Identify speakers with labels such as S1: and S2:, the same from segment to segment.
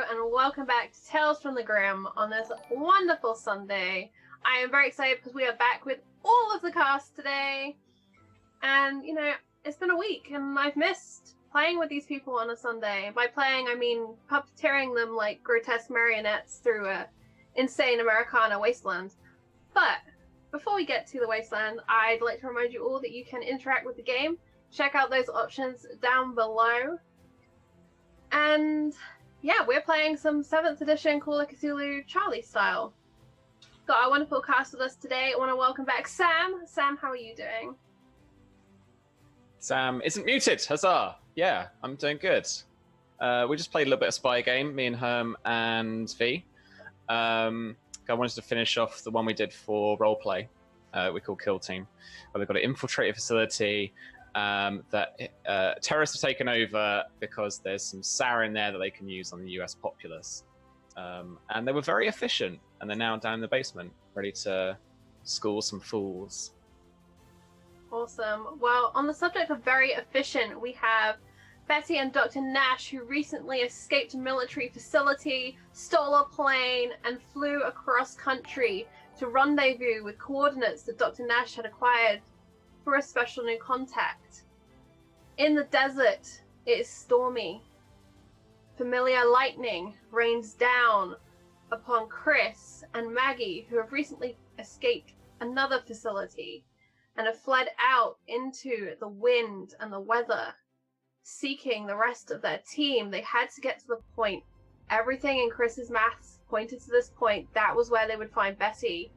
S1: and welcome back to Tales from the Grim on this wonderful Sunday. I am very excited because we are back with all of the cast today. And, you know, it's been a week and I've missed playing with these people on a Sunday. By playing, I mean puppeteering them like grotesque marionettes through a insane Americana wasteland. But before we get to the wasteland, I'd like to remind you all that you can interact with the game. Check out those options down below. And yeah, we're playing some 7th edition Call of Cthulhu Charlie style. Got our wonderful cast with us today. I want to welcome back Sam. Sam, how are you doing?
S2: Sam isn't muted, huzzah! Yeah, I'm doing good. We just played a little bit of Spy Game, me and Herm and V. I wanted to finish off the one we did for roleplay, we call Kill Team, where we've got to infiltrate a facility that terrorists have taken over because there's some sarin there that they can use on the US populace. And they were very efficient, and they're now down in the basement, ready to school some fools.
S1: Awesome. Well, on the subject of very efficient, we have Betty and Dr. Nash, who recently escaped a military facility, stole a plane, and flew across country to rendezvous with coordinates that Dr. Nash had acquired for a special new contact. In the desert, it is stormy. Familiar lightning rains down upon Chris and Maggie, who have recently escaped another facility and have fled out into the wind and the weather, seeking the rest of their team. They had to get to the point. Everything in Chris's maths pointed to this point. That was where they would find Betty.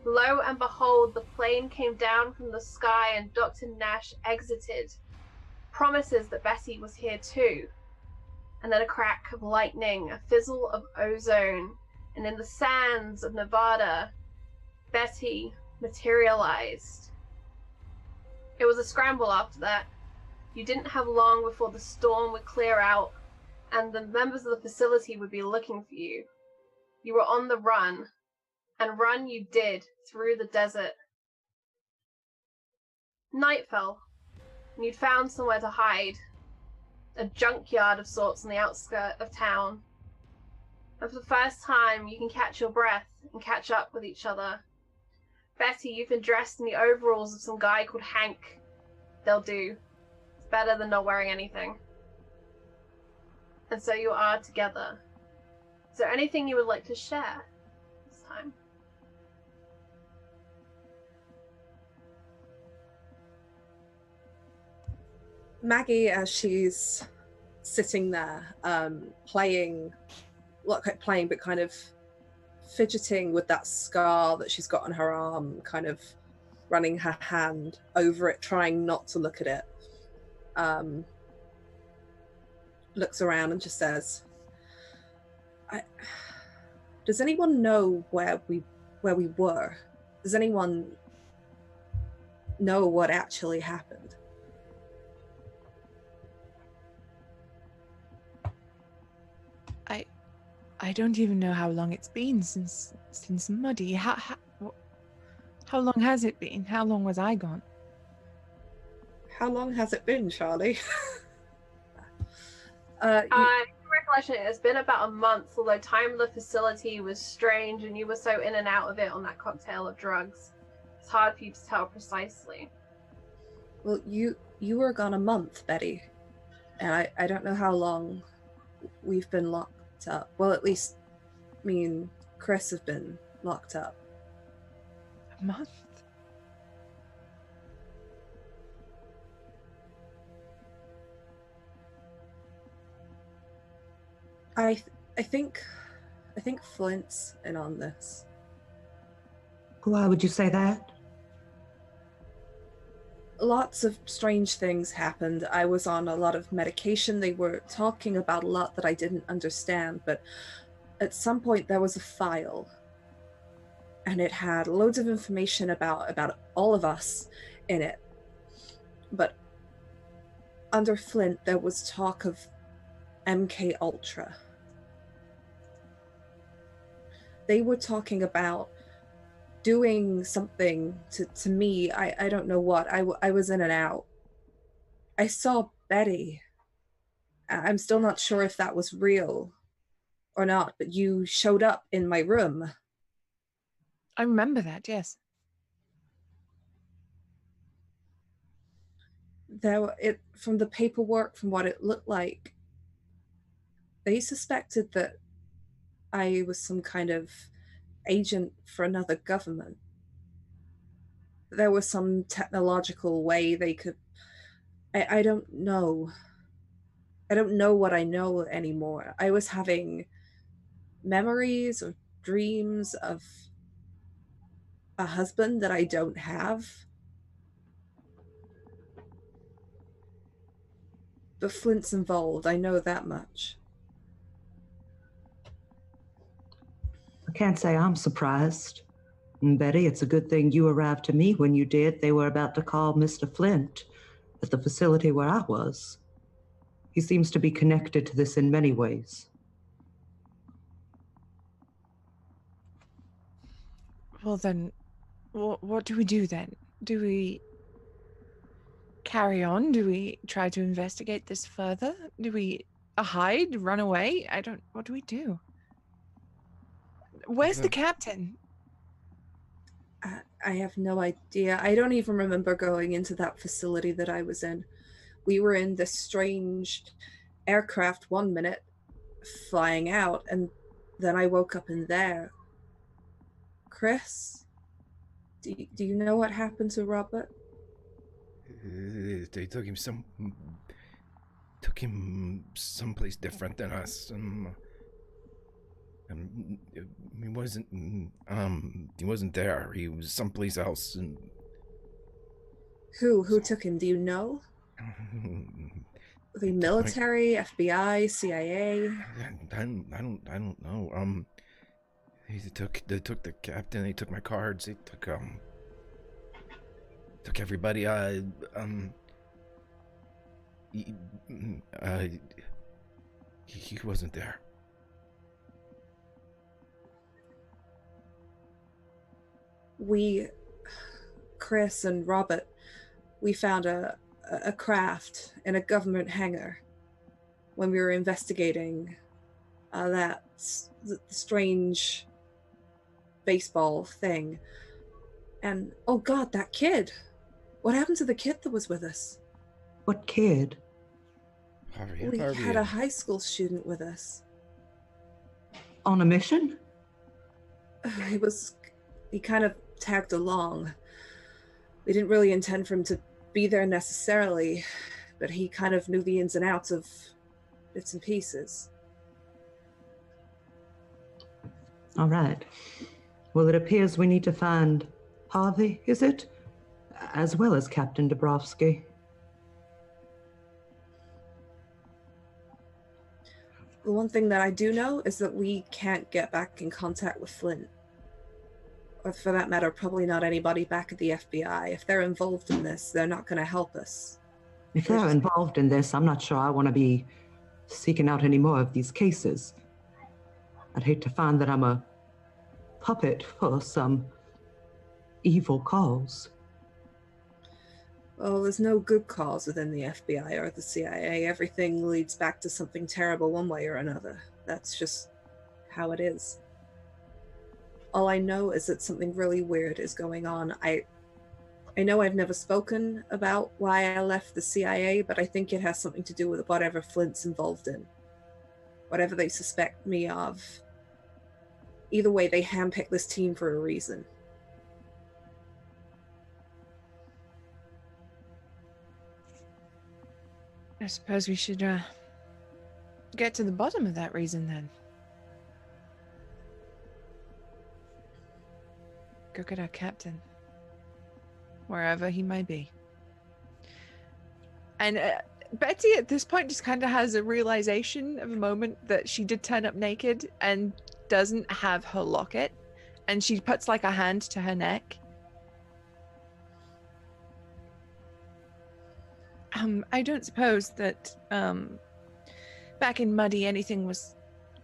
S1: Lo and behold, the plane came down from the sky and Dr. Nash exited. Promises that Betty was here too. And then a crack of lightning, a fizzle of ozone, and in the sands of Nevada, Betty materialized. It was a scramble after that. You didn't have long before the storm would clear out, and the members of the facility would be looking for you. You were on the run, and run you did through the desert. Night fell, and you'd found somewhere to hide. A junkyard of sorts on the outskirts of town. And for the first time, you can catch your breath and catch up with each other. Betty, you've been dressed in the overalls of some guy called Hank. They'll do. It's better than not wearing anything. And so you are together. Is there anything you would like to share this time?
S3: Maggie, as she's sitting there, playing, not quite playing, but kind of fidgeting with that scar that she's got on her arm, kind of running her hand over it, trying not to look at it, looks around and just says, does anyone know where we were? Does anyone know what actually happened?
S4: I don't even know how long it's been since Muddy. How long has it been? How long was I gone?
S3: How long has it been, Charlie?
S1: Recollection, it's been about a month, although time of the facility was strange and you were so in and out of it on that cocktail of drugs. It's hard for you to tell precisely.
S3: Well, you were gone a month, Betty. And I don't know how long we've been locked up. Well, at least me and Chris have been locked up.
S4: A month?
S3: I think Flint's in on this.
S5: Why would you say that?
S3: Lots of strange things happened. I was on a lot of medication. They were talking about a lot that I didn't understand, but at some point there was a file and it had loads of information about all of us in it. But under Flint there was talk of MK Ultra. They were talking about doing something to me. I don't know what. I was in and out. I saw Betty. I'm still not sure if that was real or not, but you showed up in my room.
S4: I remember that, yes.
S3: From the paperwork, from what it looked like, they suspected that I was some kind of agent for another government. There was some technological way they could... I don't know. I don't know what I know anymore. I was having memories or dreams of a husband that I don't have. But Flint's involved, I know that much.
S5: I can't say I'm surprised. And Betty, it's a good thing you arrived to me when you did. They were about to call Mr. Flint at the facility where I was. He seems to be connected to this in many ways.
S4: Well then, what do we do then? Do we carry on? Do we try to investigate this further? Do we hide, run away? What do we do? Where's the captain?
S3: I have no idea. I don't even remember going into that facility that I was in. We were in this strange aircraft one minute, flying out, and then I woke up in there. Chris, do you know what happened to Robert?
S6: They took him someplace different than us. He wasn't there. He was someplace else. And
S3: Who took him? Do you know? The military, FBI, CIA?
S6: I don't know. They took the captain. They took my cards. They took everybody. He wasn't there.
S3: We, Chris and Robert, we found a craft in a government hangar when we were investigating that strange baseball thing. And, oh God, that kid. What happened to the kid that was with us?
S5: What kid?
S3: We had a high school student with us.
S5: On a mission?
S3: He kind of tagged along. We didn't really intend for him to be there necessarily, but he kind of knew the ins and outs of bits and pieces.
S5: All right. Well, it appears we need to find Harvey, is it? As well as Captain Dabrowski.
S3: The one thing that I do know is that we can't get back in contact with Flint. Or for that matter, probably not anybody back at the FBI. If they're involved in this, they're not going to help us.
S5: If they're involved in this, I'm not sure I want to be seeking out any more of these cases. I'd hate to find that I'm a puppet for some evil cause.
S3: Well, there's no good cause within the FBI or the CIA. Everything leads back to something terrible one way or another. That's just how it is. All I know is that something really weird is going on. I know I've never spoken about why I left the CIA, but I think it has something to do with whatever Flint's involved in. Whatever they suspect me of. Either way, they handpicked this team for a reason.
S4: I suppose we should get to the bottom of that reason then. Go get our captain, wherever he may be. And Betty at this point just kind of has a realization of a moment that she did turn up naked and doesn't have her locket, and she puts like a hand to her neck. I don't suppose that back in Muddy anything was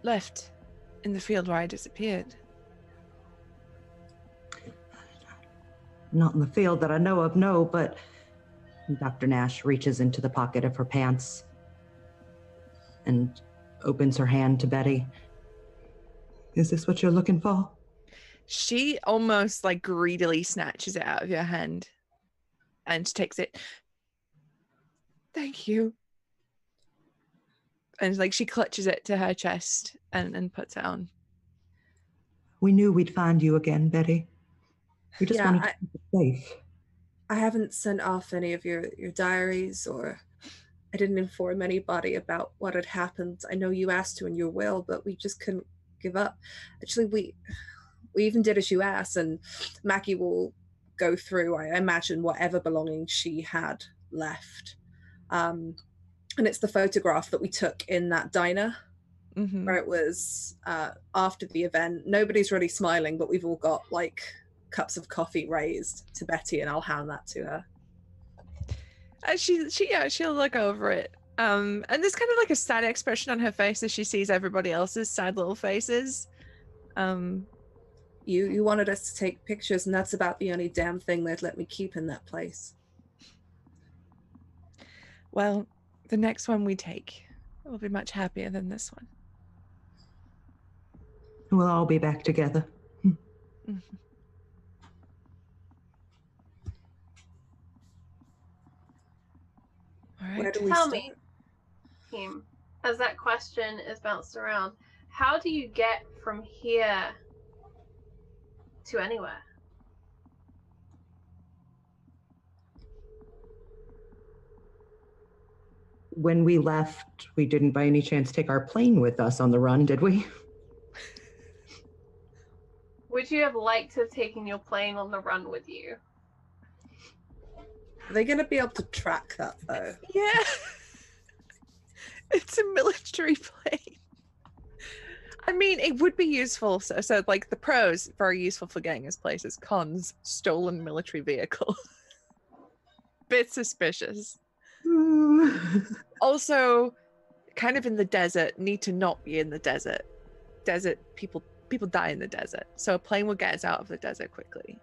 S4: left in the field where I disappeared.
S5: Not in the field that I know of, no, but Dr. Nash reaches into the pocket of her pants and opens her hand to Betty. Is this what you're looking for?
S4: She almost like greedily snatches it out of your hand and takes it. Thank you. And like she clutches it to her chest and puts it on.
S5: We knew we'd find you again, Betty. We just wanted to keep it safe.
S3: I haven't sent off any of your diaries, or I didn't inform anybody about what had happened. I know you asked to in your will, but we just couldn't give up. Actually, we even did as you asked, and Maggie will go through, I imagine, whatever belongings she had left. And it's the photograph that we took in that diner, where it was after the event. Nobody's really smiling, but we've all got like cups of coffee raised to Betty, and I'll hand that to her.
S4: She'll look over it. And there's kind of like a sad expression on her face as she sees everybody else's sad little faces.
S3: You wanted us to take pictures, and that's about the only damn thing they'd let me keep in that place.
S4: Well, the next one we take will be much happier than this one.
S5: We'll all be back together.
S4: Mm-hmm. All right.
S3: Where do we
S1: Tell
S3: start?
S1: me, Kim, as that question is bounced around, how do you get from here to anywhere?
S5: When we left, we didn't by any chance take our plane with us on the run, did we?
S1: Would you have liked to have taken your plane on the run with you?
S3: Are they going to be able to track that, though?
S4: Yeah. It's a military plane. I mean, it would be useful. So like the pros, very useful for getting us places. Cons, stolen military vehicle. Bit suspicious. Also, kind of in the desert, need to not be in the desert. Desert, people die in the desert. So a plane will get us out of the desert quickly.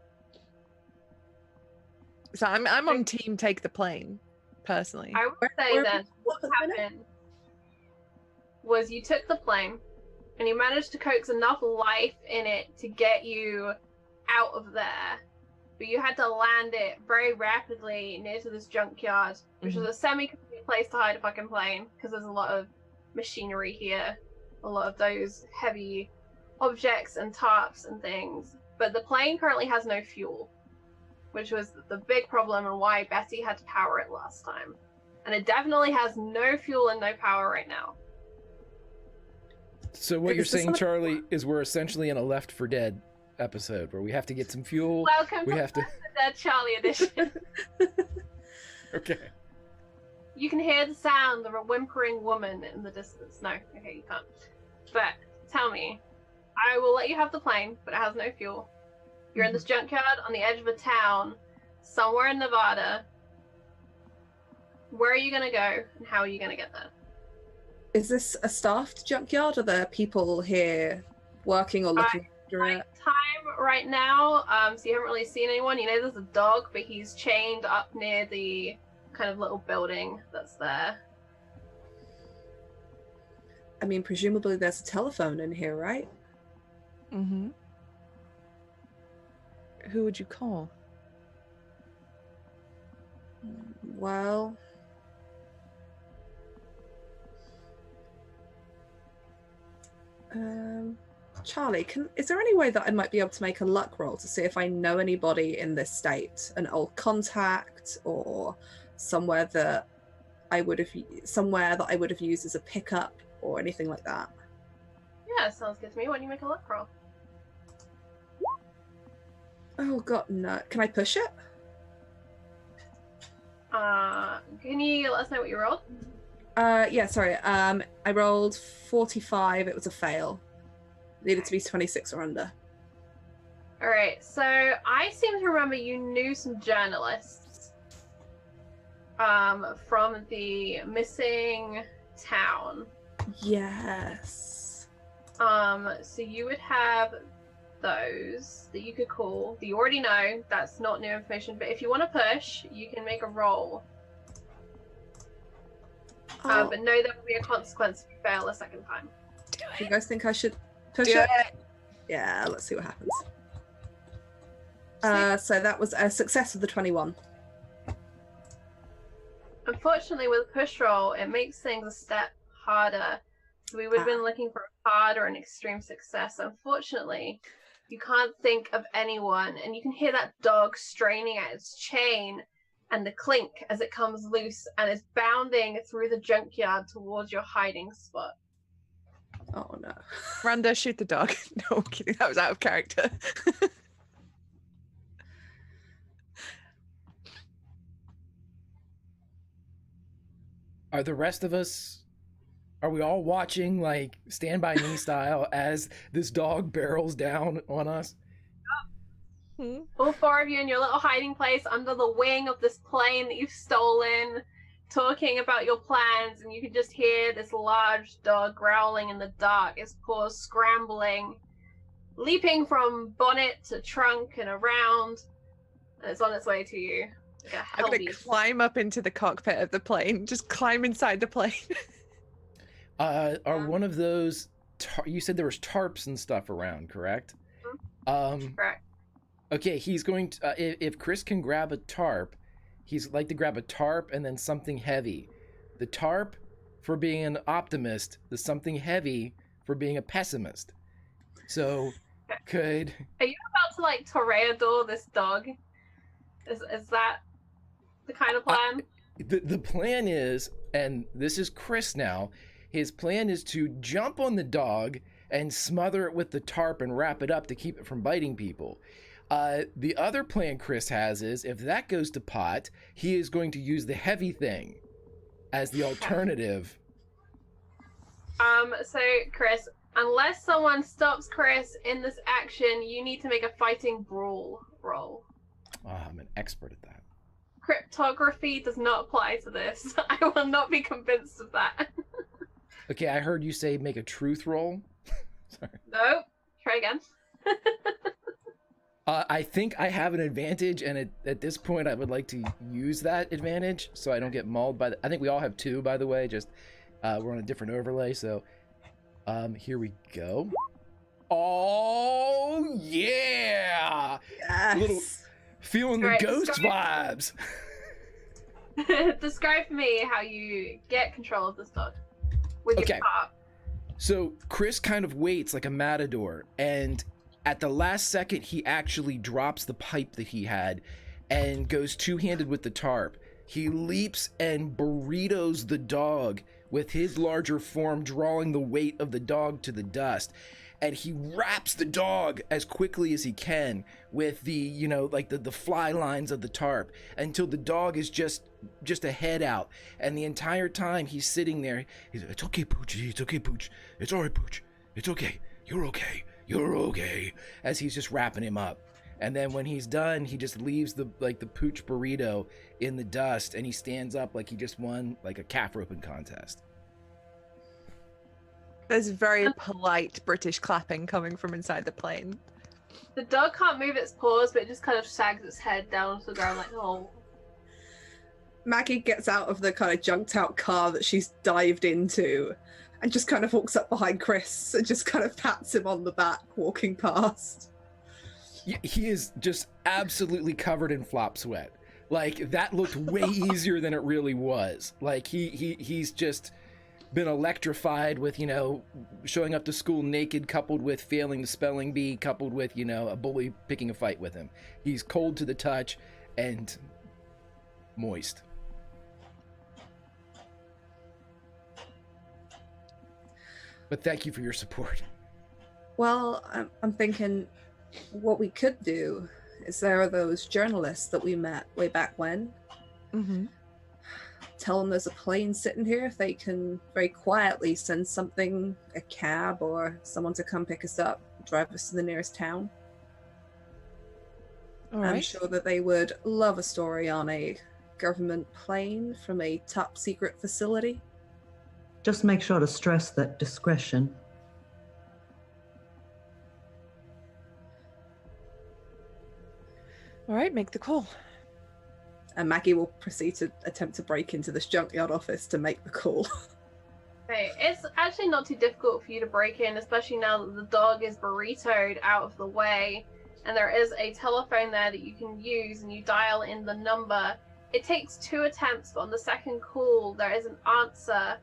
S4: So I'm on team take the plane, personally.
S1: I would say then what happened was you took the plane and you managed to coax enough life in it to get you out of there. But you had to land it very rapidly near to this junkyard, which was a semi-complete place to hide a fucking plane, because there's a lot of machinery here, a lot of those heavy objects and tarps and things. But the plane currently has no fuel, which was the big problem and why Betty had to power it last time. And it definitely has no fuel and no power right now.
S6: So what you're saying, Charlie, is we're essentially in a Left 4 Dead episode where we have to get some fuel.
S1: Welcome
S6: we
S1: to
S6: have to...
S1: the Dead Charlie edition.
S6: Okay.
S1: You can hear the sound of a whimpering woman in the distance. No, okay, you can't. But tell me, I will let you have the plane, but it has no fuel. You're in this junkyard on the edge of a town, somewhere in Nevada. Where are you going to go, and how are you going to get there?
S3: Is this a staffed junkyard? Are there people here working or looking after it?
S1: Time right now, so you haven't really seen anyone. You know there's a dog, but he's chained up near the kind of little building that's there.
S3: I mean, presumably there's a telephone in here, right?
S4: Mm-hmm. Who would you call?
S3: Well, Charlie, is there any way that I might be able to make a luck roll to see if I know anybody in this state, an old contact, or somewhere that I would have used as a pickup or anything like that?
S1: Yeah, sounds good to me. Why don't you make a luck roll?
S3: Oh god, no. Can I push it?
S1: Can you let us know what you rolled?
S3: Yeah, sorry. I rolled 45. It was a fail. Needed to be 26 or under.
S1: Alright, so I seem to remember you knew some journalists from the missing town.
S3: Yes.
S1: So you would have those that you could call that you already know. That's not new information, but if you want to push, you can make a roll. But know there will be a consequence if you fail a second time.
S3: Do you guys think I should Push
S4: Do
S3: it.
S4: it.
S3: Yeah, let's see what happens. So that was a success of the 21.
S1: Unfortunately, with push roll, it makes things a step harder. So we would have been looking for a hard or an extreme success. Unfortunately, you can't think of anyone, and you can hear that dog straining at its chain and the clink as it comes loose and is bounding through the junkyard towards your hiding spot.
S3: Oh no.
S4: Randa, shoot the dog. No, I'm kidding. That was out of character.
S6: Are the rest of us, are we all watching, like, Stand By Me style as this dog barrels down on us?
S1: All four of you in your little hiding place under the wing of this plane that you've stolen, talking about your plans, and you can just hear this large dog growling in the dark, its paws scrambling, leaping from bonnet to trunk and around, and it's on its way to you. Like a
S4: I'm gonna
S1: hellbeast.
S4: climb up into the cockpit of the plane. Just climb inside the plane.
S6: Are one of those, you said there was tarps and stuff around, correct?
S1: Correct.
S6: Okay, he's going to, if Chris can grab a tarp, he's like to grab a tarp and then something heavy. The tarp for being an optimist, the something heavy for being a pessimist. So, could...
S1: Are you about to, like, toreador this dog? Is that the kind of plan?
S6: The plan is, and this is Chris now, his plan is to jump on the dog and smother it with the tarp and wrap it up to keep it from biting people. The other plan Chris has is, if that goes to pot, he is going to use the heavy thing as the alternative.
S1: So, Chris, unless someone stops Chris in this action, you need to make a fighting brawl roll.
S6: Oh, I'm an expert at that.
S1: Cryptography does not apply to this. I will not be convinced of that.
S6: Okay, I heard you say make a truth roll. Sorry.
S1: Nope. Try again.
S6: I think I have an advantage, and at this point, I would like to use that advantage so I don't get mauled by I think we all have 2, by the way. Just we're on a different overlay, so here we go. Oh yeah!
S3: Yes.
S6: Little feeling the
S1: Right,
S6: ghost
S1: describe-
S6: vibes.
S1: Describe for me how you get control of this dog with
S6: Okay.
S1: your top.
S6: So Chris kind of waits like a matador, and at the last second, he actually drops the pipe that he had and goes two-handed with the tarp. He leaps and burritos the dog with his larger form, drawing the weight of the dog to the dust. And he wraps the dog as quickly as he can with the, like the fly lines of the tarp until the dog is just a head out. And the entire time he's sitting there, he's like, "It's okay, Pooch. It's okay, Pooch. It's all right, Pooch. It's okay. You're okay. You're okay," as he's just wrapping him up. And then when he's done, he just leaves the Pooch burrito in the dust, and he stands up like he just won like a calf roping contest.
S4: There's very polite British clapping coming from inside the plane.
S1: The dog can't move its paws, but it just kind of sags its head down to the ground like, oh.
S3: Maggie gets out of the kind of junked out car that she's dived into and just kind of walks up behind Chris and just kind of pats him on the back walking past.
S6: He is just absolutely covered in flop sweat. Like, that looked way easier than it really was. Like, he's just been electrified with, showing up to school naked, coupled with failing the spelling bee, coupled with, a bully picking a fight with him. He's cold to the touch and moist. But thank you for your support.
S3: Well, I'm thinking what we could do is there are those journalists that we met way back when.
S4: Mm-hmm.
S3: Tell them there's a plane sitting here. If they can very quietly send something, a cab or someone to come pick us up, drive us to the nearest town.
S4: All
S3: I'm
S4: right.
S3: sure that they would love a story on a government plane from a top secret facility.
S5: Just make sure to stress that discretion.
S4: All right, make the call.
S3: And Maggie will proceed to attempt to break into this junkyard office to make the call.
S1: Okay, it's actually not too difficult for you to break in, especially now that the dog is burritoed out of the way, and there is a telephone there that you can use, and you dial in the number. It takes 2 attempts, but on the second call, there is an answer,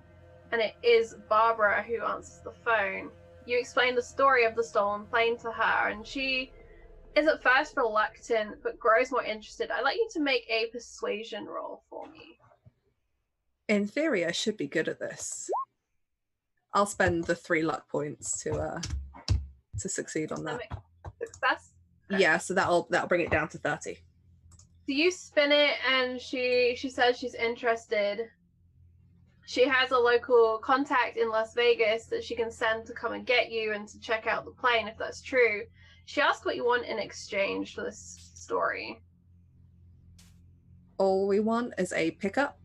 S1: and it is Barbara who answers the phone. You explain the story of the stolen plane to her, and she is at first reluctant, but grows more interested. I'd like you to make a persuasion roll for me.
S3: In theory, I should be good at this. I'll spend the 3 luck points to succeed on that.
S1: Success? Okay.
S3: Yeah, so that'll bring it down to 30.
S1: So you spin it, and she says she's interested. She has a local contact in Las Vegas that she can send to come and get you and to check out the plane, if that's true. She asks what you want in exchange for this story.
S3: All we want is a pickup,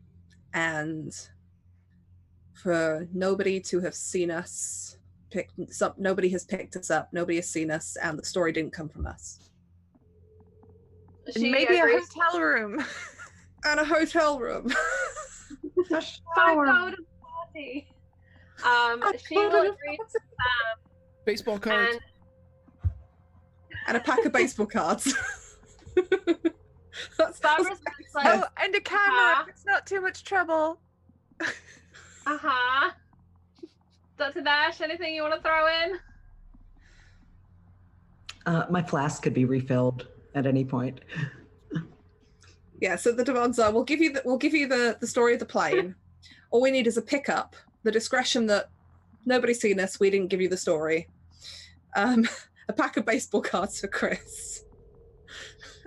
S3: and for nobody to have seen us, nobody has picked us up, nobody has seen us, and the story didn't come from us.
S1: She
S4: Maybe
S1: agrees.
S4: a hotel room.
S3: And a hotel room.
S5: A
S1: $5
S5: shower.
S1: party. She will agree,
S6: Baseball cards.
S3: And a pack of baseball cards.
S1: Barbara's like,
S4: Oh, and a camera. If it's not too much trouble.
S1: uh-huh. Dr. Nash, anything you want to throw in?
S5: My flask could be refilled at any point.
S3: Yeah, so the demands are: we'll give you the story of the plane. All we need is a pickup. The discretion that nobody's seen us, we didn't give you the story. A pack of baseball cards for Chris,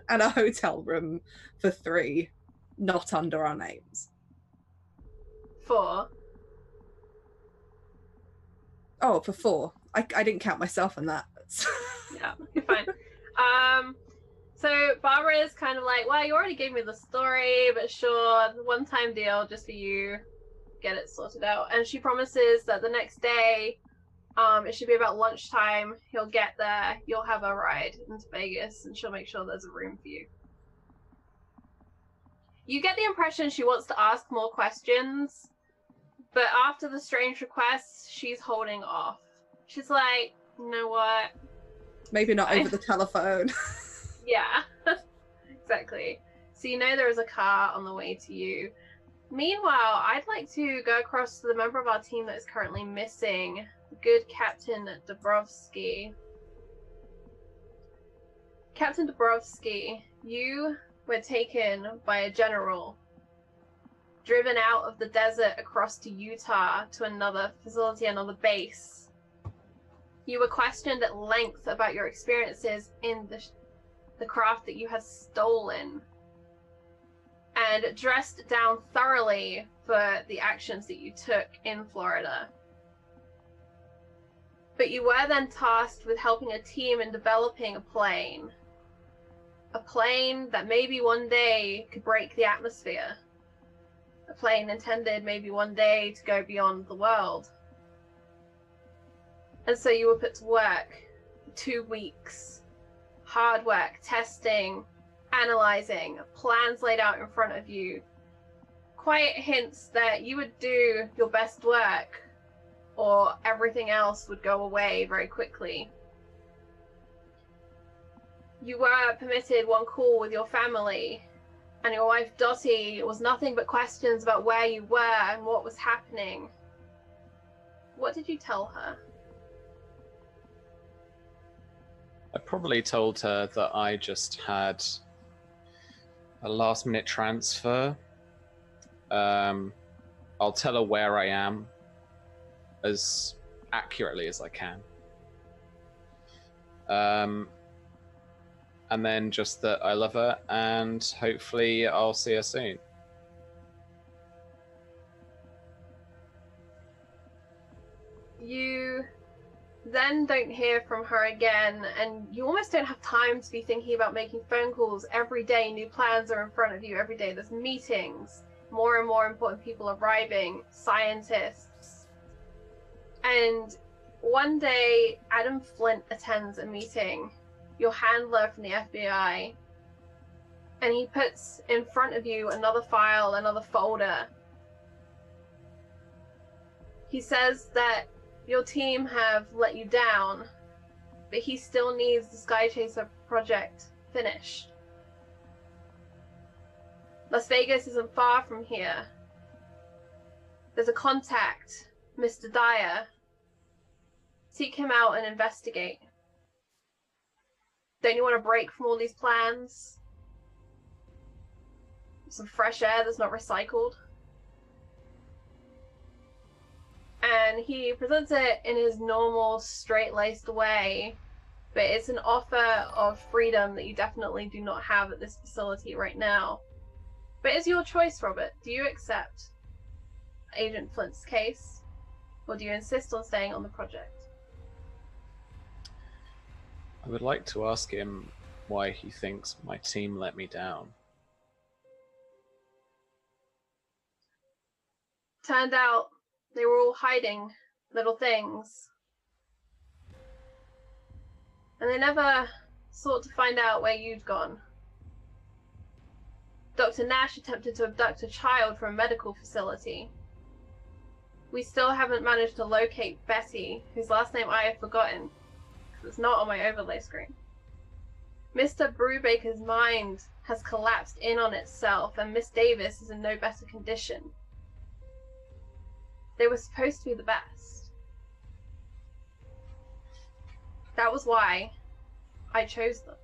S3: and a hotel room for 3, not under our names.
S1: 4.
S3: Oh, for 4. I didn't count myself in that.
S1: Yeah, you're fine. So Barbara is kind of like, well, you already gave me the story, but sure, one-time deal just for you. Get it sorted out. And she promises that the next day, it should be about lunchtime, he'll get there, you'll have a ride into Vegas, and she'll make sure there's a room for you. You get the impression she wants to ask more questions, but after the strange request, she's holding off. She's like, you know what?
S3: Maybe not over the telephone.
S1: Yeah, exactly. So you know there is a car on the way to you. Meanwhile, I'd like to go across to the member of our team that is currently missing, good Captain Dabrowski. Captain Dabrowski, you were taken by a general, driven out of the desert across to Utah to another facility, another base. You were questioned at length about your experiences in the craft that you had stolen, and dressed down thoroughly for the actions that you took in Florida. But you were then tasked with helping a team in developing a plane that maybe one day could break the atmosphere, a plane intended maybe one day to go beyond the world. And so you were put to work for 2 weeks. Hard work, testing, analyzing, plans laid out in front of you. Quiet hints that you would do your best work, or everything else would go away very quickly. You were permitted 1 call with your family, and your wife Dottie was nothing but questions about where you were and what was happening. What did you tell her?
S2: I probably told her that I just had a last-minute transfer. I'll tell her where I am as accurately as I can. And then just that I love her, and hopefully I'll see her soon.
S1: You then don't hear from her again, and you almost don't have time to be thinking about making phone calls. Every day new plans are in front of you. Every day there's meetings, more and more important people arriving, scientists. And one day Adam Flint attends a meeting, your handler from the FBI, and he puts in front of you another file, another folder. He says that your team have let you down, but he still needs the Skychaser project finished. Las Vegas isn't far from here. There's a contact, Mr. Dyer. Seek him out and investigate. Don't you want to break from all these plans? Some fresh air that's not recycled? And he presents it in his normal, straight-laced way, but it's an offer of freedom that you definitely do not have at this facility right now. But it's your choice, Robert. Do you accept Agent Flint's case, or do you insist on staying on the project?
S2: I would like to ask him why he thinks my team let me down.
S1: Turned out they were all hiding little things. And they never sought to find out where you'd gone. Dr. Nash attempted to abduct a child from a medical facility. We still haven't managed to locate Betty, whose last name I have forgotten, because it's not on my overlay screen. Mr. Brubaker's mind has collapsed in on itself, and Miss Davis is in no better condition. They were supposed to be the best. That was why I chose them.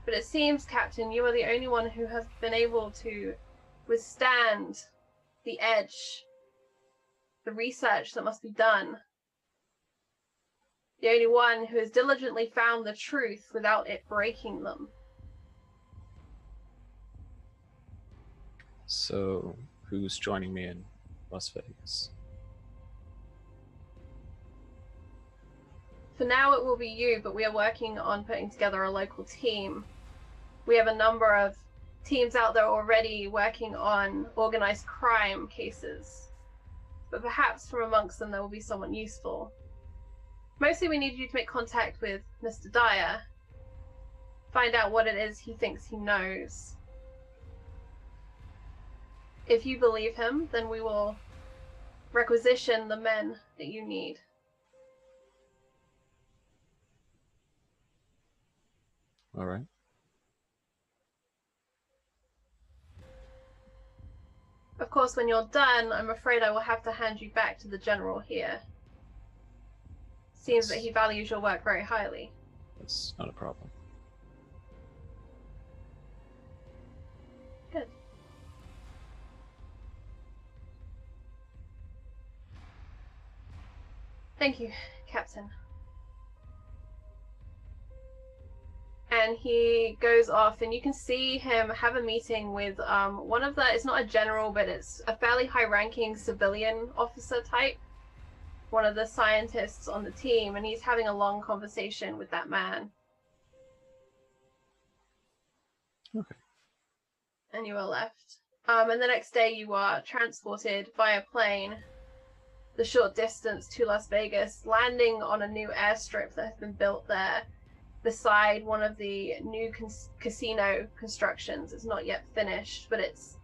S1: But it seems, Captain, you are the only one who has been able to withstand the edge, the research that must be done. The only one who has diligently found the truth without it breaking them.
S2: So, who's joining me in Las Vegas?
S1: For now it will be you, but we are working on putting together a local team. We have a number of teams out there already working on organized crime cases. But perhaps from amongst them there will be someone useful. Mostly we need you to make contact with Mr. Dyer. Find out what it is he thinks he knows. If you believe him, then we will requisition the men that you need.
S2: All right.
S1: Of course, when you're done, I'm afraid I will have to hand you back to the general here. Seems that he values your work very highly.
S2: That's not a problem.
S1: Good. Thank you, Captain. And he goes off, and you can see him have a meeting with one of the, it's not a general, but it's a fairly high-ranking civilian officer type, one of the scientists on the team, and he's having a long conversation with that man.
S2: Okay.
S1: And you are left. And the next day you are transported via plane the short distance to Las Vegas, landing on a new airstrip that has been built there beside one of the new casino constructions. It's not yet finished, but it's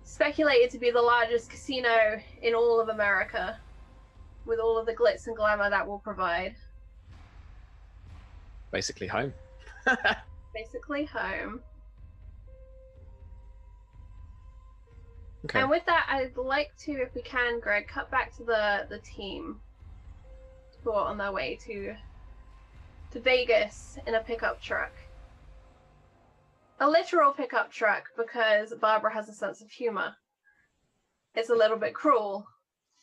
S1: speculated to be the largest casino in all of America, with all of the glitz and glamour that will provide.
S2: Basically home.
S1: Basically home.
S2: Okay.
S1: And with that, I'd like to, if we can, Greg, cut back to the team who are on their way to Vegas in a pickup truck. A literal pickup truck, because Barbara has a sense of humor. It's a little bit cruel,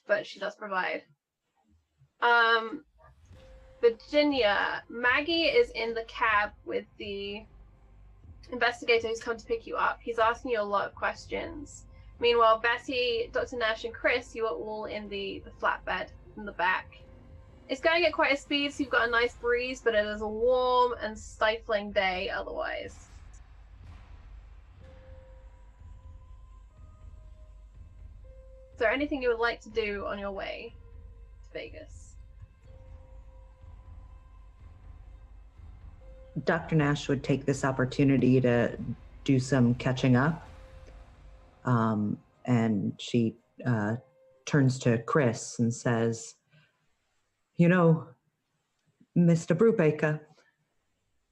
S1: but she does provide. Virginia, Maggie is in the cab with the investigator who's come to pick you up. He's asking you a lot of questions. Meanwhile, Betty, Dr. Nash, and Chris, you are all in the flatbed in the back. It's going at quite a speed, so you've got a nice breeze, but it is a warm and stifling day otherwise. Is there anything you would like to do on your way to Vegas?
S5: Dr. Nash would take this opportunity to do some catching up. And she turns to Chris and says, "You know, Mr. Brubaker,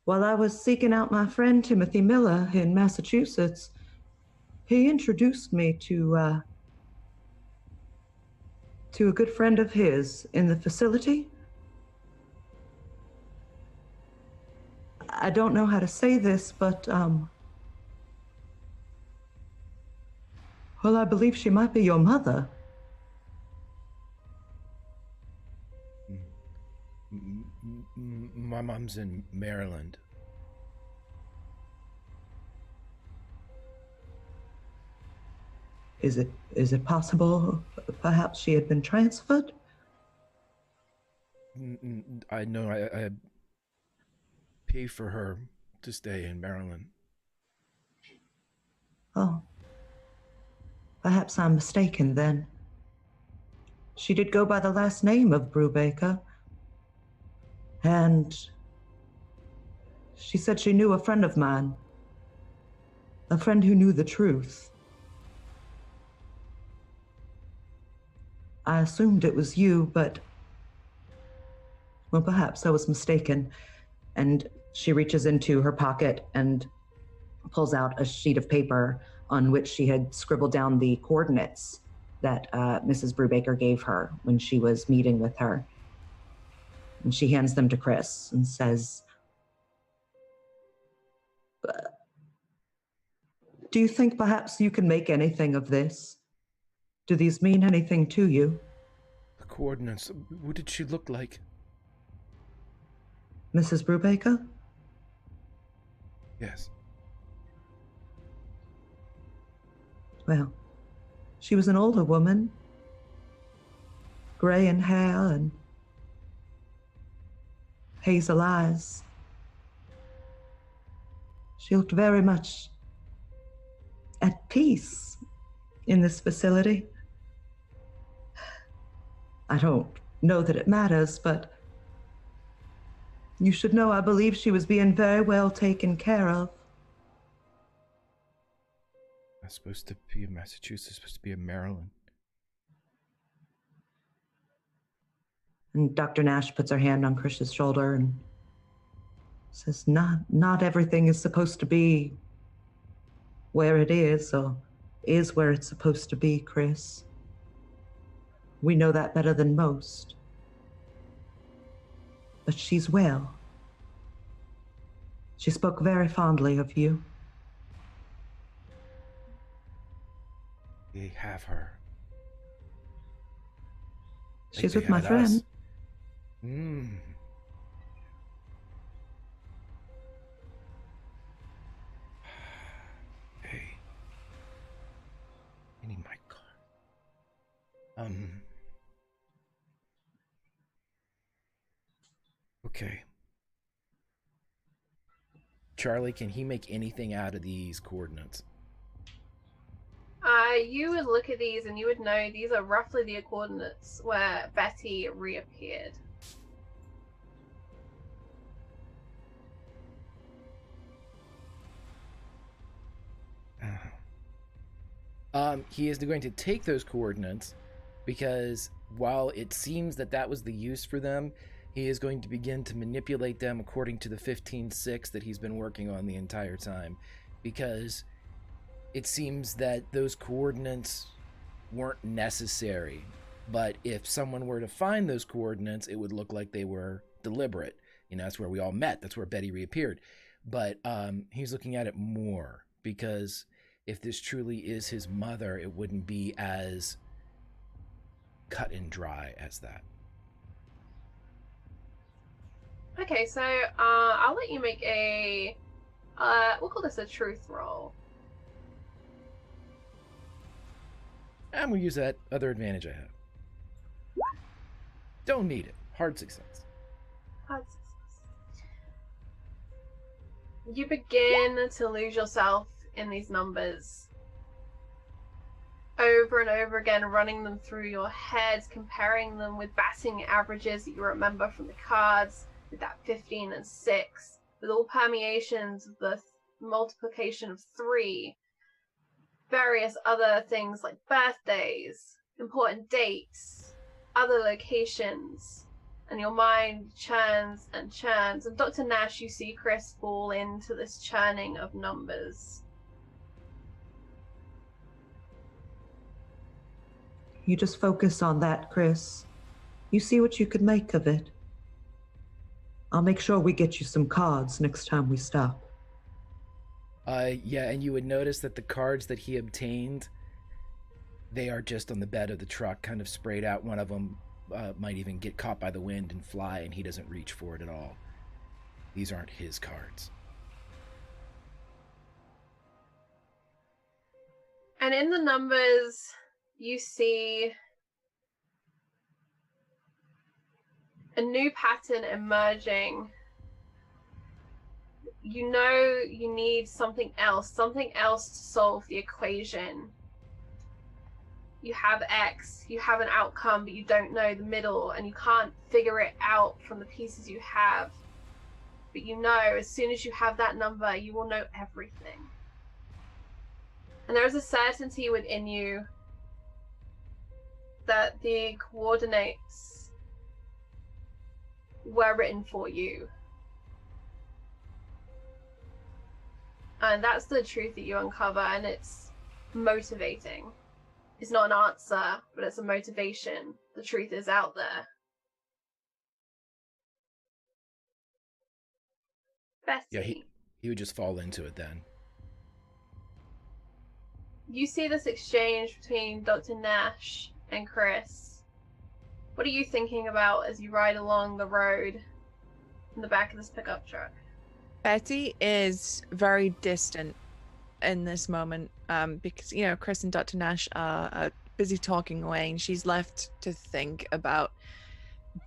S5: while I was seeking out my friend Timothy Miller in Massachusetts, he introduced me to a good friend of his in the facility. I don't know how to say this, but, well, I believe she might be your mother."
S6: My mom's in Maryland.
S5: Is it possible perhaps she had been transferred?
S6: I know I pay for her to stay in Maryland.
S5: Oh. Perhaps I'm mistaken then. She did go by the last name of Brubaker. And she said she knew a friend of mine. A friend who knew the truth. I assumed it was you, but, well, perhaps I was mistaken. And she reaches into her pocket and pulls out a sheet of paper on which she had scribbled down the coordinates that Mrs. Brubaker gave her when she was meeting with her. And she hands them to Chris and says, "Do you think perhaps you can make anything of this? Do these mean anything to you?"
S6: The coordinates, what did she look like?
S5: Mrs. Brubaker?
S6: Yes.
S5: Well, she was an older woman. Gray in hair and hazel eyes. She looked very much at peace in this facility. I don't know that it matters, but you should know I believe she was being very well taken care of.
S6: Not supposed to be in Massachusetts, supposed to be in Maryland.
S5: And Dr. Nash puts her hand on Chris's shoulder and says, not everything is supposed to be where it is, or is where it's supposed to be, Chris. We know that better than most. But she's well. She spoke very fondly of you.
S6: They have her.
S5: She's
S6: They
S5: with my
S6: had
S5: friend.
S6: us. Hey. I need my car. Okay. Charlie, can he make anything out of these coordinates?
S1: You would look at these and you would know these are roughly the coordinates where Betty reappeared.
S6: He is going to take those coordinates because while it seems that that was the use for them, he is going to begin to manipulate them according to the 15-6 that he's been working on the entire time, because it seems that those coordinates weren't necessary. But if someone were to find those coordinates, it would look like they were deliberate. You know, that's where we all met. That's where Betty reappeared. But he's looking at it more because if this truly is his mother, it wouldn't be as cut and dry as that.
S1: Okay, so I'll let you make a, we'll call this a truth roll.
S6: I'm going to use that other advantage I have. Don't need it. Hard success.
S1: Hard success. You begin to lose yourself in these numbers over and over again, running them through your head, comparing them with batting averages that you remember from the cards, with that 15 and 6, with all permeations of the multiplication of 3, various other things like birthdays, important dates, other locations, and your mind churns and churns. And Dr. Nash, you see Chris fall into this churning of numbers.
S5: You just focus on that, Chris. You see what you could make of it. I'll make sure we get you some cards next time we stop.
S6: Yeah, and you would notice that the cards that he obtained, they are just on the bed of the truck, kind of sprayed out. One of them might even get caught by the wind and fly, and he doesn't reach for it at all. These aren't his cards.
S1: And in the numbers, you see a new pattern emerging. You know you need something else to solve the equation. You have X, you have an outcome, but you don't know the middle, and you can't figure it out from the pieces you have. But you know, as soon as you have that number, you will know everything. And there is a certainty within you that the coordinates were written for you. And that's the truth that you uncover, and it's motivating. It's not an answer, but it's a motivation. The truth is out there. Bessie.
S6: Yeah, he would just fall into it then.
S1: You see this exchange between Dr. Nash and Chris. What are you thinking about as you ride along the road in the back of this pickup truck?
S4: Betty is very distant in this moment because, you know, Chris and Dr. Nash are busy talking away, and she's left to think about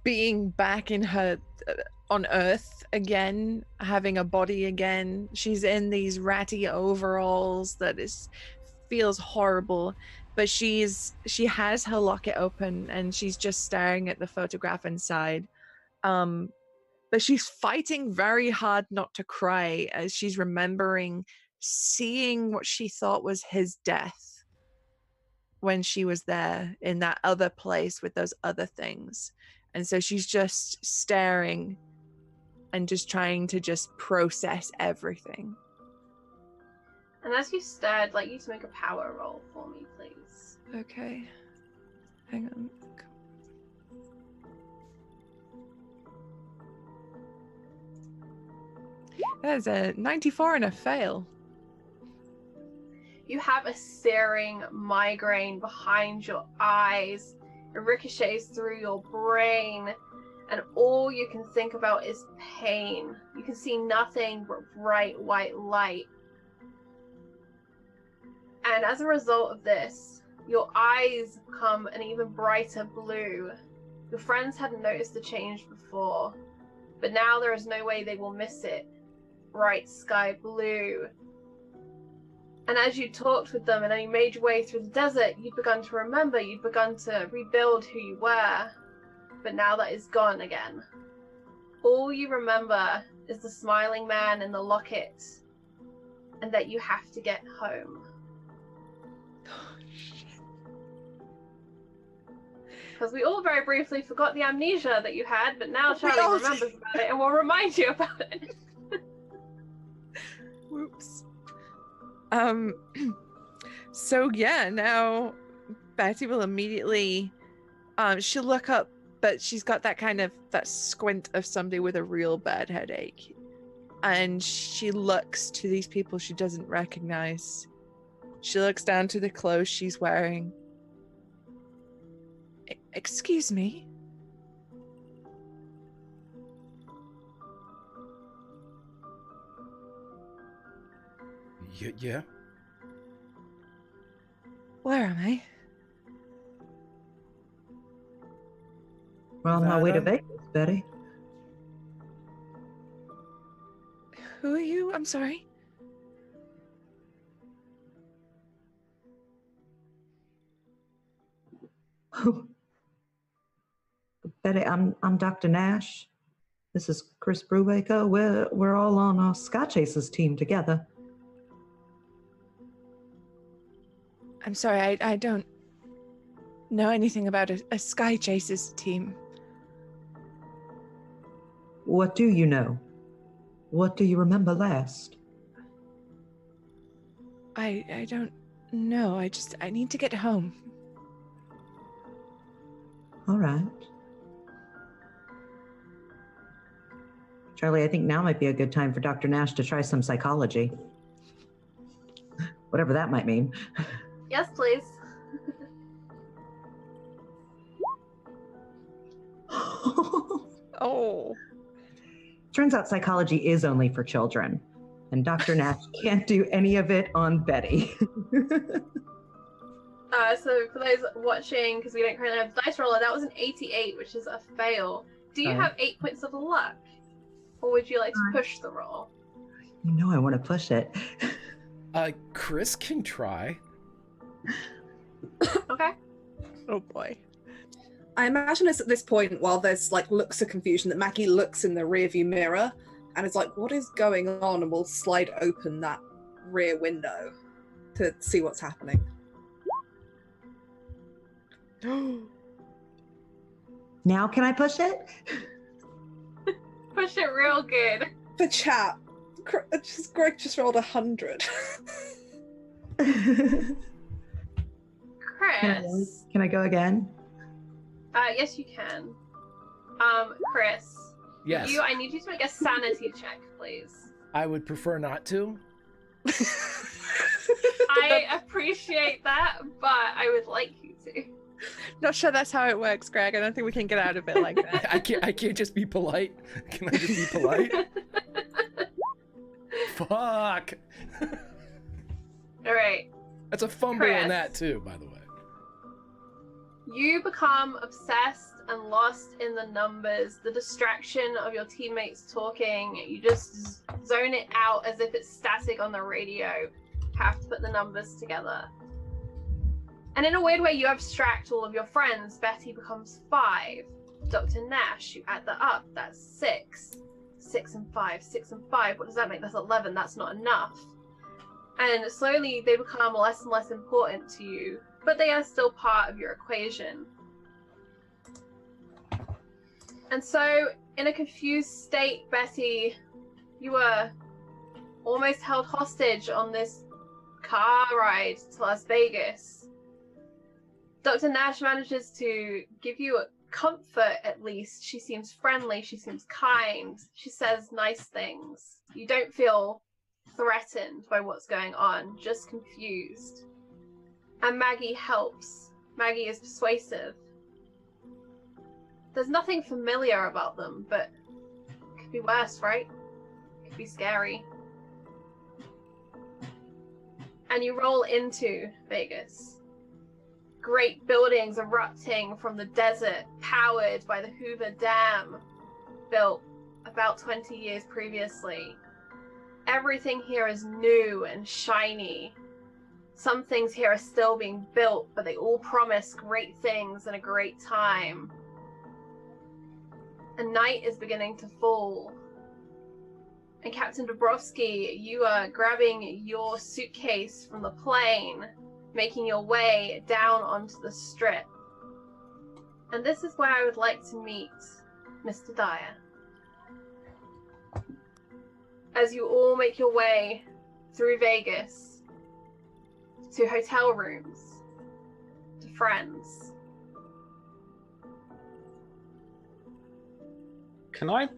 S4: being back in her on Earth again, having a body again. She's in these ratty overalls that feels horrible, but she has her locket open and she's just staring at the photograph inside. But she's fighting very hard not to cry as she's remembering seeing what she thought was his death when she was there in that other place with those other things. And so she's just staring and just trying to just process everything.
S1: And as you stare, I'd like you to make a power roll for me, please.
S4: Okay. Hang on. There's a 94 and a fail.
S1: You have a searing migraine behind your eyes. It ricochets through your brain, and all you can think about is pain. You can see nothing but bright white light. And as a result of this, your eyes become an even brighter blue. Your friends hadn't noticed the change before, but now there is no way they will miss it. Bright sky blue. And as you talked with them and you made your way through the desert, you'd begun to remember, you'd begun to rebuild who you were. But now that is gone again. All you remember is the smiling man in the locket, and that you have to get home. Because we all very briefly forgot the amnesia that you had, but now Charlie remembers about it and will remind you about it.
S4: Whoops. So yeah, now Betty will immediately she'll look up, but she's got that squint of somebody with a real bad headache. And she looks to these people she doesn't recognize. She looks down to the clothes she's wearing. Excuse me?
S6: Yeah?
S4: Where am I?
S5: We're on my way to
S6: Nevada?
S5: Vegas, Betty.
S4: Who are you? I'm sorry.
S5: Betty, I'm Dr. Nash. This is Chris Brubaker. We're all on our Skychasers team together.
S4: I'm sorry, I don't... know anything about a Skychasers team.
S5: What do you know? What do you remember last?
S4: I don't know. I need to get home.
S5: All right. Charlie, I think now might be a good time for Dr. Nash to try some psychology. Whatever that might mean.
S1: Yes, please.
S4: Oh.
S5: Turns out psychology is only for children, and Dr. Nash can't do any of it on Betty.
S1: So for those watching, because we don't currently have the dice roller, that was an 88, which is a fail. Do you have 8 points of luck? Or would you like to push the roll?
S5: You know I want to push it.
S6: Chris can try.
S1: Okay.
S4: Oh boy.
S3: I imagine it's at this point, while there's like looks of confusion, that Maggie looks in the rearview mirror and is like, what is going on? And will slide open that rear window to see what's happening.
S5: Now can I push it?
S1: Push it real good.
S3: For chat, Greg just rolled 100.
S1: Chris.
S5: Can I go again?
S1: Yes, you can. Chris.
S6: Yes.
S1: I need you to make a sanity check, please.
S6: I would prefer not to.
S1: I appreciate that, but I would like you to.
S4: Not sure that's how it works, Greg. I don't think we can get out of it like that.
S6: I can't just be polite. Can I just be polite? Fuck.
S1: All right.
S6: That's a fumble
S1: Chris.
S6: on that too, by the way.
S1: You become obsessed and lost in the numbers, the distraction of your teammates talking. You just zone it out as if it's static on the radio. Have to put the numbers together. And in a weird way, you abstract all of your friends. Betty becomes 5. Dr. Nash, you add that up. That's 6. 6 and 5, 6 and 5. What does that make? That's 11. That's not enough. And slowly they become less and less important to you, but they are still part of your equation. And so, in a confused state, Betty, you were almost held hostage on this car ride to Las Vegas. Dr. Nash manages to give you a comfort, at least. She seems friendly, she seems kind, she says nice things. You don't feel threatened by what's going on, just confused. And Maggie helps. Maggie is persuasive. There's nothing familiar about them, but it could be worse, right? It could be scary. And you roll into Vegas. Great buildings erupting from the desert, powered by the Hoover Dam, built about 20 years previously. Everything here is new and shiny. Some things here are still being built, but they all promise great things and a great time. And night is beginning to fall. And Captain Dabrowski, you are grabbing your suitcase from the plane, making your way down onto the strip. And this is where I would like to meet Mr. Dyer. As you all make your way through Vegas, to hotel rooms, to friends.
S2: Can I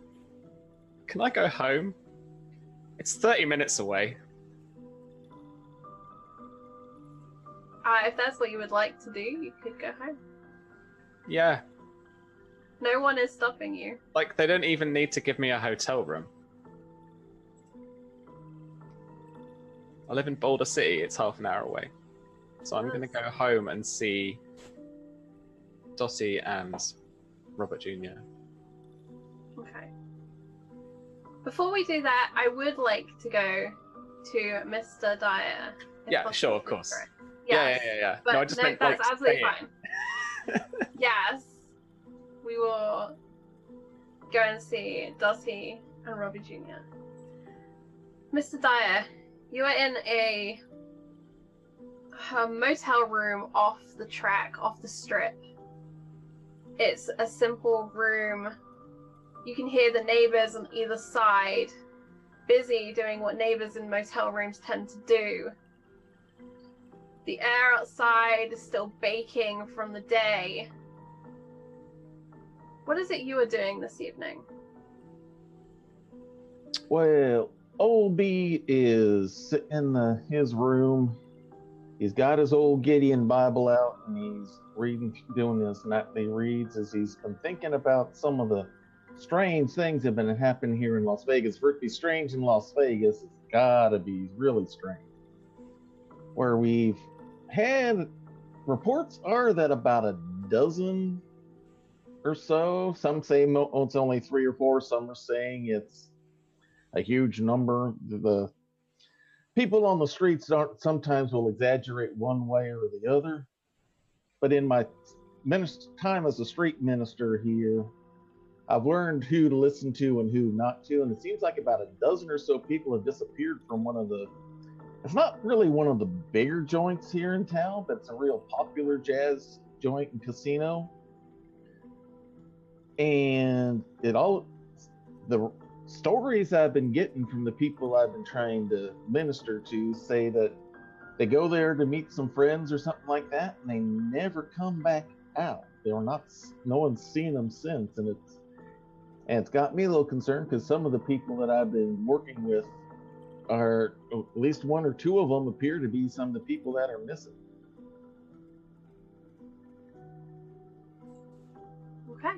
S2: go home? It's 30 minutes away.
S1: If that's what you would like to do, you could go home.
S2: Yeah.
S1: No one is stopping you.
S2: Like, they don't even need to give me a hotel room. I live in Boulder City, it's half an hour away. So I'm going to go home and see Dottie and Robert Jr.
S1: Okay. Before we do that, I would like to go to Mr. Dyer. if
S2: Yeah,
S1: possible,
S2: sure, of course.
S1: correct.
S2: Yeah.
S1: But
S2: No, I just meant,
S1: that's
S2: like,
S1: absolutely
S2: saying
S1: fine. Yes. We will go and see Dottie and Robbie Jr. Mr. Dyer, you are in a a motel room off the track, off the strip. It's a simple room. You can hear the neighbors on either side busy doing what neighbors in motel rooms tend to do. The air outside is still baking from the day. What is it you are doing this evening?
S7: Well, old B is sitting in his room. He's got his old Gideon Bible out, and he's doing his nightly reads as he's been thinking about some of the strange things that have been happening here in Las Vegas. For it to be strange in Las Vegas, it's gotta be really strange. Where we've had reports are that about a dozen or so. Some say it's only 3 or 4. Some are saying it's a huge number. The people on the streets sometimes will exaggerate one way or the other. But in my time as a street minister here, I've learned who to listen to and who not to. And it seems like about a dozen or so people have disappeared from one of the, it's not really one of the bigger joints here in town, but it's a real popular jazz joint and casino. And the stories I've been getting from the people I've been trying to minister to say that they go there to meet some friends or something like that, and they never come back out. No one's seen them since, and it's got me a little concerned because some of the people that I've been working with are, at least 1 or 2 of them appear to be some of the people that are missing.
S1: Okay.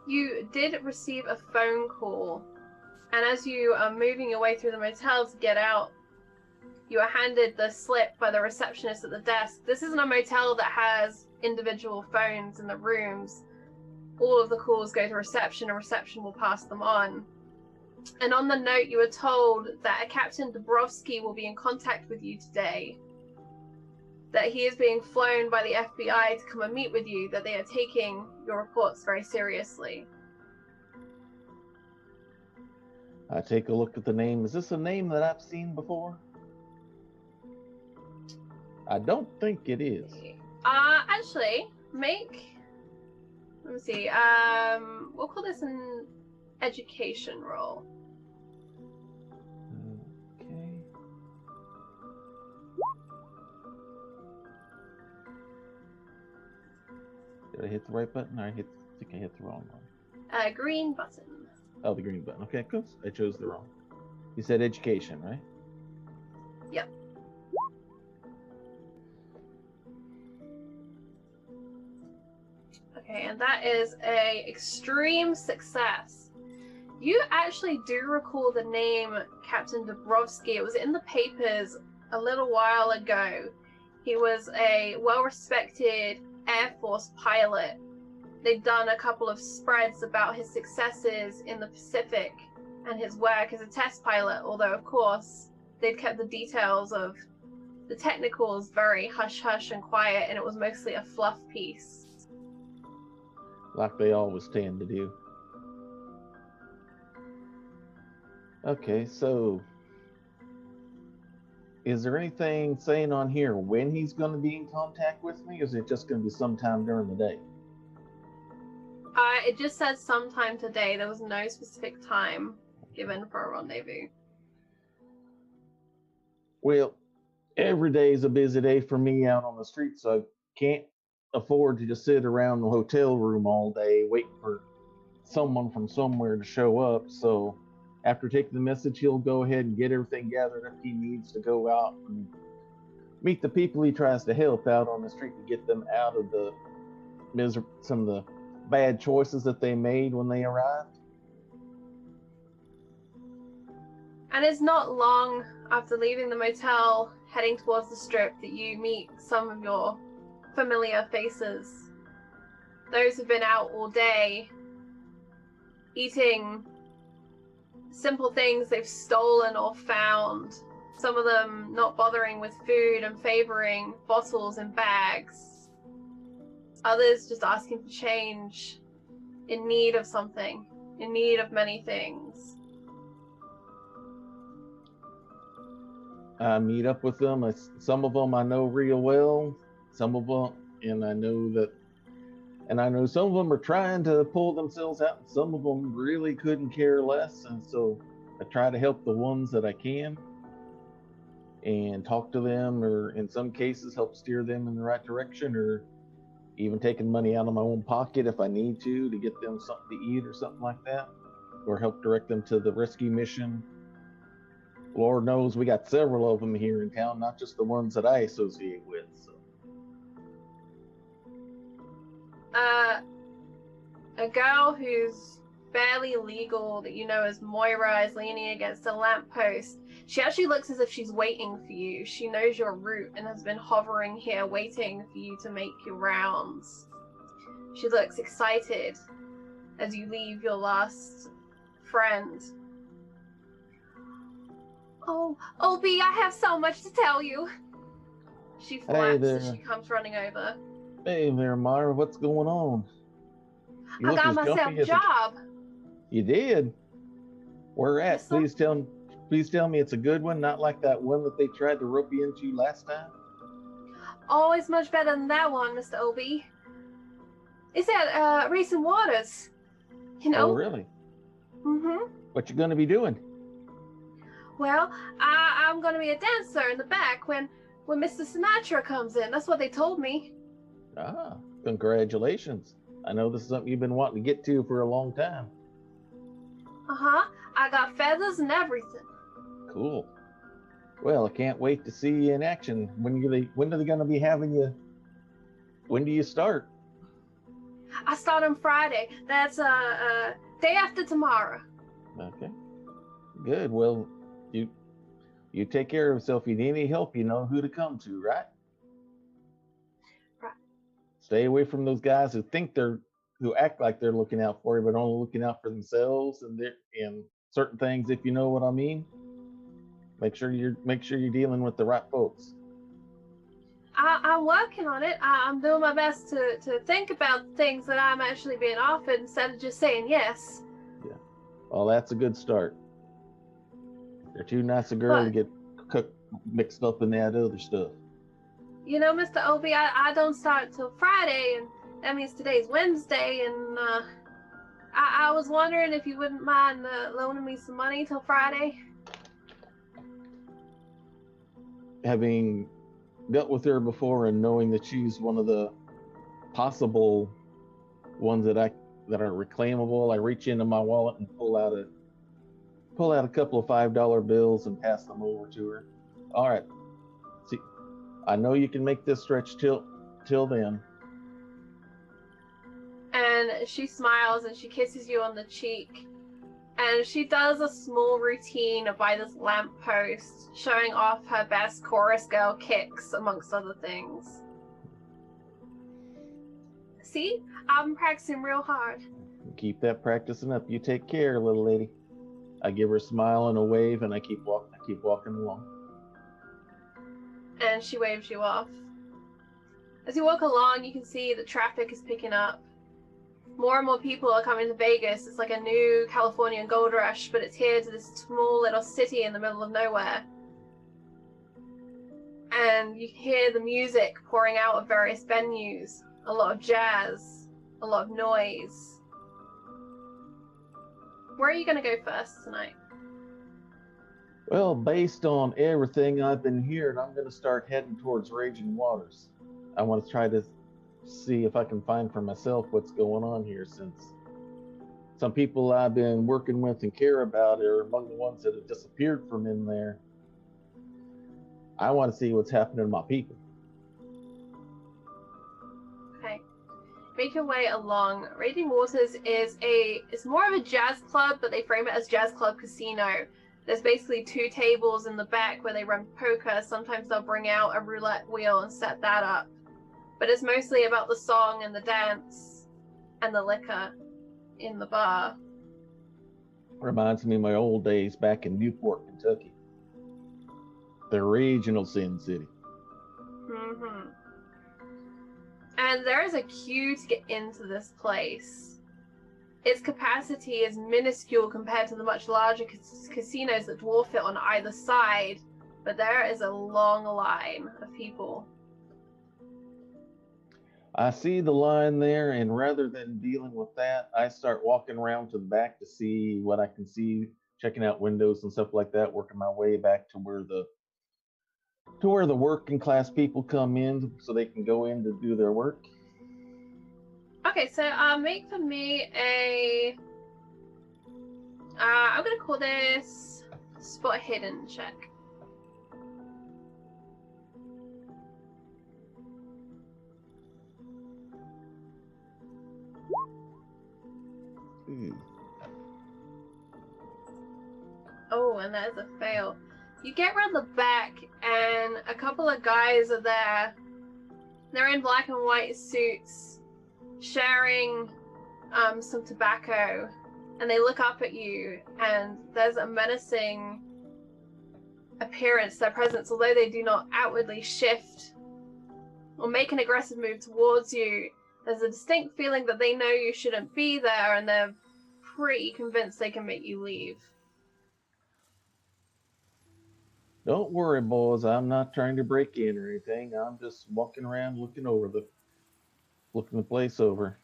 S1: You did receive a phone call, and as you are moving your way through the motel to get out, you are handed the slip by the receptionist at the desk. This isn't a motel that has individual phones in the rooms. All of the calls go to reception, and reception will pass them on. And on the note, you were told that a Captain Dabrowski will be in contact with you today, that he is being flown by the FBI to come and meet with you, that they are taking your reports very seriously.
S7: I take a look at the name. Is this a name that I've seen before? I don't think it is.
S1: Actually, let me see, we'll call this an education roll.
S7: Okay. Did I hit the right button? I think I hit the wrong one.
S1: Green button.
S7: Oh, the green button. Okay, cool. I chose the wrong. You said education, right?
S1: Yep. Okay, and that is a extreme success. You actually do recall the name Captain Dabrowski. It was in the papers a little while ago. He was a well-respected Air Force pilot. They'd done a couple of spreads about his successes in the Pacific and his work as a test pilot, although, of course, they'd kept the details of the technicals very hush-hush and quiet, and it was mostly a fluff piece.
S7: Like they always tend to do. Okay, so is there anything saying on here when he's going to be in contact with me, or is it just going to be sometime during the day?
S1: It just says sometime today. There was no specific time given for a rendezvous.
S7: Well, every day is a busy day for me out on the street, so I can't afford to just sit around the hotel room all day waiting for someone from somewhere to show up. So after taking the message, he'll go ahead and get everything gathered up he needs to go out and meet the people he tries to help out on the street to get them out of the some of the bad choices that they made when they arrived.
S1: And it's not long after leaving the motel, heading towards the strip, that you meet some of your familiar faces. Those who've been out all day, eating simple things they've stolen or found. Some of them not bothering with food and favoring bottles and bags. Others just asking for change, in need of something, in need of many things.
S7: I meet up with them. Some of them I know real well. Some of them, and I know some of them are trying to pull themselves out. And some of them really couldn't care less, and so I try to help the ones that I can, and talk to them, or in some cases help steer them in the right direction, or even taking money out of my own pocket if I need to get them something to eat or something like that, or help direct them to the rescue mission. Lord knows we got several of them here in town, not just the ones that I associate with. So.
S1: A girl who's fairly legal that you know as Moira is leaning against a lamppost. She actually looks as if she's waiting for you. She knows your route and has been hovering here waiting for you to make your rounds. She looks excited as you leave your last friend. Oh, Obie, I have so much to tell you. She flaps as she comes running over.
S7: Hey there, Myra, what's going on?
S1: I got myself a job.
S7: You did? Where at?
S1: Yes,
S7: Please tell me it's a good one, not like that one that they tried to rope you into last time.
S1: Always much better than that one, Mr. Obie. It's at Racing Waters. You know?
S7: Oh, really?
S1: Mm-hmm.
S7: What you gonna be doing?
S1: Well, I'm gonna be a dancer in the back when Mr. Sinatra comes in. That's what they told me.
S7: Ah, congratulations. I know this is something you've been wanting to get to for a long time.
S1: Uh-huh. I got feathers and everything.
S7: Cool. Well, I can't wait to see you in action. When are they gonna be having you? When do you start?
S1: I start on Friday. That's day after tomorrow.
S7: Okay. Good. Well, you take care of yourself. If you need any help, you know who to come to, right?
S1: Right.
S7: Stay away from those guys who act like they're looking out for you, but only looking out for themselves and certain things, if you know what I mean. Make sure you're dealing with the right folks.
S1: I'm working on it. I'm doing my best to think about things that I'm actually being offered instead of just saying yes.
S7: Yeah. Well, that's a good start. You're too nice a girl to get mixed up in that other stuff.
S1: You know, Mr. Obie, I don't start till Friday, and that means today's Wednesday, and I was wondering if you wouldn't mind loaning me some money till Friday.
S7: Having dealt with her before and knowing that she's one of the possible ones that are reclaimable, I reach into my wallet and pull out a couple of $5 bills and pass them over to her. All right. See, I know you can make this stretch till then.
S1: And she smiles and she kisses you on the cheek. And she does a small routine by this lamppost, showing off her best chorus girl kicks, amongst other things. See? I've been practicing real hard.
S7: Keep that practicing up. You take care, little lady. I give her a smile and a wave, and I keep walking along.
S1: And she waves you off. As you walk along, you can see the traffic is picking up. More and more people are coming to Vegas. It's like a new Californian gold rush, but it's here to this small little city in the middle of nowhere. And you hear the music pouring out of various venues. A lot of jazz, a lot of noise. Where are you going to go first tonight?
S7: Well, based on everything I've been hearing, I'm going to start heading towards Raging Waters. I want to try to see if I can find for myself what's going on here, since some people I've been working with and care about are among the ones that have disappeared from in there. I want to see what's happening to my people.
S1: Okay. Make your way along. Raging Waters is more of a jazz club, but they frame it as Jazz Club Casino. There's basically 2 tables in the back where they run poker. Sometimes they'll bring out a roulette wheel and set that up. But it's mostly about the song and the dance and the liquor in the bar.
S7: Reminds me of my old days back in Newport, Kentucky. The regional Sin City.
S1: Mm-hmm. And there is a queue to get into this place. Its capacity is minuscule compared to the much larger casinos that dwarf it on either side, but there is a long line of people.
S7: I see the line there, and rather than dealing with that, I start walking around to the back to see what I can see, checking out windows and stuff like that, working my way back to where the working class people come in so they can go in to do their work.
S1: Okay, so make for me a I'm gonna call this spot hidden check. Oh, and that is a fail. You get around the back, and a couple of guys are there. They're in black and white suits, sharing some tobacco, and they look up at you, and there's a menacing appearance to their presence, although they do not outwardly shift or make an aggressive move towards you. There's a distinct feeling that they know you shouldn't be there, and they're pretty convinced they can make you leave.
S7: Don't worry, boys. I'm not trying to break in or anything. I'm just walking around looking the place over.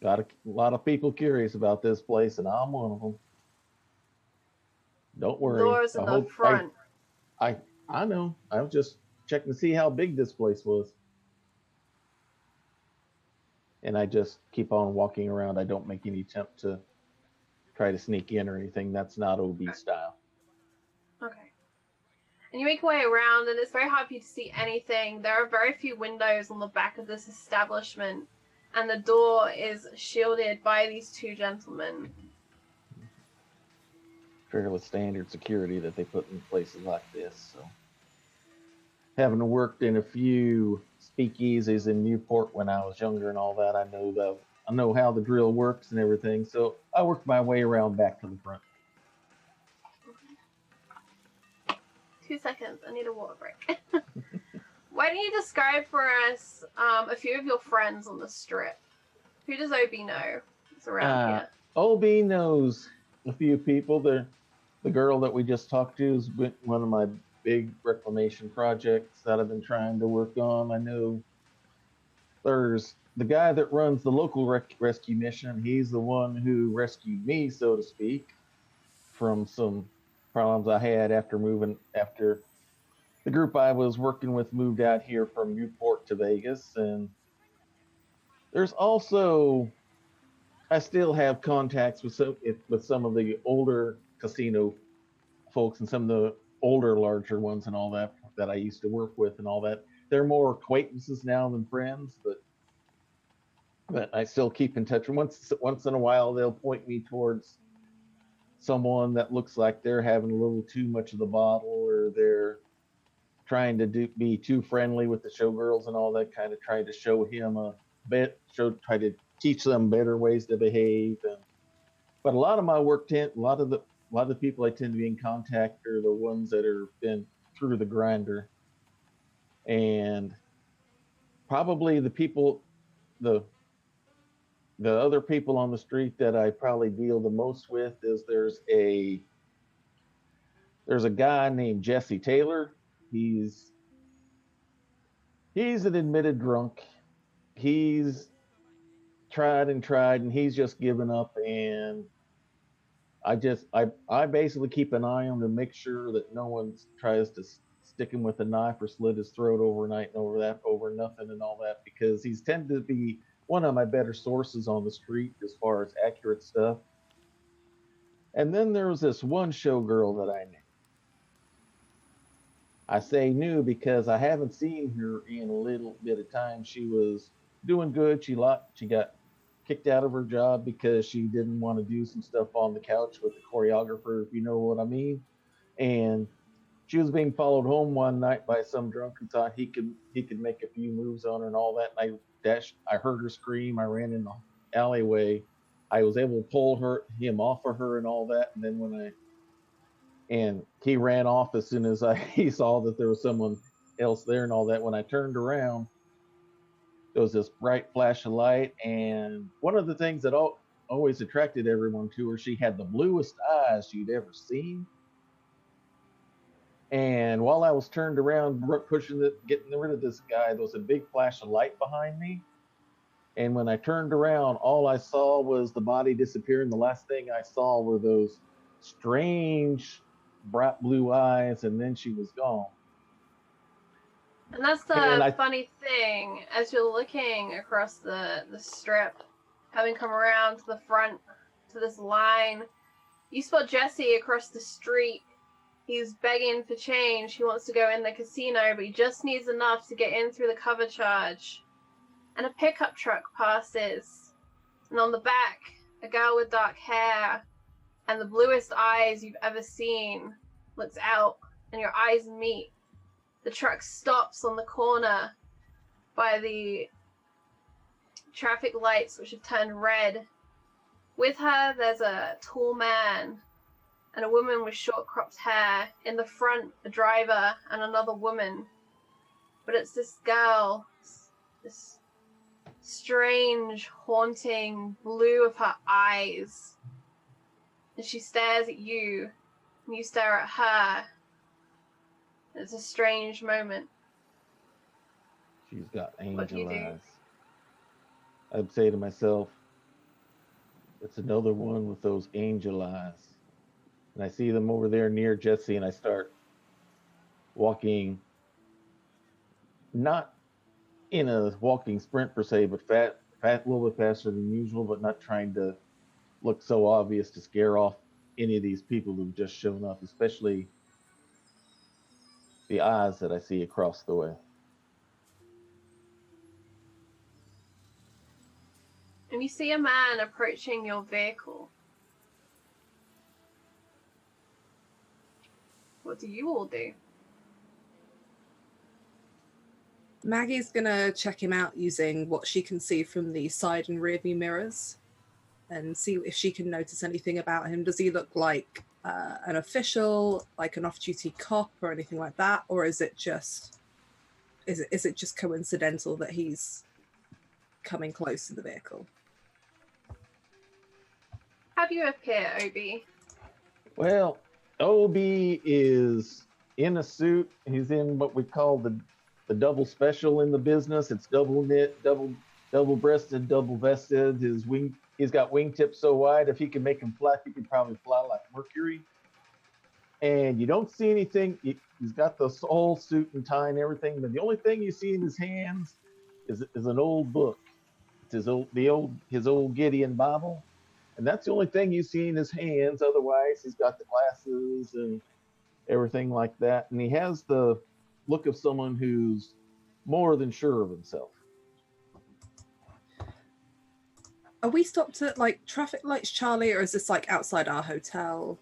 S7: Got a lot of people curious about this place, and I'm one of them. Don't worry.
S1: Doors in the front.
S7: I know. I was just checking to see how big this place was. And I just keep on walking around. I don't make any attempt to try to sneak in or anything. That's not OB style.
S1: Okay. And you make your way around, and it's very hard for you to see anything. There are very few windows on the back of this establishment, and the door is shielded by these two gentlemen.
S7: Fairly standard security that they put in places like this. So, having worked in a few speakeasies in Newport when I was younger and all that, I know how the drill works and everything. So I worked my way around back to the front.
S1: 2 seconds. I need a water break. Why don't you describe for us a few of your friends on the strip? Who does OB know is around here?
S7: OB knows a few people. The girl that we just talked to is one of my big reclamation projects that I've been trying to work on. I know there's the guy that runs the local rescue mission. He's the one who rescued me, so to speak, from some problems I had after the group I was working with moved out here from Newport to Vegas. And there's also, I still have contacts with some of the older casino folks and some of the older, larger ones and all that I used to work with and all that. They're more acquaintances now than friends, but I still keep in touch. Once in a while, they'll point me towards someone that looks like they're having a little too much of the bottle, or they're trying to be too friendly with the showgirls and all that, kind of try to show him try to teach them better ways to behave. But a lot of my work, a lot of the people I tend to be in contact are the ones that have been through the grinder. And probably the other people on the street that I probably deal the most with is there's a guy named Jesse Taylor. He's an admitted drunk. He's tried and he's just given up, and I basically keep an eye on him to make sure that no one tries to stick him with a knife or slit his throat overnight and over nothing and all that, because he's tended to be one of my better sources on the street as far as accurate stuff. And then there was this one showgirl that I knew. I say knew because I haven't seen her in a little bit of time. She was doing good. She got kicked out of her job because she didn't want to do some stuff on the couch with the choreographer, if you know what I mean. And she was being followed home one night by some drunk who thought he could make a few moves on her and all that. And I heard her scream. I ran in the alleyway. I was able to pull him off of her and all that. And then and he ran off as soon as he saw that there was someone else there and all that. When I turned around, there was this bright flash of light. And one of the things that always attracted everyone to her, she had the bluest eyes you'd ever seen. And while I was turned around, pushing it, getting rid of this guy, there was a big flash of light behind me. And when I turned around, all I saw was the body disappear. And the last thing I saw were those strange bright blue eyes. And then she was gone.
S1: And that's the funny thing, as you're looking across the strip, having come around to the front, to this line, you spot Jesse across the street. He's begging for change. He wants to go in the casino, but he just needs enough to get in through the cover charge. And a pickup truck passes. And on the back, a girl with dark hair and the bluest eyes you've ever seen looks out, and your eyes meet. The truck stops on the corner by the traffic lights, which have turned red. With her, there's a tall man and a woman with short cropped hair. In the front, a driver and another woman. But it's this girl, this strange, haunting blue of her eyes. And she stares at you, and you stare at her. It's a strange moment.
S7: She's got angel
S1: What do you do?
S7: eyes. I'd say to myself, it's another one with those angel eyes. And I see them over there near Jesse, and I start walking, not in a walking sprint per se, but a little bit faster than usual, but not trying to look so obvious to scare off any of these people who've just shown up, especially the eyes that I see across the way.
S1: And you see a man approaching your vehicle. What do you all do?
S3: Maggie's gonna check him out using what she can see from the side and rear view mirrors and see if she can notice anything about him. Does he look like an official, like an off-duty cop or anything like that? Or is it just coincidental that he's coming close to the vehicle?
S1: How do you appear, Obi?
S7: Well, Obi is in a suit. He's in what we call the double special in the business. It's double knit, double breasted, double vested. He's got wingtips so wide, if he can make them flat, he could probably fly like Mercury. And you don't see anything. He's got the whole suit and tie and everything, but the only thing you see in his hands is an old book. It's his old Gideon Bible. And that's the only thing you see in his hands. Otherwise, he's got the glasses and everything like that. And he has the look of someone who's more than sure of himself.
S3: Are we stopped at like traffic lights, Charlie, or is this like outside our hotel?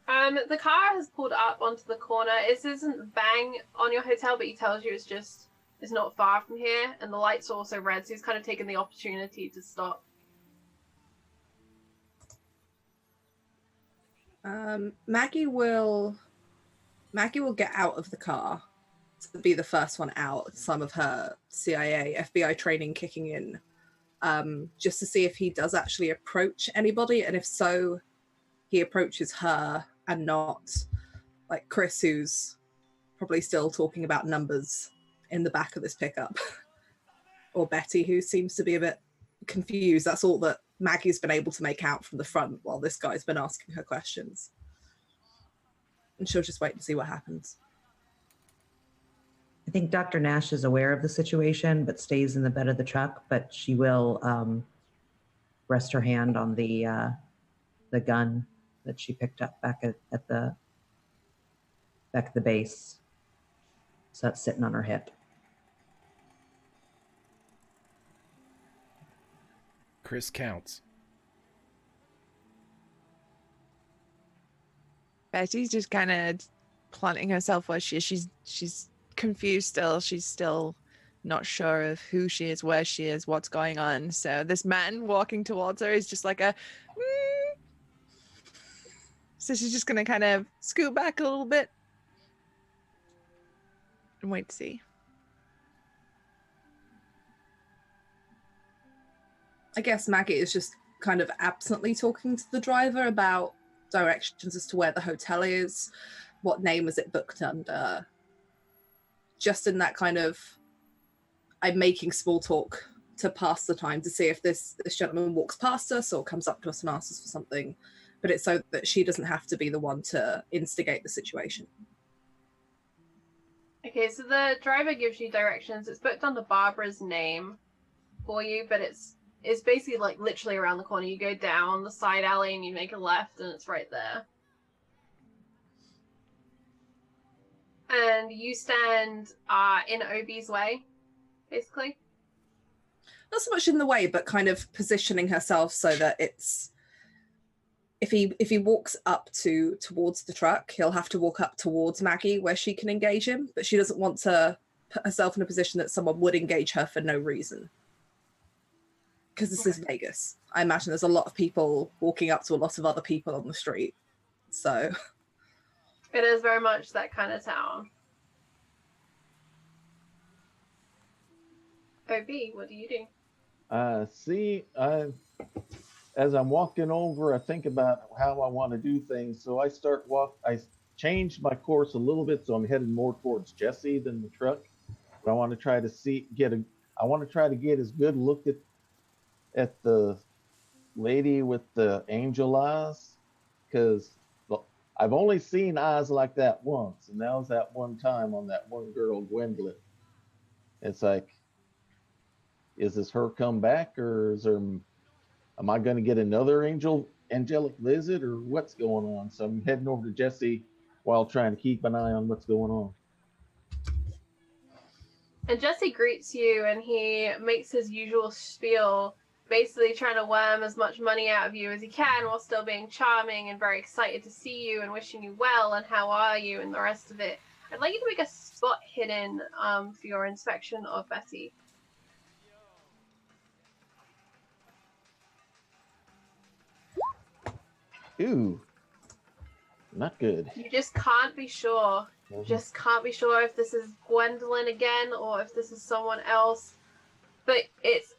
S1: The car has pulled up onto the corner. It isn't bang on your hotel, but he tells you it's not far from here, and the lights are also red, so he's kind of taken the opportunity to stop.
S3: Maggie will get out of the car to be the first one out, some of her CIA, FBI training kicking in, just to see if he does actually approach anybody, and if so, he approaches her and not like Chris, who's probably still talking about numbers in the back of this pickup, or Betty, who seems to be a bit confused. That's all that Maggie's been able to make out from the front while this guy's been asking her questions. And she'll just wait and see what happens.
S5: I think Dr. Nash is aware of the situation, but stays in the bed of the truck, but she will rest her hand on the gun that she picked up back at the base. So it's sitting on her hip.
S6: Chris counts.
S4: Betty's just kind of planting herself where she is. She's confused still. She's still not sure of who she is, where she is, what's going on. So this man walking towards her is just like a... So she's just going to kind of scoot back a little bit and wait to see.
S3: I guess Maggie is just kind of absently talking to the driver about directions as to where the hotel is. what name is it booked under? Just in that kind of, I'm making small talk to pass the time to see if this gentleman walks past us or comes up to us and asks us for something, but it's so that she doesn't have to be the one to instigate the situation.
S1: Okay, so the driver gives you directions. It's booked under Barbara's name for you, but it's basically like literally around the corner. You go down the side alley and you make a left and it's right there. And you stand in Obi's way, basically.
S3: Not so much in the way, but kind of positioning herself so that it's, if he walks up towards the truck, he'll have to walk up towards Maggie where she can engage him, but she doesn't want to put herself in a position that someone would engage her for no reason. Because this is Vegas. I imagine there's a lot of people walking up to a lot of other people on the street. So
S1: it is very much that kind of town. OB, what do you do?
S7: As I'm walking over, I think about how I want to do things. So I changed my course a little bit, so I'm headed more towards Jesse than the truck. But I want to try to I want to try to get as good look at the lady with the angel eyes, because I've only seen eyes like that once, and that was that one time on that one girl, Gwendolyn. It's like, is this her come back, or am I going to get another angelic visit, or what's going on? So I'm heading over to Jesse while trying to keep an eye on what's going on.
S1: And Jesse greets you, and he makes his usual spiel, basically trying to worm as much money out of you as he can while still being charming and very excited to see you and wishing you well and how are you and the rest of it. I'd like you to make a spot hidden for your inspection of Betty.
S7: Ooh, not good.
S1: You just can't be sure.
S7: Mm-hmm.
S1: Just can't be sure if this is Gwendolyn again or if this is someone else. But it's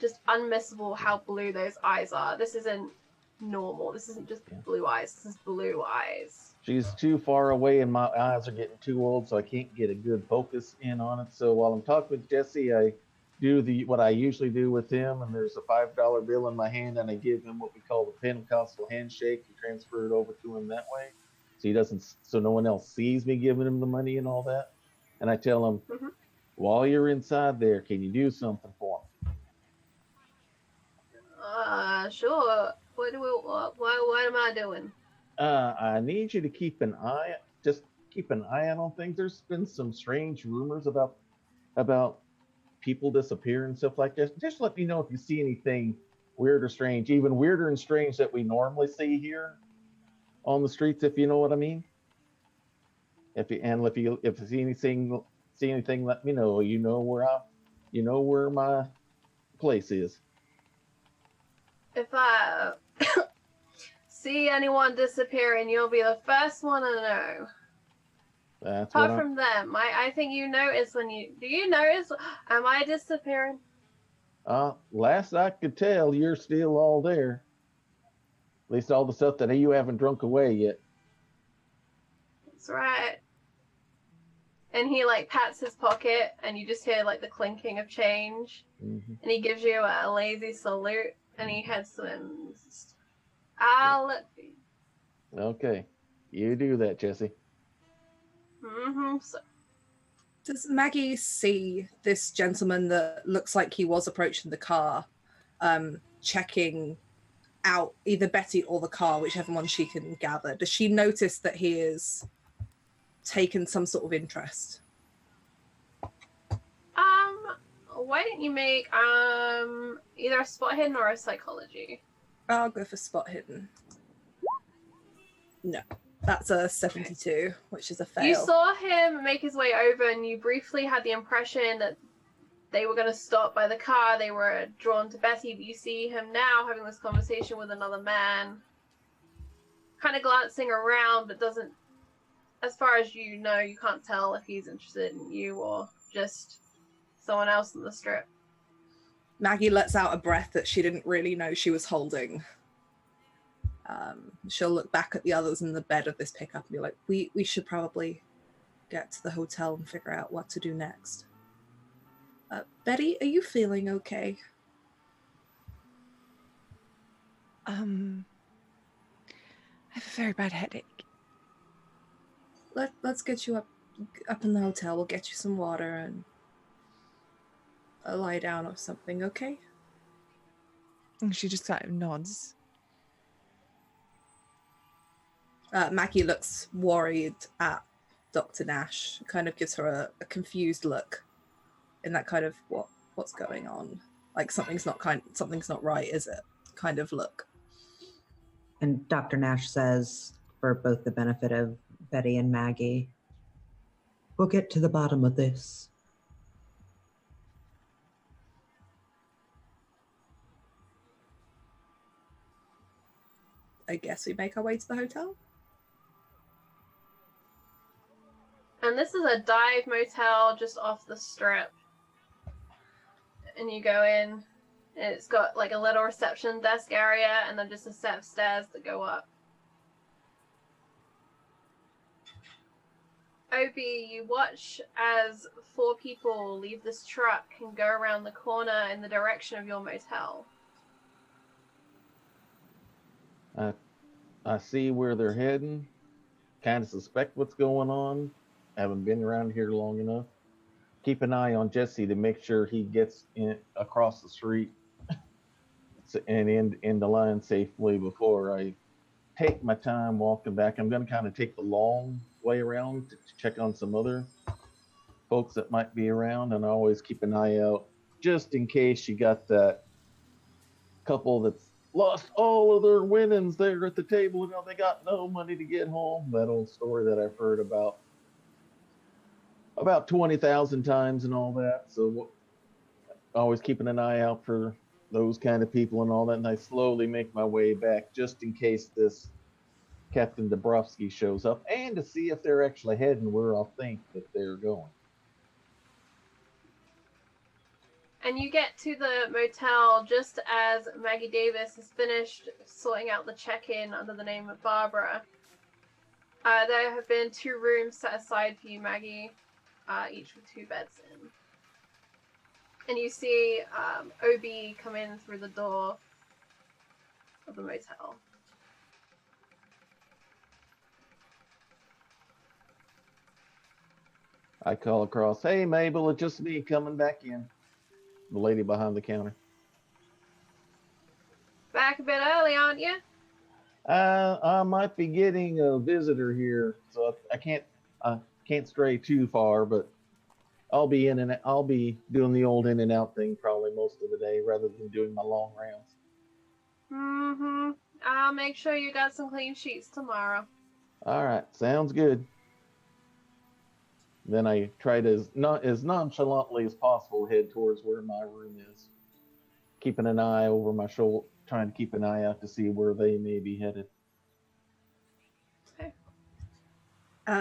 S1: just unmissable how blue those eyes are. This isn't normal. This isn't just blue eyes. This is blue eyes.
S7: She's too far away and my eyes are getting too old, so I can't get a good focus in on it. So while I'm talking with Jesse, I do what I usually do with him, and there's a $5 bill in my hand, and I give him what we call the Pentecostal handshake and transfer it over to him that way, so no one else sees me giving him the money and all that. And I tell him, while you're inside there, can you do something for me?
S1: Sure. What am I doing?
S7: I need you to keep an eye out on things. There's been some strange rumors about people disappear and stuff like this. Just let me know if you see anything weird or strange, even weirder and strange that we normally see here on the streets, if you know what I mean. If you see anything, let me know. You know where my place is.
S1: If I see anyone disappearing, you'll be the first one to know. Apart from them, I think you notice do you notice, am I disappearing?
S7: Last I could tell, you're still all there. At least all the stuff that you haven't drunk away yet.
S1: That's right. And he pats his pocket, and you just hear the clinking of change. Mm-hmm. And he gives you a lazy salute, and he heads to him. I'll let you.
S7: Okay, you do that, Jesse.
S1: So.
S3: Does Maggie see this gentleman that looks like he was approaching the car, checking out either Betty or the car, whichever one she can gather? Does she notice that he is taken some sort of interest?
S1: Why don't you make either a spot hidden or a psychology?
S3: I'll go for spot hidden. No. That's a 72, which is a fail.
S1: You saw him make his way over, and you briefly had the impression that they were going to stop by the car. They were drawn to Betty, but you see him now having this conversation with another man, kind of glancing around, but doesn't, as far as you know, you can't tell if he's interested in you or just someone else in the strip.
S3: Maggie lets out a breath that she didn't really know she was holding. She'll look back at the others in the bed of this pickup and be like, we should probably get to the hotel and figure out what to do next. Betty, are you feeling okay?
S4: I have a very bad headache.
S3: Let's get you up in the hotel. We'll get you some water and a lie down or something, okay?
S4: And she just kind of nods.
S3: Maggie looks worried at Dr. Nash, kind of gives her a confused look in that kind of what's going on? Like something's not right, is it? Kind of look.
S5: And Dr. Nash says, for both the benefit of Betty and Maggie, we'll get to the bottom of this.
S3: I guess we make our way to the hotel.
S1: And this is a dive motel just off the strip. And you go in, and it's got like a little reception desk area, and then just a set of stairs that go up. Obi, you watch as 4 people leave this truck and go around the corner in the direction of your motel.
S7: I see where they're heading. Kind of suspect what's going on. Haven't been around here long enough. Keep an eye on Jesse to make sure he gets in across the street and in the line safely before I take my time walking back. I'm going to kind of take the long way around to check on some other folks that might be around, and I always keep an eye out just in case you got that couple that's lost all of their winnings there at the table, and now they got no money to get home. That old story that I've heard about 20,000 times and all that. So always keeping an eye out for those kind of people and all that. And I slowly make my way back just in case this Captain Dabrowski shows up, and to see if they're actually heading where I think that they're going.
S1: And you get to the motel just as Maggie Davis has finished sorting out the check-in under the name of Barbara. There have been 2 rooms set aside for you, Maggie, each with 2 beds in. And you see Obi come in through the door of the motel.
S7: I call across, "Hey, Mabel, it's just me coming back in." The lady behind the counter.
S1: Back a bit early, aren't you?
S7: I might be getting a visitor here, so I can't stray too far, but I'll be doing the old in and out thing probably most of the day rather than doing my long rounds.
S1: Mm-hmm. I'll make sure you got some clean sheets tomorrow.
S7: All right, sounds good. Then I try to, as nonchalantly as possible, head towards where my room is, keeping an eye over my shoulder, trying to keep an eye out to see where they may be headed.
S1: Okay.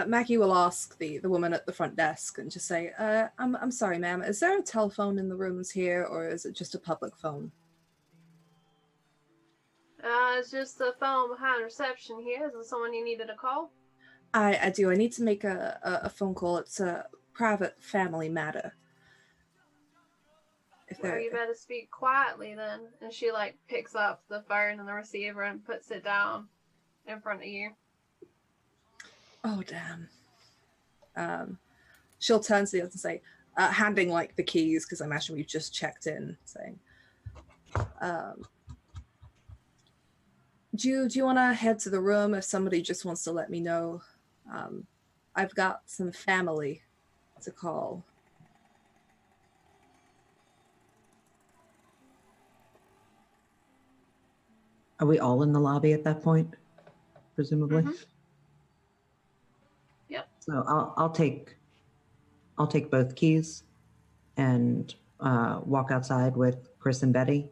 S3: Maggie will ask the woman at the front desk and just say, I'm sorry, ma'am, is there a telephone in the rooms here, or is it just a public phone?
S1: It's just the phone behind reception here. Is there someone you needed to call?
S3: I do. I need to make a phone call. It's a private family matter.
S1: Well, you better speak quietly then. And she picks up the phone and the receiver and puts it down in front of you.
S3: Oh, damn. She'll turn to the other and say, handing the keys, because I imagine we've just checked in, saying, do you want to head to the room if somebody just wants to let me know? I've got some family to call.
S5: Are we all in the lobby at that point, presumably?
S1: Mm-hmm. Yep.
S5: So I'll take both keys and walk outside with Chris and Betty.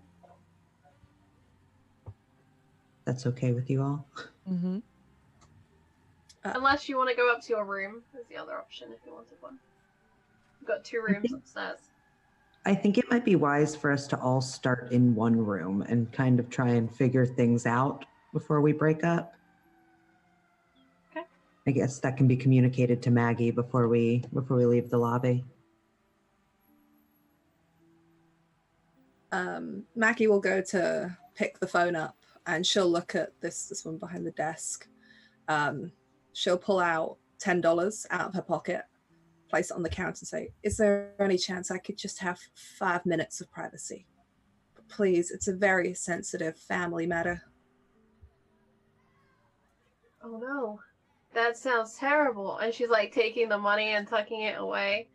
S5: That's okay with you all?
S4: Mm-hmm.
S1: Unless you want to go up to your room, is the other option if you wanted one. You've got 2 rooms upstairs.
S5: I think it might be wise for us to all start in one room and kind of try and figure things out before we break up.
S1: Okay.
S5: I guess that can be communicated to Maggie before we leave the lobby.
S3: Maggie will go to pick the phone up, and she'll look at this one behind the desk. She'll pull out $10 out of her pocket, place it on the counter, and say, "Is there any chance I could just have 5 minutes of privacy? Please, it's a very sensitive family matter."
S1: Oh no, that sounds terrible. And she's like taking the money and tucking it away.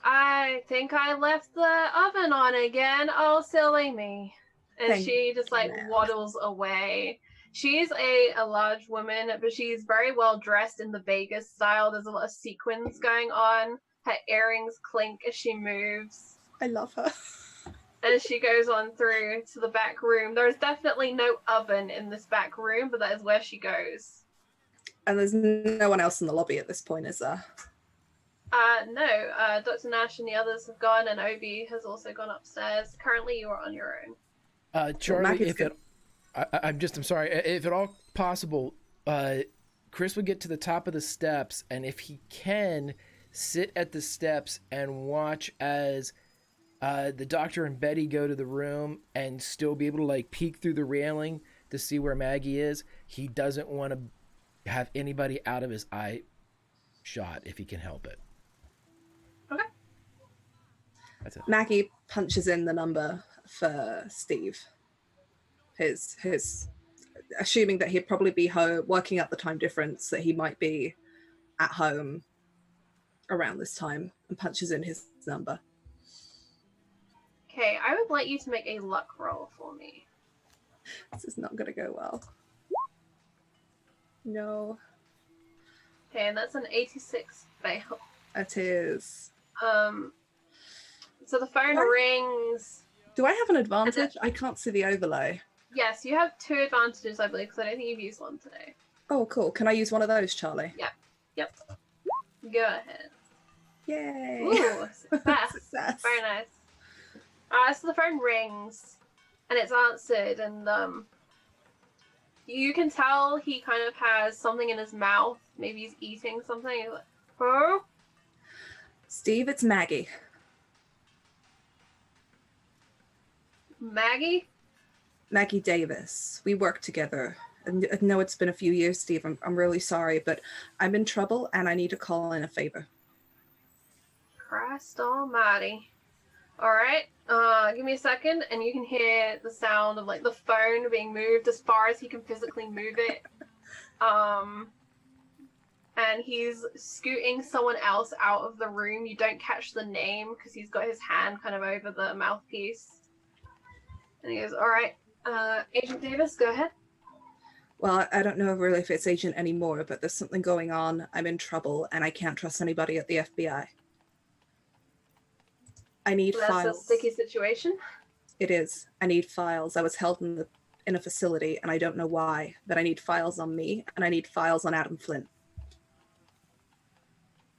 S1: I think I left the oven on again. Oh, silly me. And
S3: Thank
S1: she just like
S3: you, ma'am.
S1: waddles away. She's a large woman, but she's very well dressed in the Vegas style. There's a lot of sequins going on. Her earrings clink as she moves.
S3: I love her.
S1: As she goes on through to the back room. There is definitely no oven in this back room, but that is where she goes.
S3: And there's no one else in the lobby at this point, is there?
S1: No. Dr. Nash and the others have gone, and Obi has also gone upstairs. Currently, you are on your own.
S6: Charlie,
S3: Maggie's
S6: if
S3: good.
S6: I'm sorry, if at all possible, Chris would get to the top of the steps, and if he can, sit at the steps and watch as the doctor and Betty go to the room and still be able to like peek through the railing to see where Maggie is. He doesn't want to have anybody out of his eye shot if he can help it.
S1: Okay.
S6: That's it.
S3: Maggie punches in the number for Steve. His assuming that he'd probably be home, working out the time difference, that he might be at home around this time, and punches in his number.
S1: Okay, I would like you to make a luck roll for me.
S3: This is not going to go well. No,
S1: Okay, and that's an 86 fail.
S3: it is.
S1: So the phone
S3: What?
S1: rings.
S3: Do I have an advantage? I can't see the overlay.
S1: Yes, you have 2 advantages, I believe, because I don't think you've used one today.
S3: Oh, cool. Can I use one of those, Charlie?
S1: Yep. Go ahead.
S3: Yay!
S1: Ooh, success.
S3: Success.
S1: Very nice. So the phone rings, and it's answered, and you can tell he kind of has something in his mouth. Maybe he's eating something. He's like, "Huh?
S3: Steve, it's Maggie.
S1: Maggie?
S3: Maggie Davis. We work together. And I know it's been a few years, Steve. I'm really sorry, but I'm in trouble and I need to call in a favor."
S1: Christ almighty. Alright, give me a second, and you can hear the sound of like the phone being moved as far as he can physically move it. And he's scooting someone else out of the room. You don't catch the name because he's got his hand kind of over the mouthpiece. And he goes, "Alright, Agent Davis, go ahead."
S3: Well, I don't know really if it's Agent anymore, but there's something going on. I'm in trouble and I can't trust anybody at the FBI. I need
S1: That's
S3: files.
S1: a sticky situation.
S3: It is. I need files. I was held in a facility and I don't know why, but I need files on me and I need files on Adam Flint.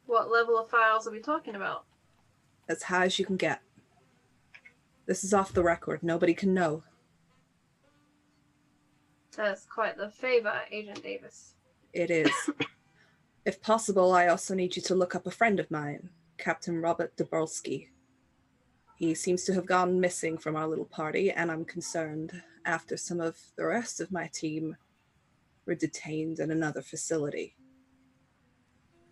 S1: What level of files are we talking about?
S3: As high as you can get. This is off the record. Nobody can know.
S1: That's quite the favor, Agent Davis.
S3: It is. If possible, I also need you to look up a friend of mine, Captain Robert Dabrowski. He seems to have gone missing from our little party, and I'm concerned after some of the rest of my team were detained in another facility.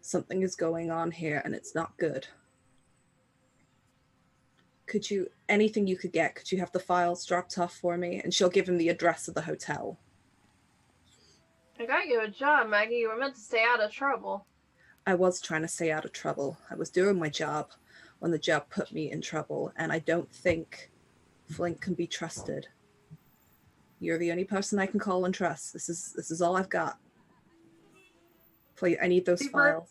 S3: Something is going on here, and it's not good. Could you, anything you could get, could you have the files dropped off for me? And she'll give him the address of the hotel.
S1: I got you a job, Maggie. You were meant to stay out of trouble.
S3: I was trying to stay out of trouble. I was doing my job when the job put me in trouble, and I don't think Flint can be trusted. You're the only person I can call and trust. This is all I've got. Please, I need those files.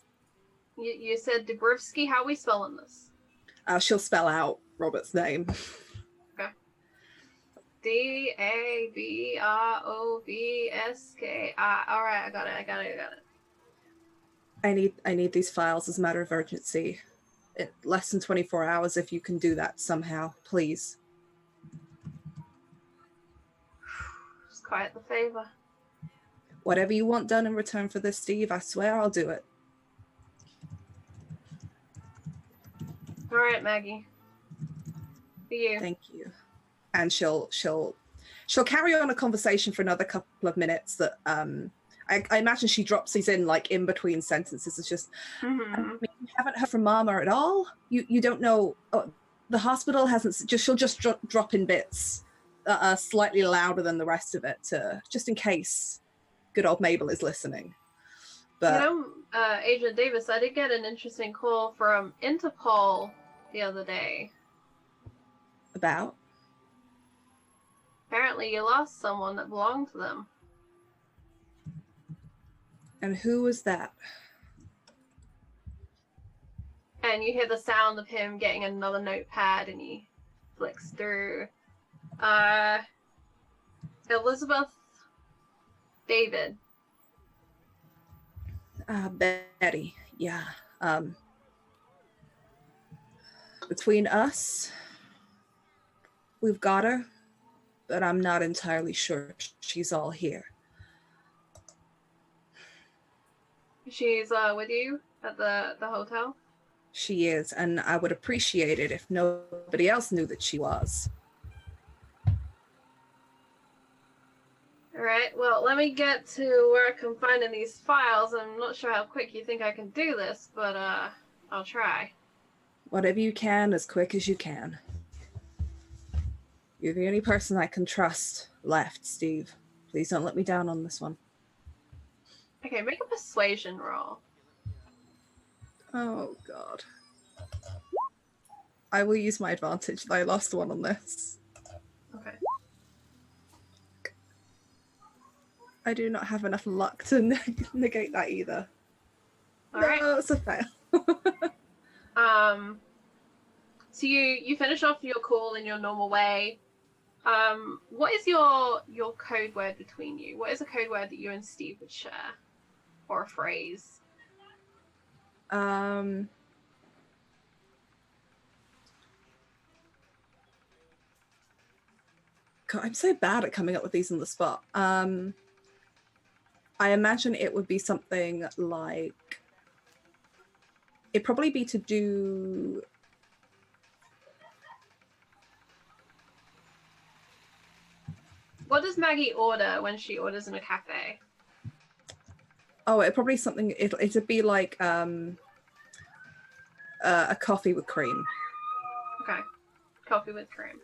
S1: You said Dabrowski. How are we spelling this?
S3: She'll spell out Robert's name.
S1: Okay. Dabrowski. All right, I got it.
S3: I need these files as a matter of urgency. In less than 24 hours, if you can do that somehow, please.
S1: Just quite the favor.
S3: Whatever you want done in return for this, Steve, I swear I'll do it.
S1: All right, Maggie. For you.
S3: Thank you. And she'll carry on a conversation for another couple of minutes that I imagine she drops these in like in between sentences. It's just, I mean, you haven't heard from Mama at all? You don't know, the hospital hasn't, she'll just drop in bits that are slightly louder than the rest of it, just in case good old Mabel is listening. But
S1: Agent Davis, I did get an interesting call from Interpol the other day.
S3: About?
S1: Apparently you lost someone that belonged to them.
S3: And who was that?
S1: And you hear the sound of him getting another notepad, and he flicks through. Elizabeth David.
S3: Betty, yeah. Between us, we've got her, but I'm not entirely sure she's all here.
S1: She's with you at the hotel?
S3: She is, and I would appreciate it if nobody else knew that she was.
S1: Alright, well, let me get to work on finding these files. I'm not sure how quick you think I can do this, but I'll try.
S3: Whatever you can, as quick as you can. You're the only person I can trust left, Steve. Please don't let me down on this one.
S1: Okay, make a persuasion roll.
S3: Oh, God. I will use my advantage. I lost one on this.
S1: Okay.
S3: I do not have enough luck to negate that either.
S1: Alright.
S3: No, it's a fail.
S1: So you finish off your call in your normal way. What is your code word between you? What is a code word that you and Steve would share? Or a phrase?
S3: God, I'm so bad at coming up with these on the spot. I imagine it would be something like, it'd probably be to do.
S1: What does Maggie order when she orders in a cafe?
S3: Oh, it'd probably something. It'd be like a coffee with cream.
S1: Okay, coffee with cream.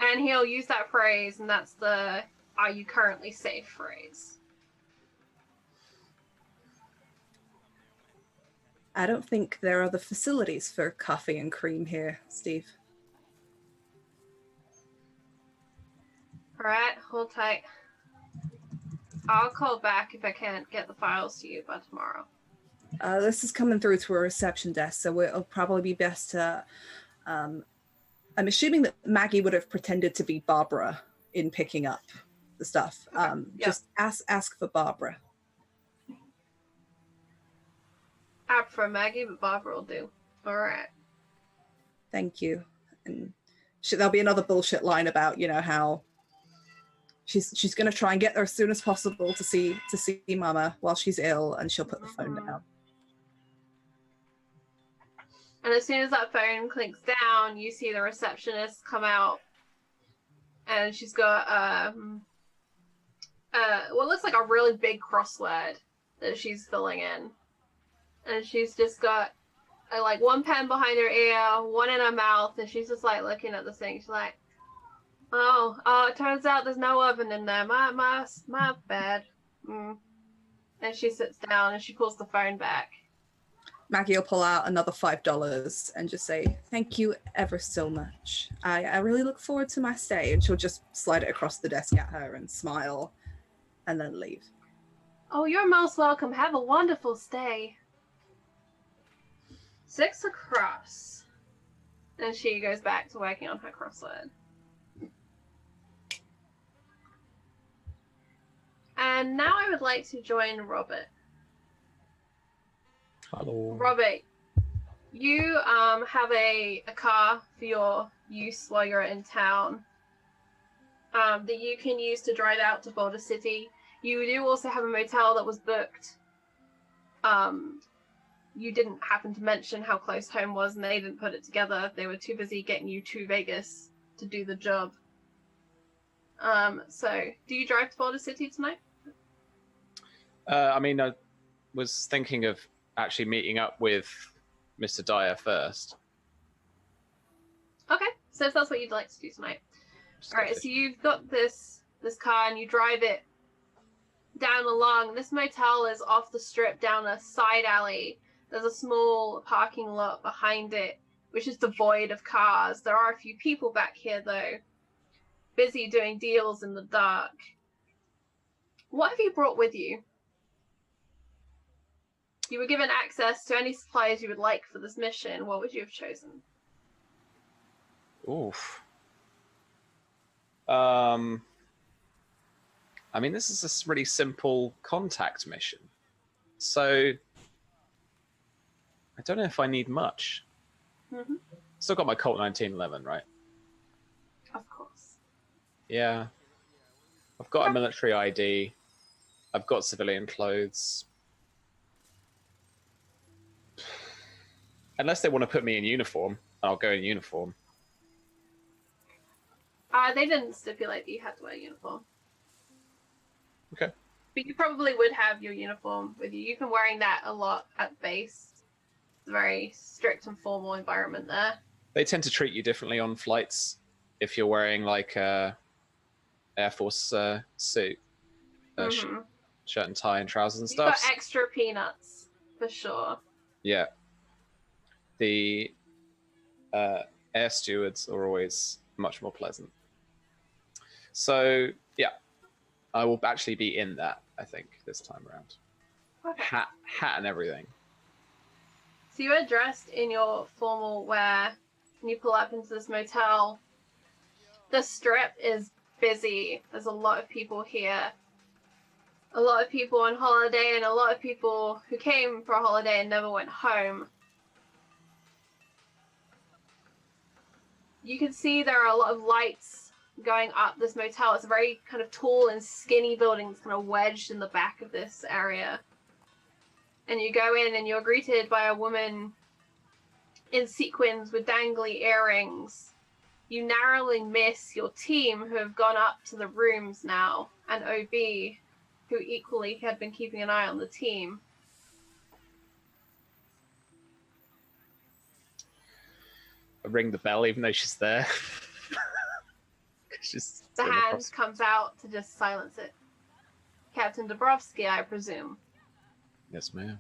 S1: And he'll use that phrase, and that's the "Are you currently safe?" phrase.
S3: I don't think there are the facilities for coffee and cream here, Steve.
S1: All right, hold tight. I'll call back if I can't get the files to you by tomorrow.
S3: This is coming through to a reception desk, so it'll probably be best to. I'm assuming that Maggie would have pretended to be Barbara in picking up the stuff.
S1: Okay.
S3: Just ask for Barbara.
S1: I prefer Maggie, but Barbara will do. All right.
S3: Thank you. And there'll be another bullshit line about, how she's going to try and get there as soon as possible to see Mama while she's ill, and she'll put the phone down.
S1: And as soon as that phone clinks down, you see the receptionist come out, and she's got what looks like a really big crossword that she's filling in, and she's just got like one pen behind her ear, one in her mouth, and she's just like looking at the thing. She's like, "Oh, it turns out there's no oven in there. My bad." And she sits down and she pulls the phone back.
S3: Maggie will pull out another $5 and just say, "Thank you ever so much. I really look forward to my stay." And she'll just slide it across the desk at her and smile and then leave.
S1: "Oh, you're most welcome. Have a wonderful stay." 6 across. And she goes back to working on her crossword. And now I would like to join Robert.
S2: Hello.
S1: Robert, you have a car for your use while you're in town that you can use to drive out to Boulder City. You do also have a motel that was booked. You didn't happen to mention how close home was, and they didn't put it together. They were too busy getting you to Vegas to do the job. So, do you drive to Boulder City tonight?
S2: I mean, I was thinking of actually meeting up with Mr. Dyer first.
S1: Okay, so if that's what you'd like to do tonight. Alright, so you've got this car and you drive it down along. This motel is off the strip down a side alley. There's a small parking lot behind it, which is devoid of cars. There are a few people back here, though, busy doing deals in the dark. What have you brought with you? You were given access to any supplies you would like for this mission. What would you have chosen?
S2: Oof. I mean, this is a really simple contact mission. So, I don't know if I need much.
S1: Mm-hmm.
S2: Still got my Colt 1911, right?
S1: Of course.
S2: Yeah. I've got a military ID. I've got civilian clothes. Unless they want to put me in uniform, I'll go in uniform.
S1: They didn't stipulate that you had to wear a uniform.
S2: Okay.
S1: But you probably would have your uniform with you. You've been wearing that a lot at base. It's a very strict and formal environment there.
S2: They tend to treat you differently on flights if you're wearing like a Air Force suit, shirt and tie and trousers and
S1: You've
S2: stuff.
S1: got extra peanuts, for sure.
S2: Yeah. The air stewards are always much more pleasant. So, yeah, I will actually be in that, I think, this time around.
S1: Okay.
S2: Hat and everything.
S1: So you are dressed in your formal wear, and you pull up into this motel. The strip is busy. There's a lot of people here. A lot of people on holiday, and a lot of people who came for a holiday and never went home. You can see there are a lot of lights going up this motel. It's a very kind of tall and skinny building that's kind of wedged in the back of this area. And you go in and you're greeted by a woman in sequins with dangly earrings. You narrowly miss your team who have gone up to the rooms now, and OB, who equally had been keeping an eye on the team.
S2: I ring the bell even though she's there. She's
S1: The hand comes out to just silence it. Captain Dabrowski, I presume.
S2: Yes, ma'am.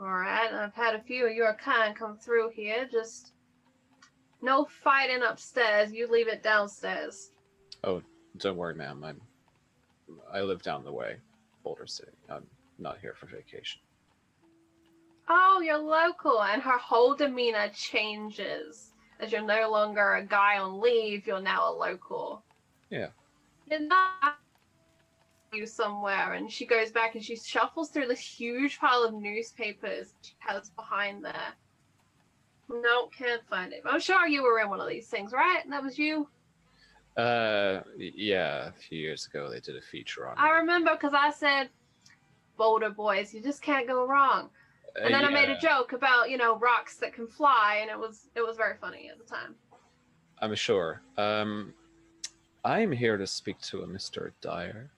S1: Alright, I've had a few of your kind come through here. Just no fighting upstairs. You leave it downstairs.
S2: Oh, don't worry, ma'am. I live down the way, Boulder City. I'm not here for vacation.
S1: Oh, you're local, and her whole demeanor changes. As you're no longer a guy on leave, you're now a local.
S2: Yeah.
S1: You're not you somewhere, and she goes back and she shuffles through this huge pile of newspapers she has behind there. No, can't find it. I'm sure you were in one of these things, right? That was you?
S2: Yeah, a few years ago they did a feature on it.
S1: I remember because I said, Boulder boys, you just can't go wrong. And then I made a joke about, rocks that can fly, and it was very funny at the time.
S2: I'm sure. I'm here to speak to a Mr. Dyer.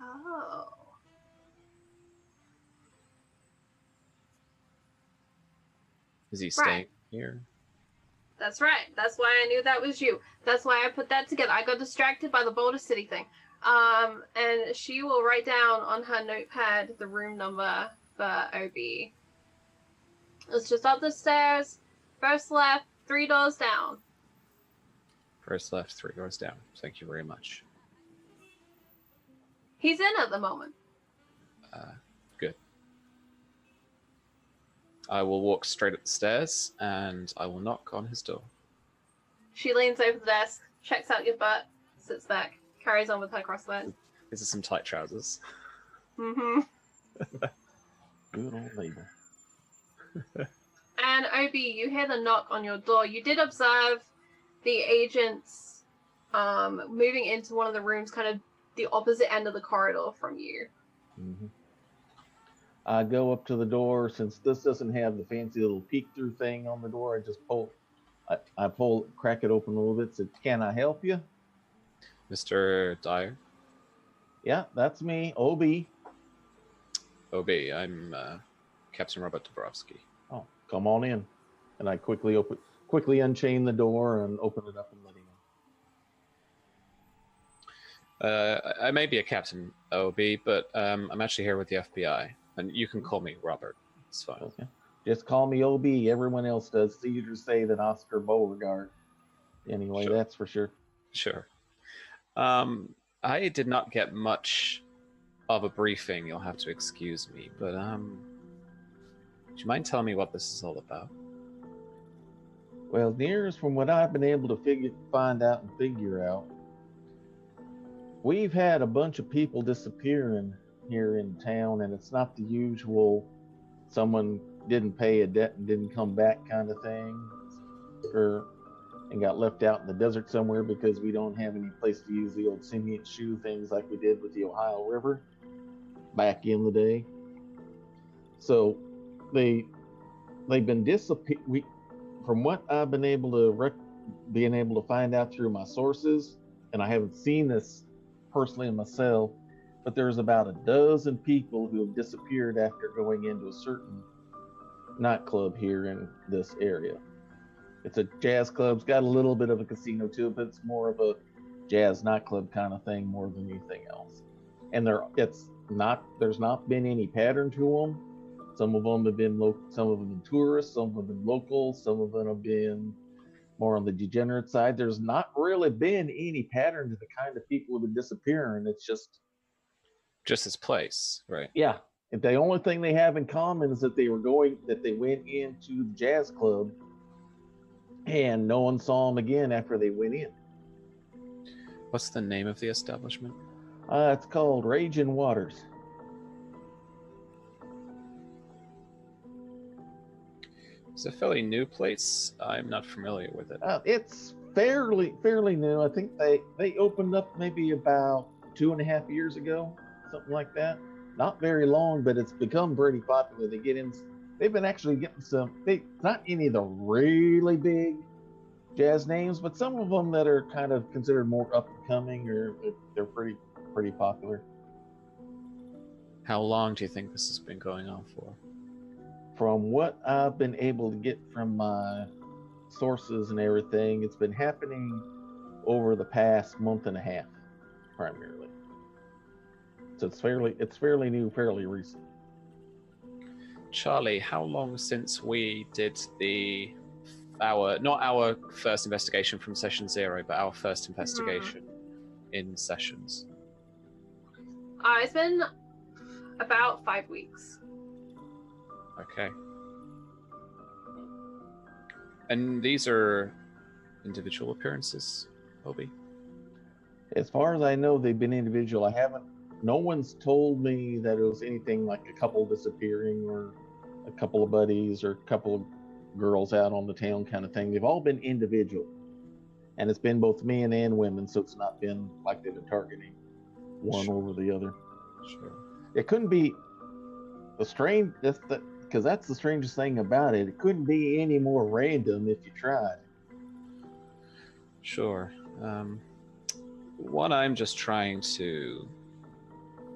S1: Oh.
S2: Is he staying here?
S1: That's right. That's why I knew that was you. That's why I put that together. I got distracted by the Boulder City thing. And she will write down on her notepad the room number for OB. It's just up the stairs, first left, 3 doors down.
S2: First left, 3 doors down. Thank you very much.
S1: He's in at the moment.
S2: Good. I will walk straight up the stairs, and I will knock on his door.
S1: She leans over the desk, checks out your butt, sits back, carries on with her crossword.
S2: These are some tight trousers.
S1: Mm-hmm.
S7: Good old lady.
S1: And OB, you hear the knock on your door. You did observe the agents moving into one of the rooms, kind of the opposite end of the corridor from you.
S7: Mm-hmm. I go up to the door. Since this doesn't have the fancy little peek-through thing on the door, I just crack it open a little bit. Said, "Can I help you?"
S2: Mr. Dyer?
S7: Yeah, that's me, OB.
S2: OB, I'm Captain Robert Dabrowski.
S7: Oh, come on in. And I quickly unchain the door and open it up and let him in.
S2: I may be a Captain OB, but I'm actually here with the FBI, and you can call me Robert. It's fine.
S7: Okay. Just call me OB. Everyone else does. Caesar say than Oscar Beauregard. Anyway,
S2: Sure.
S7: That's for sure.
S2: Sure. I did not get much of a briefing. You'll have to excuse me, but do you mind telling me what this is all about?
S7: Well, nearest from what I've been able to find out and figure out, we've had a bunch of people disappearing here in town, and it's not the usual someone didn't pay a debt and didn't come back kind of thing, and got left out in the desert somewhere because we don't have any place to use the old cement shoe things like we did with the Ohio River back in the day. So they've been disappeared. From what I've been able to find out through my sources, and I haven't seen this personally myself, but there's about a dozen people who have disappeared after going into a certain nightclub here in this area. It's a jazz club. It's got a little bit of a casino to it, but it's more of a jazz nightclub kind of thing more than anything else. And there's not been any pattern to them. Some of them have been tourists, some have been local, some of them have been more on the degenerate side. There's not really been any pattern to the kind of people who've been disappearing. It's just
S2: this place, right?
S7: Yeah. And the only thing they have in common is that they went into the jazz club and no one saw them again after they went in.
S2: What's the name of the establishment?
S7: It's called Raging Waters.
S2: It's a fairly new place. I'm not familiar with it.
S7: It's fairly new. I think they opened up maybe about 2.5 years ago, something like that. Not very long, but it's become pretty popular. They've been actually getting not any of the really big jazz names, but some of them that are kind of considered more up and coming, or they're pretty popular.
S2: How long do you think this has been going on for?
S7: From what I've been able to get from my sources and everything, it's been happening over the past month and a half, primarily. So it's fairly new, fairly recent.
S2: Charlie, how long since we did not our first investigation from session 0, but our first investigation in sessions?
S1: It's been about 5 weeks.
S2: Okay. And these are individual appearances, Obi?
S7: As far as I know, they've been individual. No one's told me that it was anything like a couple disappearing or a couple of buddies or a couple of girls out on the town kind of thing. They've all been individual. And it's been both men and women, so it's not been like they've been targeting one over the other.
S2: Sure.
S7: It couldn't be because that's the strangest thing about it. It couldn't be any more random if you tried.
S2: Sure. What I'm just trying to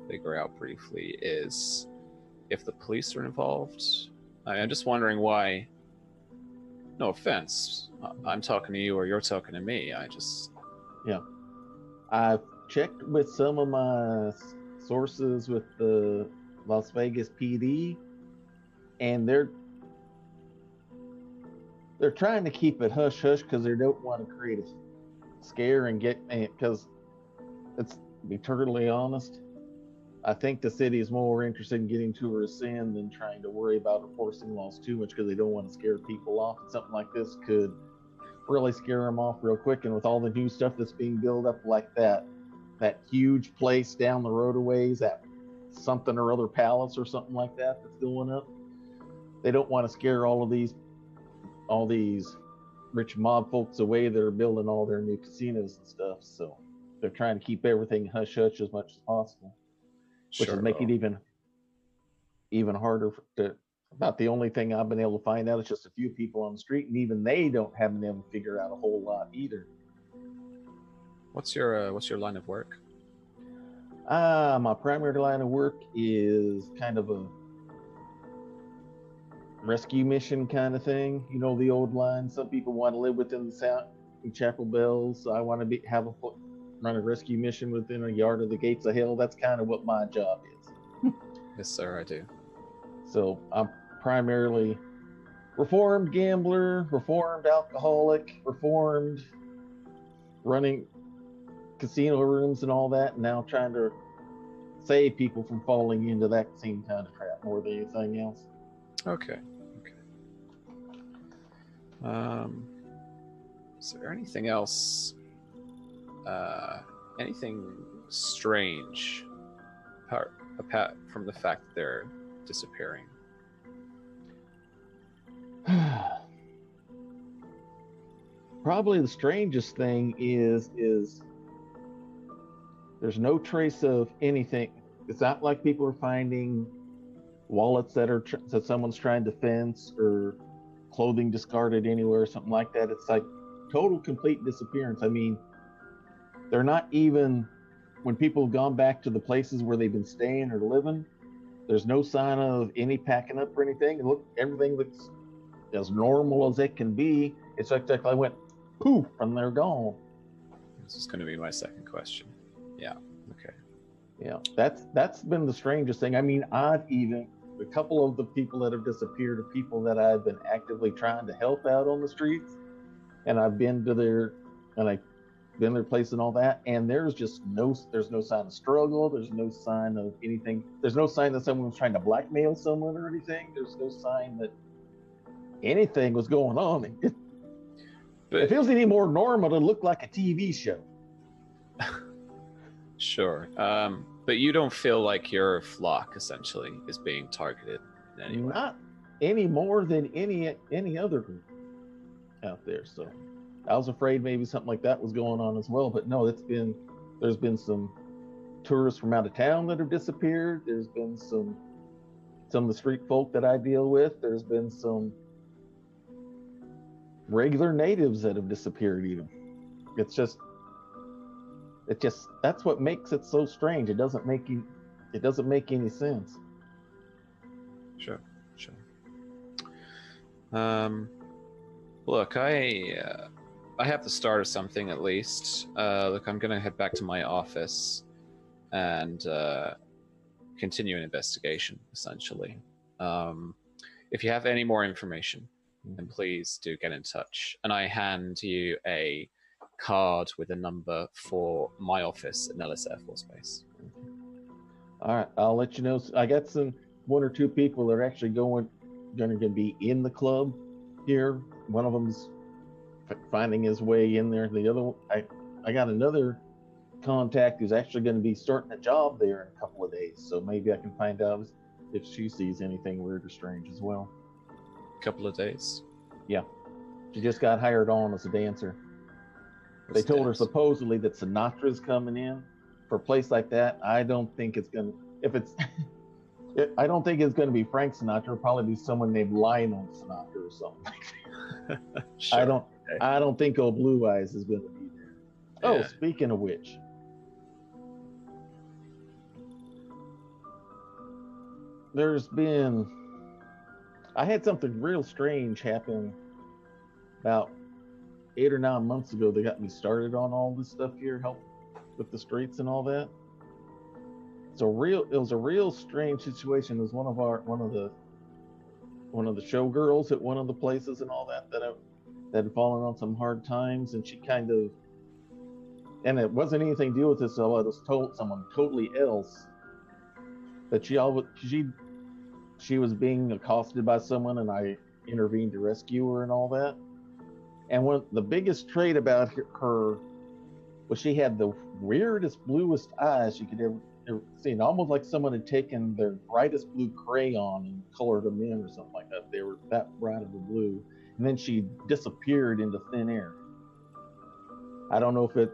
S2: figure out briefly is if the police are involved. I'm just wondering why. No offense, I'm talking to you or you're talking to me.
S7: Yeah. I've checked with some of my sources with the Las Vegas PD, and they're trying to keep it hush hush because they don't want to create a scare and because let's be totally honest, I think the city is more interested in getting tourists in than trying to worry about enforcing laws too much because they don't want to scare people off. And something like this could really scare them off real quick. And with all the new stuff that's being built up like that huge place down the road a ways, that something or other palace or something like that's going up, they don't want to scare all these rich mob folks away that are building all their new casinos and stuff. So they're trying to keep everything hush hush as much as possible, which
S2: Sure.
S7: is making it even harder to. About the only thing I've been able to find out is just a few people on the street, and even they haven't been able to figure out a whole lot either.
S2: What's your line of work?
S7: My primary line of work is kind of a rescue mission kind of thing. You know the old line. Some people want to live within the sound of Chapel Bells. So I want to run a rescue mission within a yard of the gates of hell. That's kind of what my job is.
S2: Yes, sir, I do.
S7: So I'm primarily reformed gambler, reformed alcoholic, reformed running casino rooms and all that, and now trying to save people from falling into that same kind of trap more than anything else.
S2: Okay. Is there anything else? Anything strange apart from the fact that they're disappearing?
S7: Probably the strangest thing is there's no trace of anything. It's not like people are finding wallets that someone's trying to fence or clothing discarded anywhere or something like that. It's like total complete disappearance. I mean, they're not even, when people have gone back to the places where they've been staying or living, there's no sign of any packing up or anything. Everything looks as normal as it can be. It's like I went poof and they're gone.
S2: This is going to be my second question. Yeah. Okay.
S7: Yeah, that's been the strangest thing. I mean, a couple of the people that have disappeared are people that I've been actively trying to help out on the streets, and I've been to their place and all that, and there's no sign of struggle. There's no sign of anything. There's no sign that someone was trying to blackmail someone or anything. There's no sign that anything was going on. If it was any more normal, it looked like a TV show.
S2: Sure. But you don't feel like your flock essentially is being targeted in any way?
S7: Not any more than any other group out there. So I was afraid maybe something like that was going on as well. But no, there's been some tourists from out of town that have disappeared. There's been some of the street folk that I deal with. There's been some regular natives that have disappeared even. It's just that's what makes it so strange. It doesn't make any sense.
S2: Sure. Look, I have the start of something at least. Look, I'm gonna head back to my office and continue an investigation, essentially. If you have any more information, then please do get in touch. And I hand you a card with a number for my office at Nellis Air Force Base.
S7: All right, I'll let you know. I got one or two people that are actually going to be in the club here. One of them's finding his way in there. The other one, I got another contact who's actually going to be starting a job there in a couple of days. So maybe I can find out if she sees anything weird or strange as well.
S2: Couple of days?
S7: Yeah. She just got hired on as a dancer. They told her supposedly that Sinatra's coming in. For a place like that, I don't think it's going to... I don't think it's going to be Frank Sinatra. It'll probably be someone named Lionel Sinatra or something.
S2: Sure.
S7: I don't think old Blue Eyes is going to be there. Oh,
S2: Yeah.
S7: speaking of which, I had something real strange happen about 8 or 9 months ago that got me started on all this stuff here, help with the streets and all that. It was a real strange situation. It was one of the showgirls at one of the places and all that had fallen on some hard times, and she kind of, and it wasn't anything to do with this. So I was told someone totally else that she was being accosted by someone, and I intervened to rescue her and all that. And the biggest trait about her was she had the weirdest, bluest eyes you could ever seen. Almost like someone had taken their brightest blue crayon and colored them in or something like that. They were that bright of a blue. and then she disappeared into thin air. I don't know if it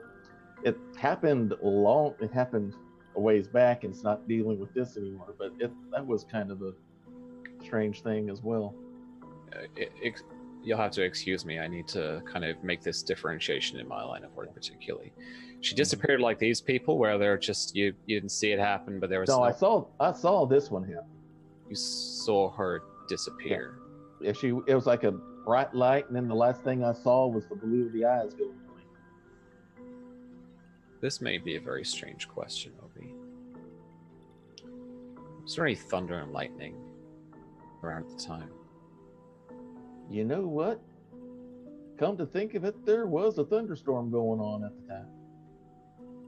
S7: happened it happened a ways back, and it's not dealing with this anymore, but that was kind of a strange thing as well.
S2: You'll have to excuse me. I need to kind of make this differentiation in my line of work, particularly. She disappeared like these people, where they're just you didn't see it happen, but there was
S7: No, I saw this one happen.
S2: You saw her disappear.
S7: Yeah. It was like a bright light, and then the last thing I saw was the blue of the eyes going away.
S2: This may be a very strange question, Obi. Was there any thunder and lightning around the time?
S7: You know what? Come to think of it, there was a thunderstorm going on at the time.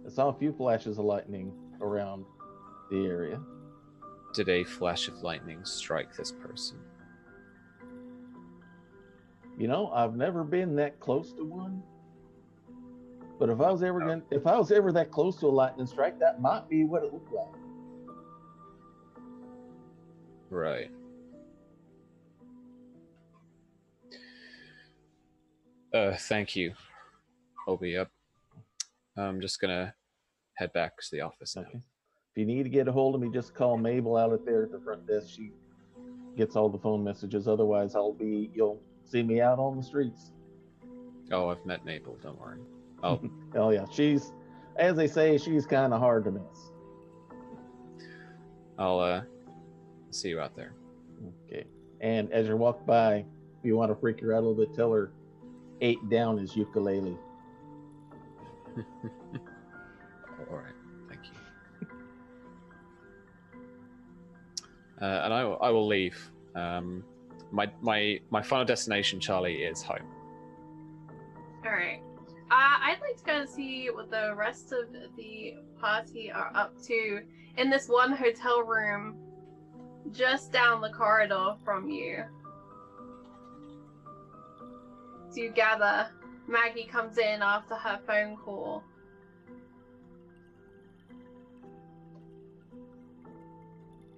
S7: I saw a few flashes of lightning around the area.
S2: Did a flash of lightning strike this person?
S7: You know, I've never been that close to one. But if I was ever that close to a lightning strike, that might be what it looked like.
S2: Right. Thank you, Obi. I'm just gonna head back to the office now.
S7: Okay. If you need to get a hold of me, just call Mabel out at there at the front desk. She gets all the phone messages. Otherwise, you'll see me out on the streets.
S2: Oh, I've met Mabel. Don't worry. Oh,
S7: oh yeah, she's, as they say, she's kind of hard to miss.
S2: I'll see you out there.
S7: Okay. And as you walk by, if you want to freak her out a little bit, tell her 8 down is ukulele.
S2: All right, thank you. And I will leave. My final destination, Charlie, is home.
S1: All right. I'd like to go and see what the rest of the party are up to in this one hotel room just down the corridor from you. Together, Maggie comes in after her phone call.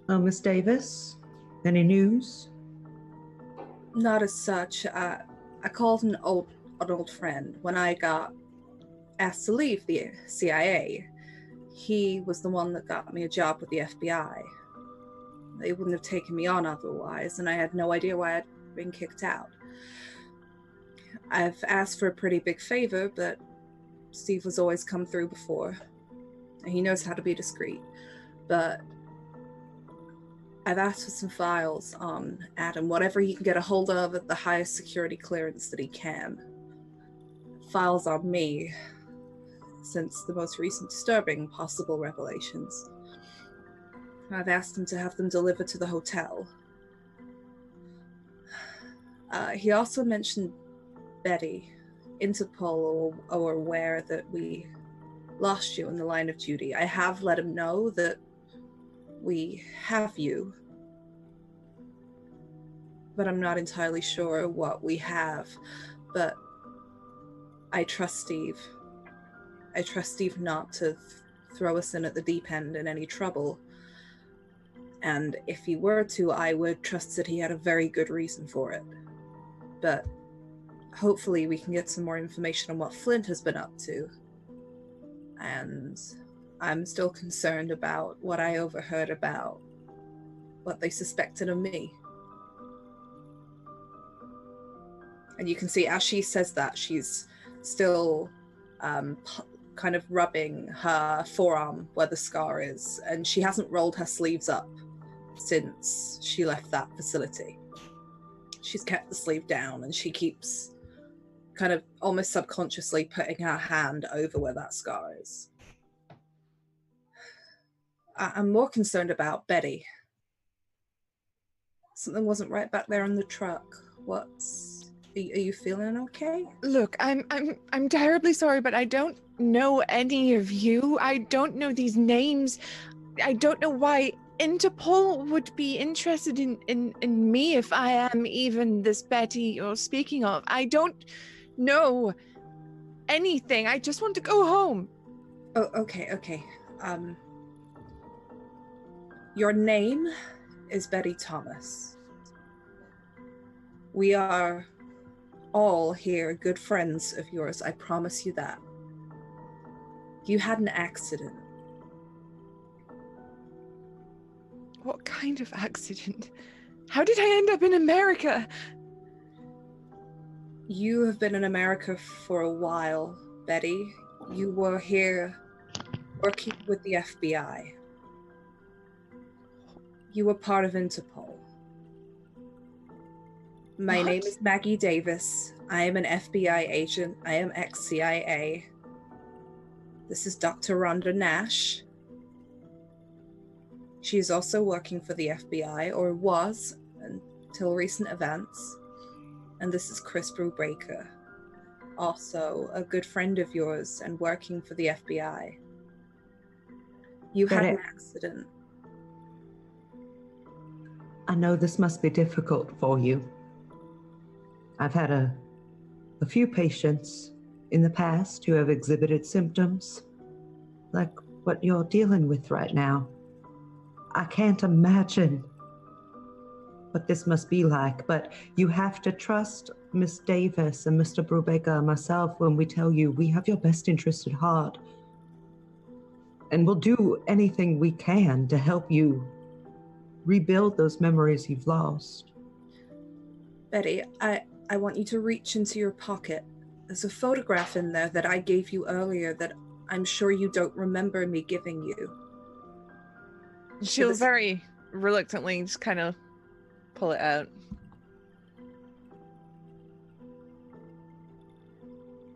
S5: Oh, Miss Davis, any news?
S3: Not as such. I called an old friend when I got asked to leave the CIA. He was the one that got me a job with the FBI. They wouldn't have taken me on otherwise, and I had no idea why I'd been kicked out. I've asked for a pretty big favor, but Steve has always come through before. He knows how to be discreet. But I've asked for some files on Adam, whatever he can get a hold of at the highest security clearance that he can. Files on me, since the most recent disturbing possible revelations. I've asked him to have them delivered to the hotel. He also mentioned Betty. Interpol are aware that we lost you in the line of duty. I have let him know that we have you, but I'm not entirely sure what we have. But I trust Steve. I trust Steve not to throw us in at the deep end in any trouble. And if he were to, I would trust that he had a very good reason for it. But hopefully we can get some more information on what Flint has been up to. And I'm still concerned about what I overheard about what they suspected of me. And you can see as she says that, she's still kind of rubbing her forearm where the scar is, and she hasn't rolled her sleeves up since she left that facility. She's kept the sleeve down, and she keeps kind of almost subconsciously putting her hand over where that scar is. I'm more concerned about Betty. Something wasn't right back there in the truck. Are you feeling okay?
S4: Look, I'm terribly sorry, but I don't know any of you. I don't know these names. I don't know why Interpol would be interested in me if I am even this Betty you're speaking of. I don't know anything. I just want to go home.
S3: Oh, okay. Your name is Betty Thomas. We are all here good friends of yours, I promise you that. You had an accident.
S4: What kind of accident? How did I end up in America?
S3: You have been in America for a while, Betty. You were here working with the FBI. You were part of Interpol. My
S4: What?
S3: name is Maggie Davis. I am an FBI agent. I am ex-CIA. This is Dr. Rhonda Nash. She is also working for the FBI, or was until recent events. And this is Chris Brubaker, also a good friend of yours and working for the FBI. You had an accident.
S5: I know this must be difficult for you. I've had a few patients in the past who have exhibited symptoms like what you're dealing with right now. I can't imagine what this must be like, but you have to trust Miss Davis and Mr. Brubaker and myself when we tell you we have your best interest at heart. And we'll do anything we can to help you rebuild those memories you've lost.
S3: Betty, I want you to reach into your pocket. There's a photograph in there that I gave you earlier that I'm sure you don't remember me giving you.
S4: She'll very reluctantly just kind of pull it out.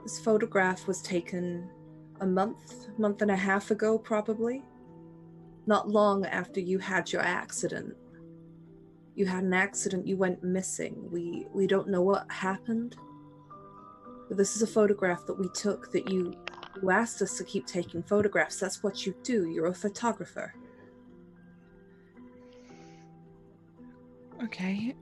S3: This photograph was taken a month and a half ago, probably. Not long after you had your accident. You had an accident, you went missing. We don't know what happened. But this is a photograph that we took that you asked us to keep taking photographs. That's what you do. You're a photographer.
S4: Okay.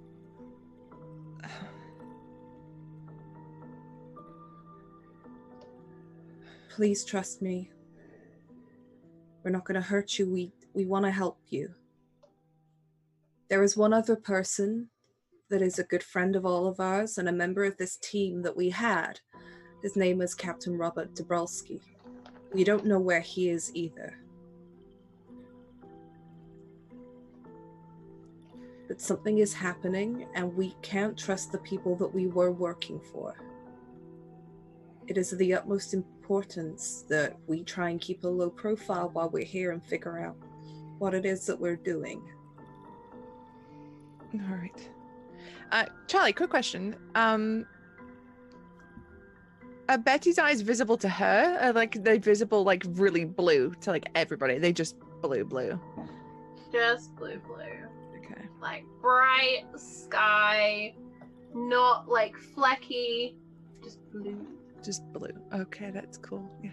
S3: Please trust me. We're not going to hurt you. We want to help you. There is one other person that is a good friend of all of ours and a member of this team that we had. His name is Captain Robert Dabrowski. We don't know where he is either. But something is happening and we can't trust the people that we were working for. It is of the utmost importance that we try and keep a low profile while we're here and figure out what it is that we're doing.
S4: All right. Charlie, quick question. Are Betty's eyes visible to her? Are they visible like really blue to like everybody? They just blue.
S1: Just blue.
S4: Okay.
S1: Like bright sky, not like flecky, just blue.
S4: Just blue. Okay, that's cool. Yeah.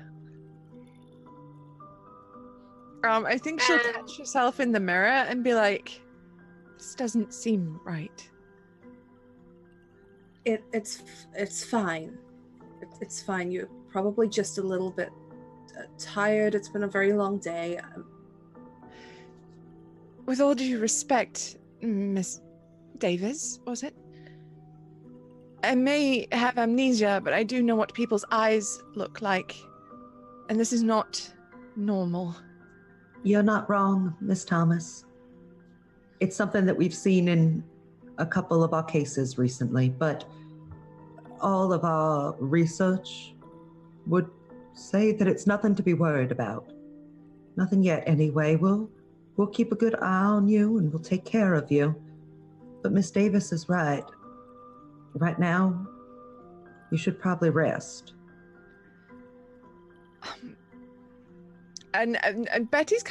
S4: I think she'll catch herself in the mirror and be like, "This doesn't seem right."
S3: It's fine. It's fine. You're probably just a little bit tired. It's been a very long day.
S4: With all due respect, Miss Davis, was it? I may have amnesia, but I do know what people's eyes look like. And this is not normal.
S5: You're not wrong, Miss Thomas. It's something that we've seen in a couple of our cases recently, but all of our research would say that it's nothing to be worried about. Nothing yet, anyway. We'll keep a good eye on you and we'll take care of you. But Miss Davis is right. Right now, you should probably rest.
S4: And Betty's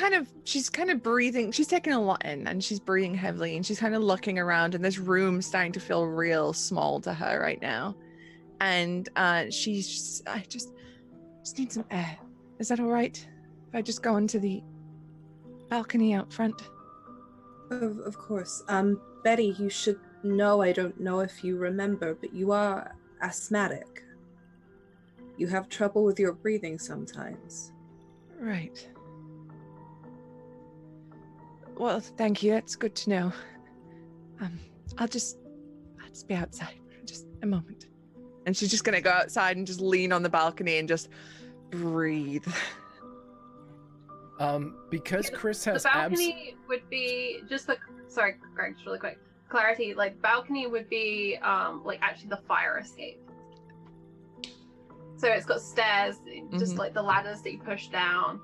S4: she's kind of breathing. She's taking a lot in and she's breathing heavily and she's kind of looking around and this room's starting to feel real small to her right now. And I just need some air. Is that all right? If I just go onto the balcony out front?
S3: Of course. Betty, you should know, I don't know if you remember, but you are asthmatic. You have trouble with your breathing sometimes.
S4: Right. Well, thank you. That's good to know. I'll just be outside for just a moment. And she's just gonna go outside and just lean on the balcony and just breathe.
S6: Because Chris has
S1: the balcony would be just the sorry, Greg, just really quick clarity. Like balcony would be like actually the fire escape. So it's got stairs, just like the ladders that you push down.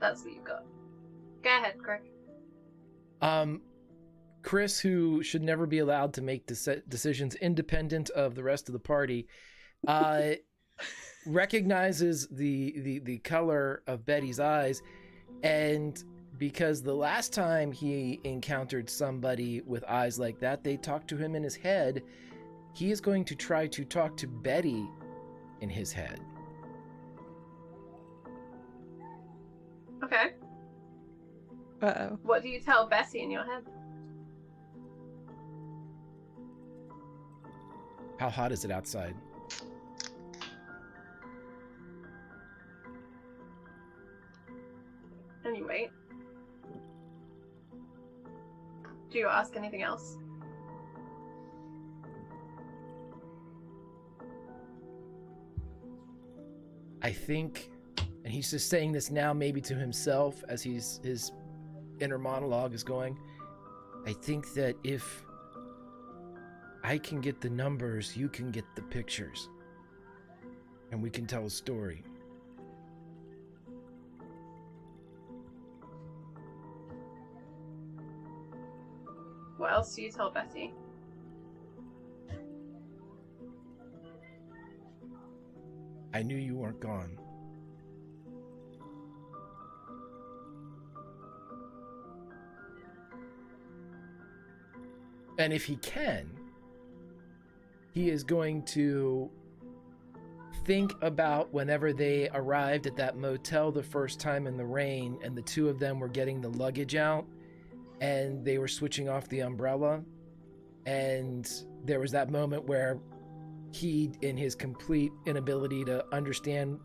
S1: That's what you've got. Go ahead, Greg.
S6: Chris, who should never be allowed to make decisions independent of the rest of the party, recognizes the color of Betty's eyes, and because the last time he encountered somebody with eyes like that, they talked to him in his head, he is going to try to talk to Betty in his head.
S1: Okay.
S4: Uh-oh.
S1: What do you tell Bessie in your head?
S6: How hot is it outside?
S1: Anyway. Do you ask anything else?
S6: I think, and he's just saying this now maybe to himself as his inner monologue is going, I think that if I can get the numbers, you can get the pictures. And we can tell a story.
S1: What else do you tell Betty?
S6: I knew you weren't gone. And if he can, he is going to think about whenever they arrived at that motel the first time in the rain, and the two of them were getting the luggage out, and they were switching off the umbrella, and there was that moment where he, in his complete inability to understand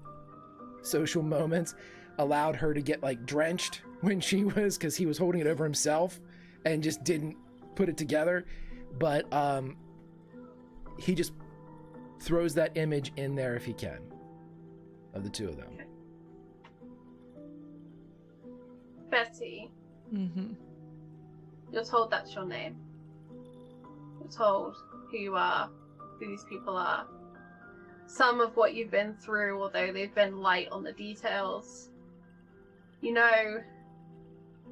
S6: social moments, allowed her to get like drenched when she was, because he was holding it over himself and just didn't put it together. But he just throws that image in there if he can, of the two of them.
S1: Okay. Betty, you're told that's your name. You're told who you are, who these people are. Some of what you've been through, although they've been light on the details. You know,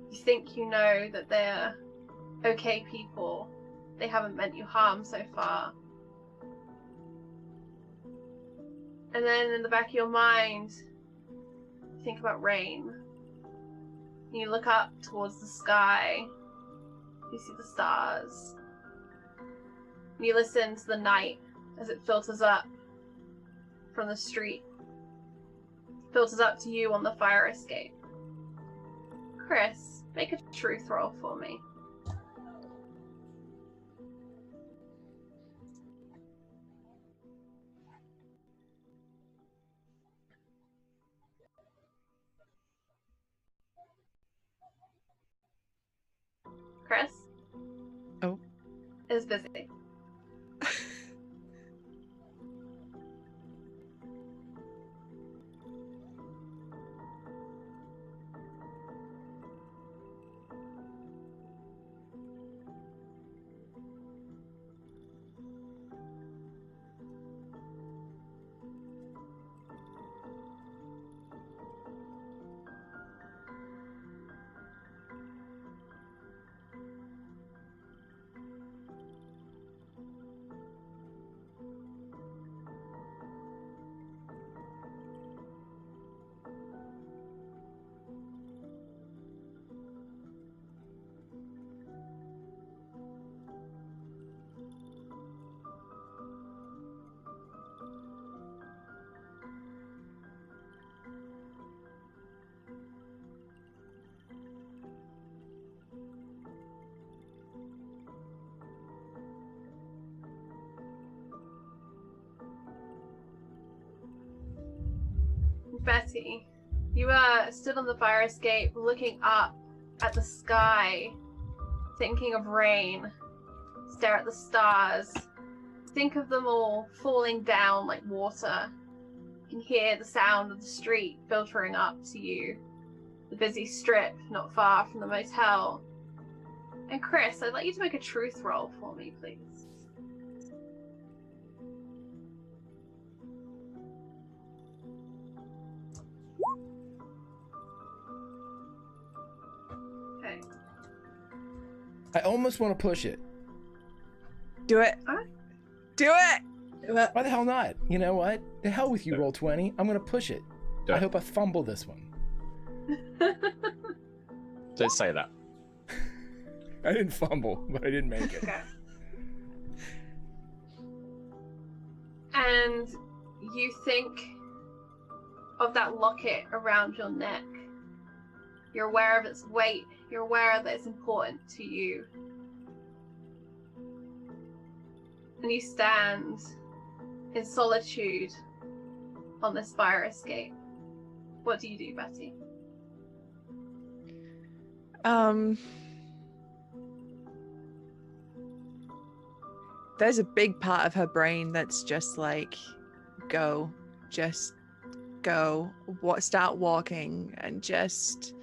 S1: you think you know that they're okay people. They haven't meant you harm so far. And then in the back of your mind, you think about rain. You look up towards the sky. You see the stars. You listen to the night as it filters up from the street. Filters up to you on the fire escape. Chris, make a truth roll for me. Chris?
S4: Oh.
S1: Is busy. Betty, you stood on the fire escape looking up at the sky, thinking of rain, stare at the stars, think of them all falling down like water. You can hear the sound of the street filtering up to you. The busy strip not far from the motel. And Chris, I'd like you to make a truth roll for me, please. Okay.
S6: I almost want to push it.
S4: Do it.
S1: Huh?
S4: Do it.
S6: Why the hell not? You know what? The hell with you, roll 20. I'm gonna push it.
S2: Do
S6: I
S2: it.
S6: hope I fumble this one.
S2: Don't say that.
S6: I didn't fumble, but I didn't make it.
S1: Okay. And you think of that locket around your neck. You're aware of its weight. You're aware that it's important to you. And you stand in solitude on this fire escape. What do you do, Betty?
S4: There's a big part of her brain that's just like, go, just go, start walking and just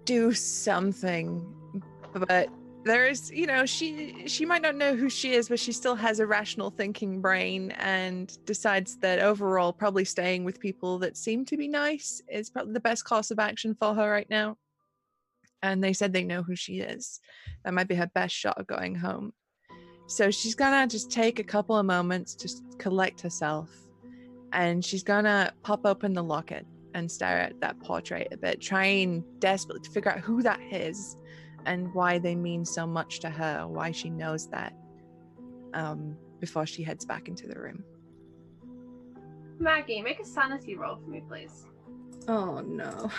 S4: do something. But there is, she might not know who she is, but she still has a rational thinking brain and decides that overall probably staying with people that seem to be nice is probably the best course of action for her right now. And they said they know who she is. That might be her best shot of going home. So she's gonna just take a couple of moments to collect herself, and she's gonna pop open the locket and stare at that portrait a bit, trying desperately to figure out who that is and why they mean so much to her, why she knows that, before she heads back into the room.
S1: Maggie, make a sanity roll for me, please.
S3: Oh, no.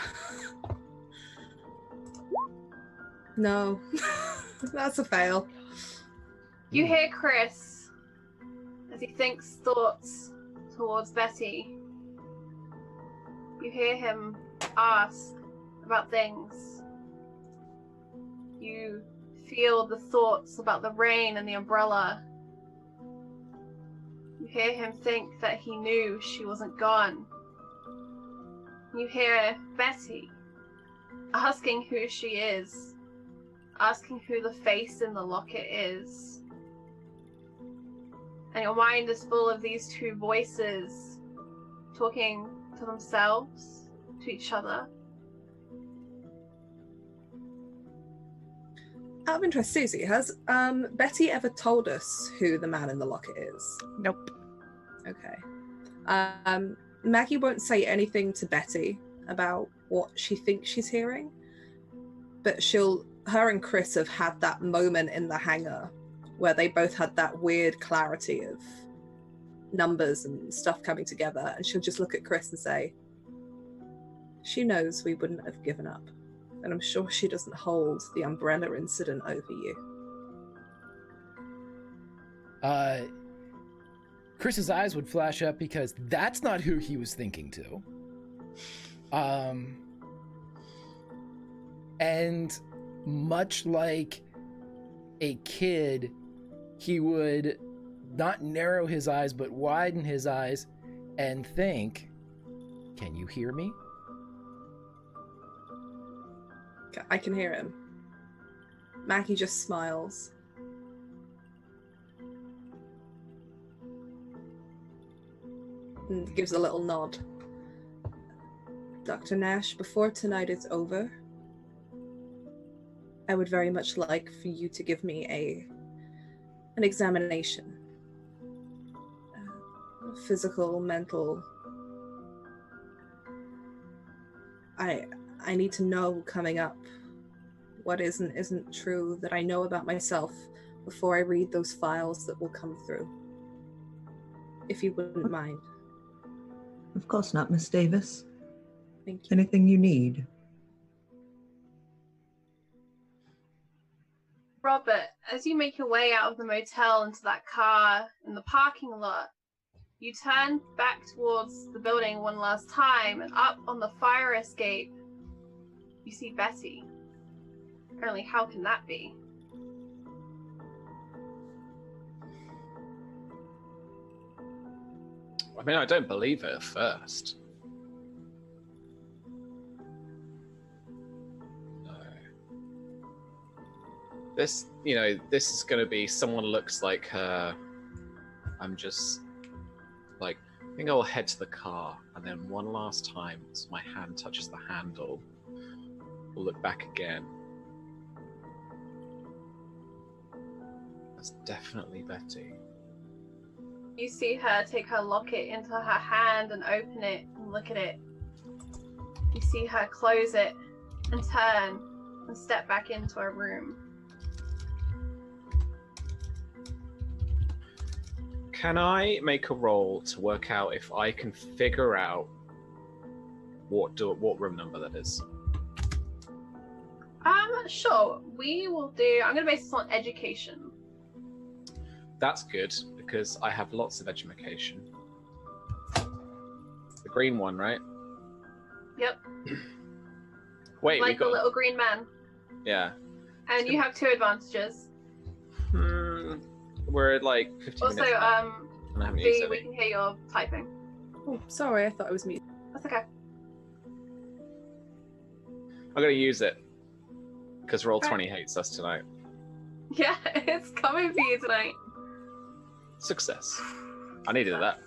S3: No. That's a fail.
S1: You hear Chris as he thinks thoughts towards Betty. You hear him ask about things. You feel the thoughts about the rain and the umbrella. You hear him think that he knew she wasn't gone. You hear Betty asking who she is, asking who the face in the locket is. And your mind is full of these two voices talking to themselves, to each other.
S3: Out of interest, Susie, has Betty ever told us who the man in the locket is?
S4: Nope.
S3: Okay. Maggie won't say anything to Betty about what she thinks she's hearing, but her and Chris have had that moment in the hangar where they both had that weird clarity of numbers and stuff coming together, and she'll just look at Chris and say, she knows we wouldn't have given up, and I'm sure she doesn't hold the umbrella incident over you.
S6: Chris's eyes would flash up because that's not who he was thinking to. And much like a kid, he would not narrow his eyes, but widen his eyes and think, can you hear me?
S3: I can hear him. Maggie just smiles. And gives a little nod. Dr. Nash, before tonight is over, I would very much like for you to give me an examination. Physical, mental. I need to know coming up what is and isn't true that I know about myself before I read those files that will come through. If you wouldn't mind.
S5: Of course not, Miss Davis.
S3: Thank you.
S5: Anything you need.
S1: Robert, as you make your way out of the motel into that car in the parking lot, you turn back towards the building one last time, and up on the fire escape, you see Betty. Only how can that be?
S2: I mean, I don't believe it at first. No. This is going to be someone looks like her. I'm just like, I think I'll head to the car, and then one last time, as my hand touches the handle, we'll look back again. That's definitely Betty.
S1: You see her take her locket into her hand and open it and look at it. You see her close it and turn and step back into her room.
S2: Can I make a roll to work out if I can figure out what room number that is?
S1: Sure. We will do. I'm going to base this on education.
S2: That's good, because I have lots of education. The green one, right?
S1: Yep.
S2: Wait,
S1: like
S2: we got
S1: the little green man.
S2: Yeah.
S1: And you have 2 advantages.
S2: We're at like 15
S1: Also,
S2: minutes. And I haven't used
S1: V, we
S2: any.
S1: can hear your typing.
S3: Oh, sorry, I thought I was muted.
S1: That's okay.
S2: I'm gonna use it because Roll20 hates us tonight.
S1: Yeah, it's coming for you tonight.
S2: Success. I needed that.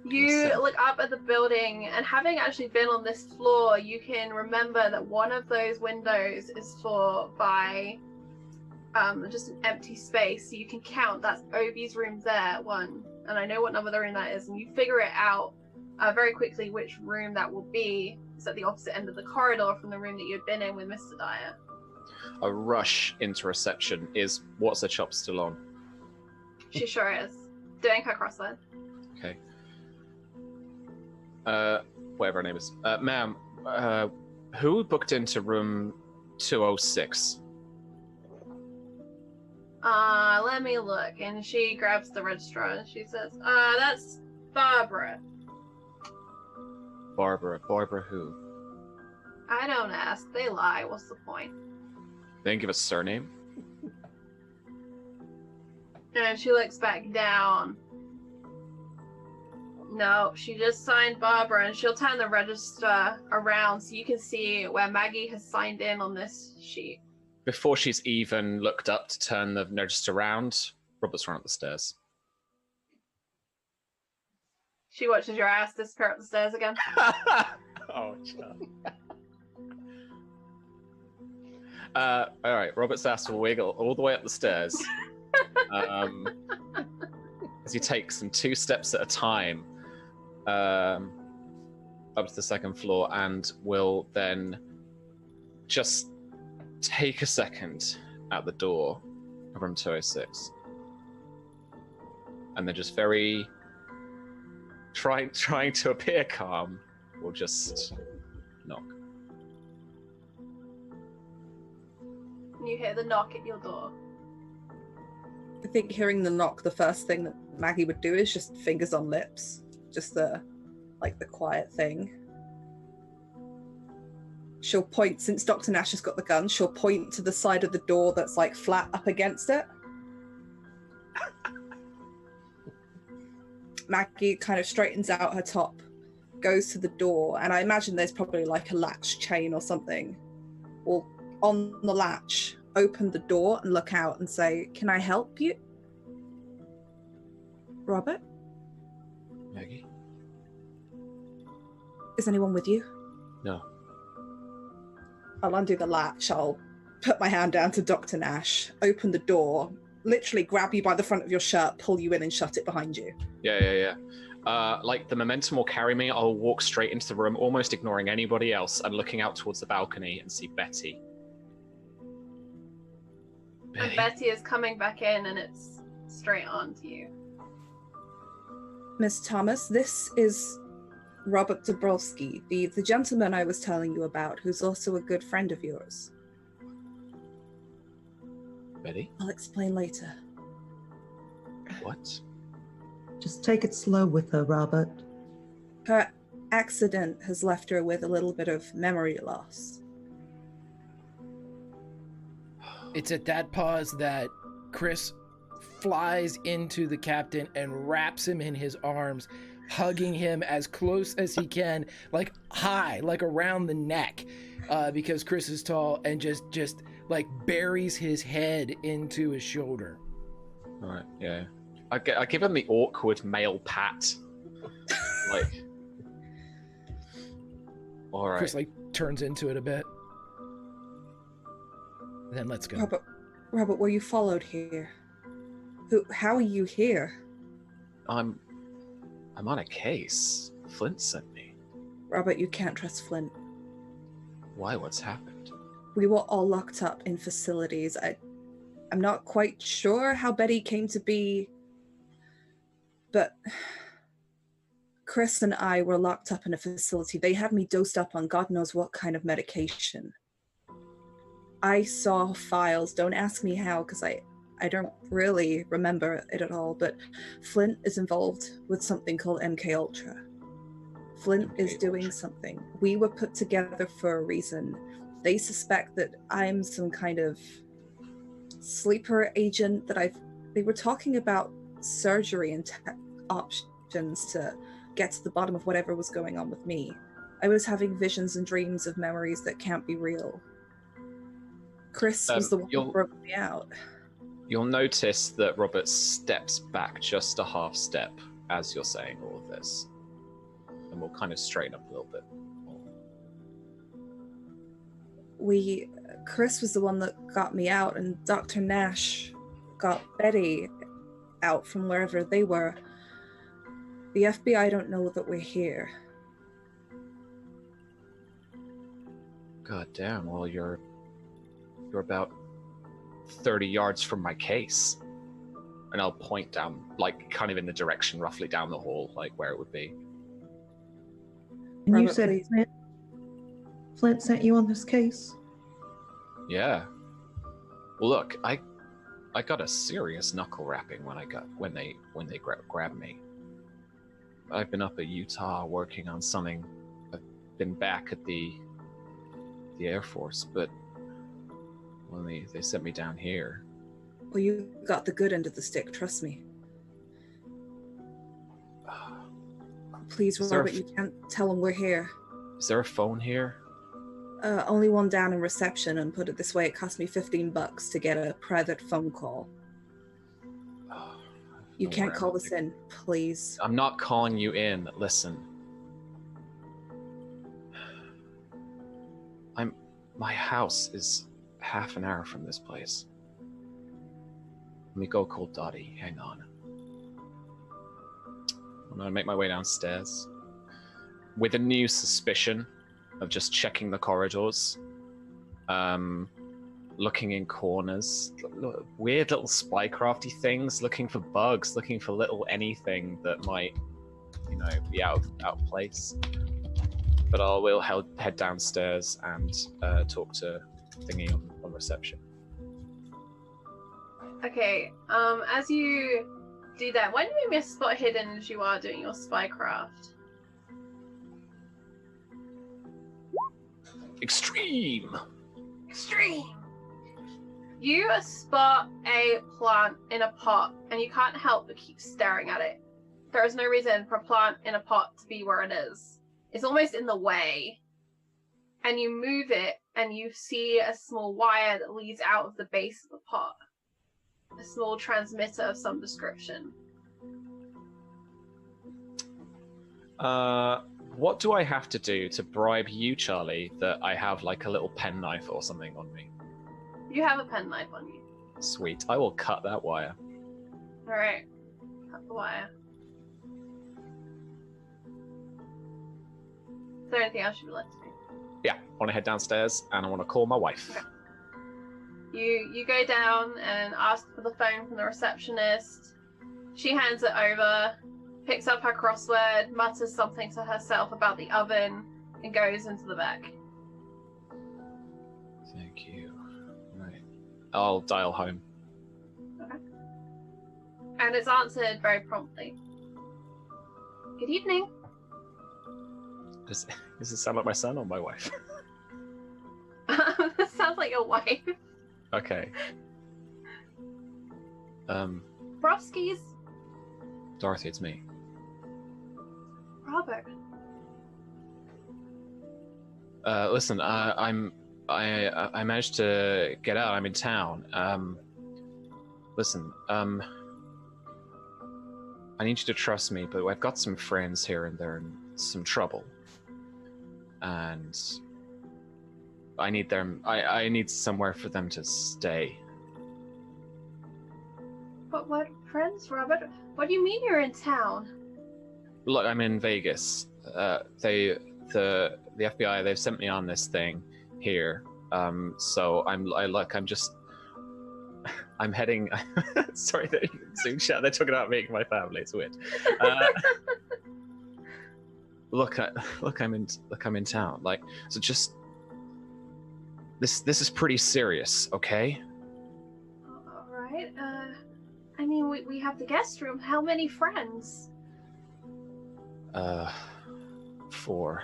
S1: You look up at the building, and having actually been on this floor, you can remember that one of those windows is by just an empty space. So you can count, that's Obi's room there, 1. And I know what number the room that is, and you figure it out very quickly which room that will be. It's at the opposite end of the corridor from the room that you'd been in with Mr. Dyer.
S2: A rush into reception. Is What's the chop still on?
S1: She sure is. Doing her crossword.
S2: Okay. Whatever her name is. Ma'am, who booked into room 206?
S1: Let me look. And she grabs the registrar and she says, that's Barbara.
S2: Barbara who?
S1: I don't ask. They lie. What's the point?
S2: They didn't give a surname?
S1: And she looks back down. No, she just signed Barbara, and she'll turn the register around so you can see where Maggie has signed in on this sheet.
S2: Before she's even looked up to turn the register around, Robert's run up the stairs.
S1: She watches your ass disappear up the stairs again.
S2: Oh, John. All right, Robert's ass will wiggle all the way up the stairs. As he takes them 2 steps at a time up to the 2nd floor, and will then just take a second at the door of room 206, and then just very trying to appear calm, will just knock.
S1: You hear the knock at your door.
S3: I think hearing the knock, the first thing that Maggie would do is just fingers on lips. Just the quiet thing. She'll point, since Dr. Nash has got the gun, she'll point to the side of the door that's like flat up against it. Maggie kind of straightens out her top, goes to the door, and I imagine there's probably like a latch chain or something. Or on the latch, open the door and look out and say, "Can I help you?" Robert?
S2: Maggie?
S3: Is anyone with you?
S2: No.
S3: I'll undo the latch, I'll put my hand down to Dr. Nash, open the door, literally grab you by the front of your shirt, pull you in and shut it behind you.
S2: Yeah. Like the momentum will carry me, I'll walk straight into the room, almost ignoring anybody else, and looking out towards the balcony and see Betty.
S1: And Betty is coming back in, and it's straight on to you.
S3: Miss Thomas, this is Robert Dabrowski, the gentleman I was telling you about, who's also a good friend of yours.
S2: Betty?
S3: I'll explain later.
S2: What?
S5: Just take it slow with her, Robert.
S3: Her accident has left her with a little bit of memory loss.
S6: It's at that pause that Chris flies into the captain and wraps him in his arms, hugging him as close as he can, like high, like around the neck, because Chris is tall, and just like buries his head into his shoulder.
S2: All right, yeah. I give him the awkward male pat. Like, all right.
S6: Chris like turns into it a bit. Then let's go.
S3: Robert, were you followed here? How are you here?
S2: I'm on a case. Flint sent me.
S3: Robert, you can't trust Flint.
S2: Why? What's happened?
S3: We were all locked up in facilities. I'm not quite sure how Betty came to be, but Chris and I were locked up in a facility. They had me dosed up on God knows what kind of medication. I saw files. Don't ask me how, because I don't really remember it at all, but Flint is involved with something called MK Ultra. Flint is doing something. We were put together for a reason. They suspect that I'm some kind of sleeper agent, that they were talking about surgery and options to get to the bottom of whatever was going on with me. I was having visions and dreams of memories that can't be real. Chris was the one who broke me out.
S2: You'll notice that Robert steps back just a half step as you're saying all of this. And we'll kind of straighten up a little bit more.
S3: Chris was the one that got me out, and Dr. Nash got Betty out from wherever they were. The FBI don't know that we're here.
S2: God damn, well, you're about 30 yards from my case. And I'll point down, like, kind of in the direction roughly down the hall, like where it would be.
S5: And
S3: Robert,
S5: you said Flint sent you on this case?
S2: Yeah. Well, look, I got a serious knuckle wrapping when they grabbed me. I've been up at Utah working on something. I've been back at the Air Force, but when they sent me down here.
S3: Well, you got the good end of the stick, trust me. Please, Robert, you can't tell them we're here.
S2: Is there a phone here?
S3: Only one down in reception, and put it this way, it cost me $15 to get a private phone call. You can't call us in, please.
S2: I'm not calling you in. Listen. My house is half an hour from this place. Let me go call Dottie. Hang on. I'm gonna make my way downstairs with a new suspicion of just checking the corridors, looking in corners, weird little spycrafty things, looking for bugs, looking for little anything that might, be out of place. But we'll head downstairs and talk to Thingy on reception.
S1: Okay, as you do that, why don't you make me a spot hidden as you are doing your spycraft?
S2: Extreme!
S1: You spot a plant in a pot, and you can't help but keep staring at it. There is no reason for a plant in a pot to be where it is. It's almost in the way. And you move it, and you see a small wire that leads out of the base of the pot. A small transmitter of some description.
S2: What do I have to do to bribe you, Charlie, that I have like a little penknife or something on me?
S1: You have a penknife on you.
S2: Sweet. I will cut that wire.
S1: Alright. Cut the wire. Is there anything else you'd like to do?
S2: Yeah, I want to head downstairs and I want to call my wife.
S1: Okay. You go down and ask for the phone from the receptionist. She hands it over, picks up her crossword, mutters something to herself about the oven, and goes into the back.
S2: Thank you. Right. I'll dial home.
S1: Okay. And it's answered very promptly. Good evening.
S2: Does it sound like my son or my wife?
S1: That sounds like your wife.
S2: Okay.
S1: Brovskis?
S2: Dorothy, it's me.
S1: Robert.
S2: Listen, I managed to get out. I'm in town. Listen, I need you to trust me, but I've got some friends here and they're in some trouble. And I need them, I need somewhere for them to stay.
S1: But what friends, Robert? What do you mean you're in town?
S2: Look, I'm in Vegas. The FBI, they've sent me on this thing here. So I'm heading. Sorry, they Zoom chat. They're talking about me and my family. It's weird. Look, I'm in town. Like, so just this is pretty serious, okay?
S1: All right. I mean, we have the guest room. How many friends?
S2: 4.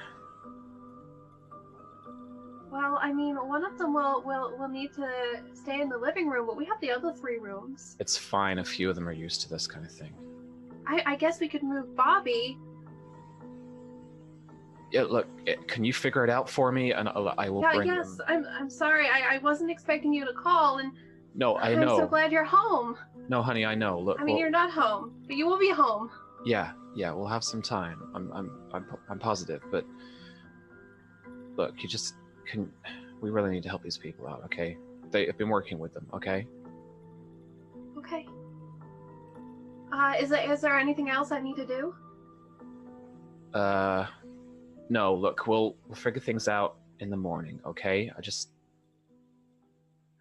S1: Well, I mean, one of them will need to stay in the living room, but we have the other 3 rooms.
S2: It's fine. A few of them are used to this kind of thing.
S1: I guess we could move Bobby.
S2: Yeah, look, can you figure it out for me, and I will bring
S1: Yes,
S2: them.
S1: I'm sorry. I wasn't expecting you to call, and
S2: No, I know.
S1: I'm so glad you're home.
S2: No, honey, I know. Look,
S1: I mean, you're not home, but you will be home.
S2: Yeah, we'll have some time. I'm positive, but look, you just can. We really need to help these people out, okay? They've been working with them, okay?
S1: Okay. Is there anything else I need to do?
S2: No. Look, we'll figure things out in the morning, okay?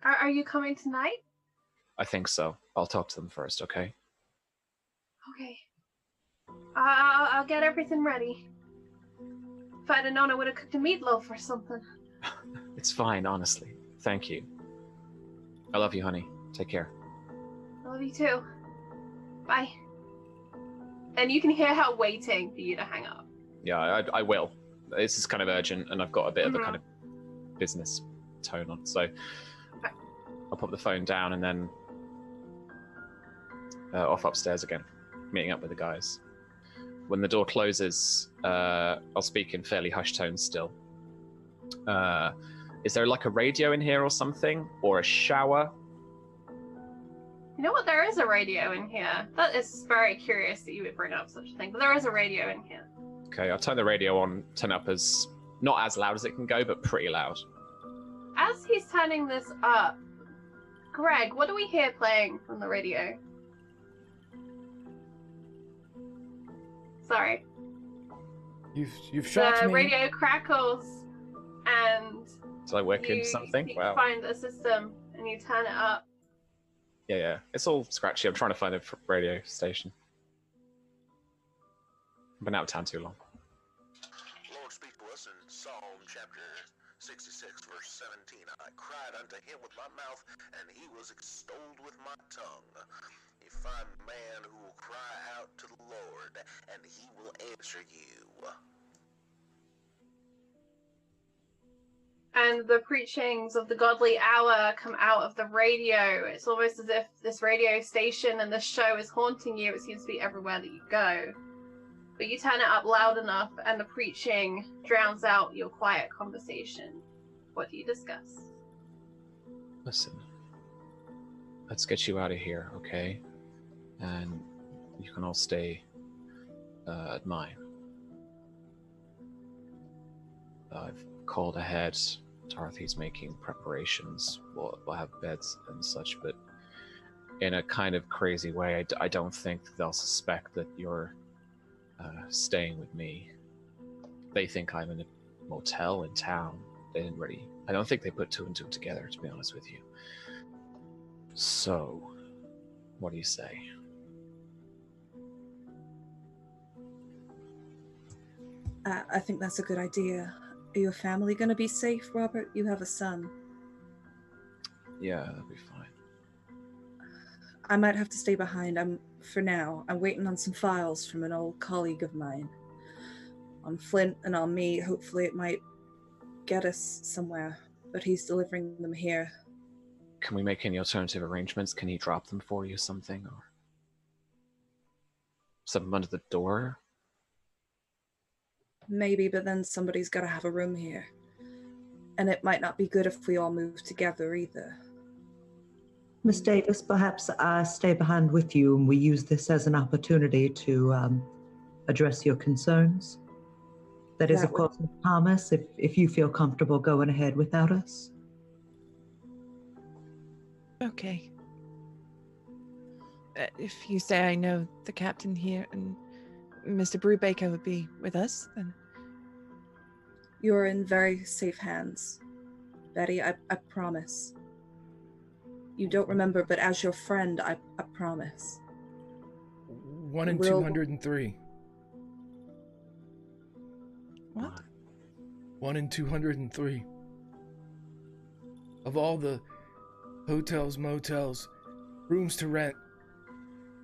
S1: Are you coming tonight?
S2: I think so. I'll talk to them first, okay?
S1: Okay. I'll get everything ready. If I'd have known, I would have cooked a meatloaf or something.
S2: It's fine, honestly. Thank you. I love you, honey. Take care.
S1: I love you too. Bye. And you can hear her waiting for you to hang up.
S2: Yeah, I will. This is kind of urgent, and I've got a bit of a kind of business tone on, so I'll put the phone down and then off upstairs again, meeting up with the guys. When the door closes, I'll speak in fairly hushed tones still. Is there like a radio in here or something? Or a shower?
S1: You know what? There is a radio in here. That is very curious that you would bring up such a thing, but there is a radio in here.
S2: Okay, I'll turn the radio on, turn it up as, not as loud as it can go, but pretty loud.
S1: As he's turning this up, Greg, what do we hear playing from the radio? Sorry.
S6: You've shocked
S1: the
S6: me.
S1: radio crackles, and
S2: Did I work in something?
S1: you
S2: Wow.
S1: find the system, and you turn it up.
S2: Yeah. It's all scratchy. I'm trying to find a radio station. I've been out of town too long.
S8: Lord, speak to us in Psalm chapter 66, verse 17. I cried unto him with my mouth, and he was extolled with my tongue. You find a man who will cry out to the Lord, and he will answer you.
S1: And the preachings of the godly hour come out of the radio. It's almost as if this radio station and this show is haunting you. It seems to be everywhere that you go. But you turn it up loud enough, and the preaching drowns out your quiet conversation. What do you discuss?
S2: Listen, let's get you out of here, okay? And you can all stay at mine. I've called ahead. Dorothy's making preparations. We'll have beds and such, but in a kind of crazy way, I don't think they'll suspect that you're staying with me. They think I'm in a motel in town. They didn't really... I don't think they put 2 and 2 together, to be honest with you. So, what do you say?
S3: I think that's a good idea. Are your family going to be safe, Robert? You have a son.
S2: Yeah, that'll be fine.
S3: I might have to stay behind. For now, I'm waiting on some files from an old colleague of mine. On Flint and on me, hopefully it might get us somewhere, but he's delivering them here.
S2: Can we make any alternative arrangements? Can he drop them for you, something? Or something under the door?
S3: Maybe, but then somebody's got to have a room here. And it might not be good if we all move together either.
S5: Miss Davis, perhaps I stay behind with you and we use this as an opportunity to address your concerns. That is, of course, a promise if you feel comfortable going ahead without us.
S4: Okay. If you say I know the captain here and Mr. Brubaker would be with us, then...
S3: You're in very safe hands, Betty, I promise. You don't remember, but as your friend, I promise.
S6: 1 in 203.
S4: What?
S6: 1 in 203. Of all the hotels, motels, rooms to rent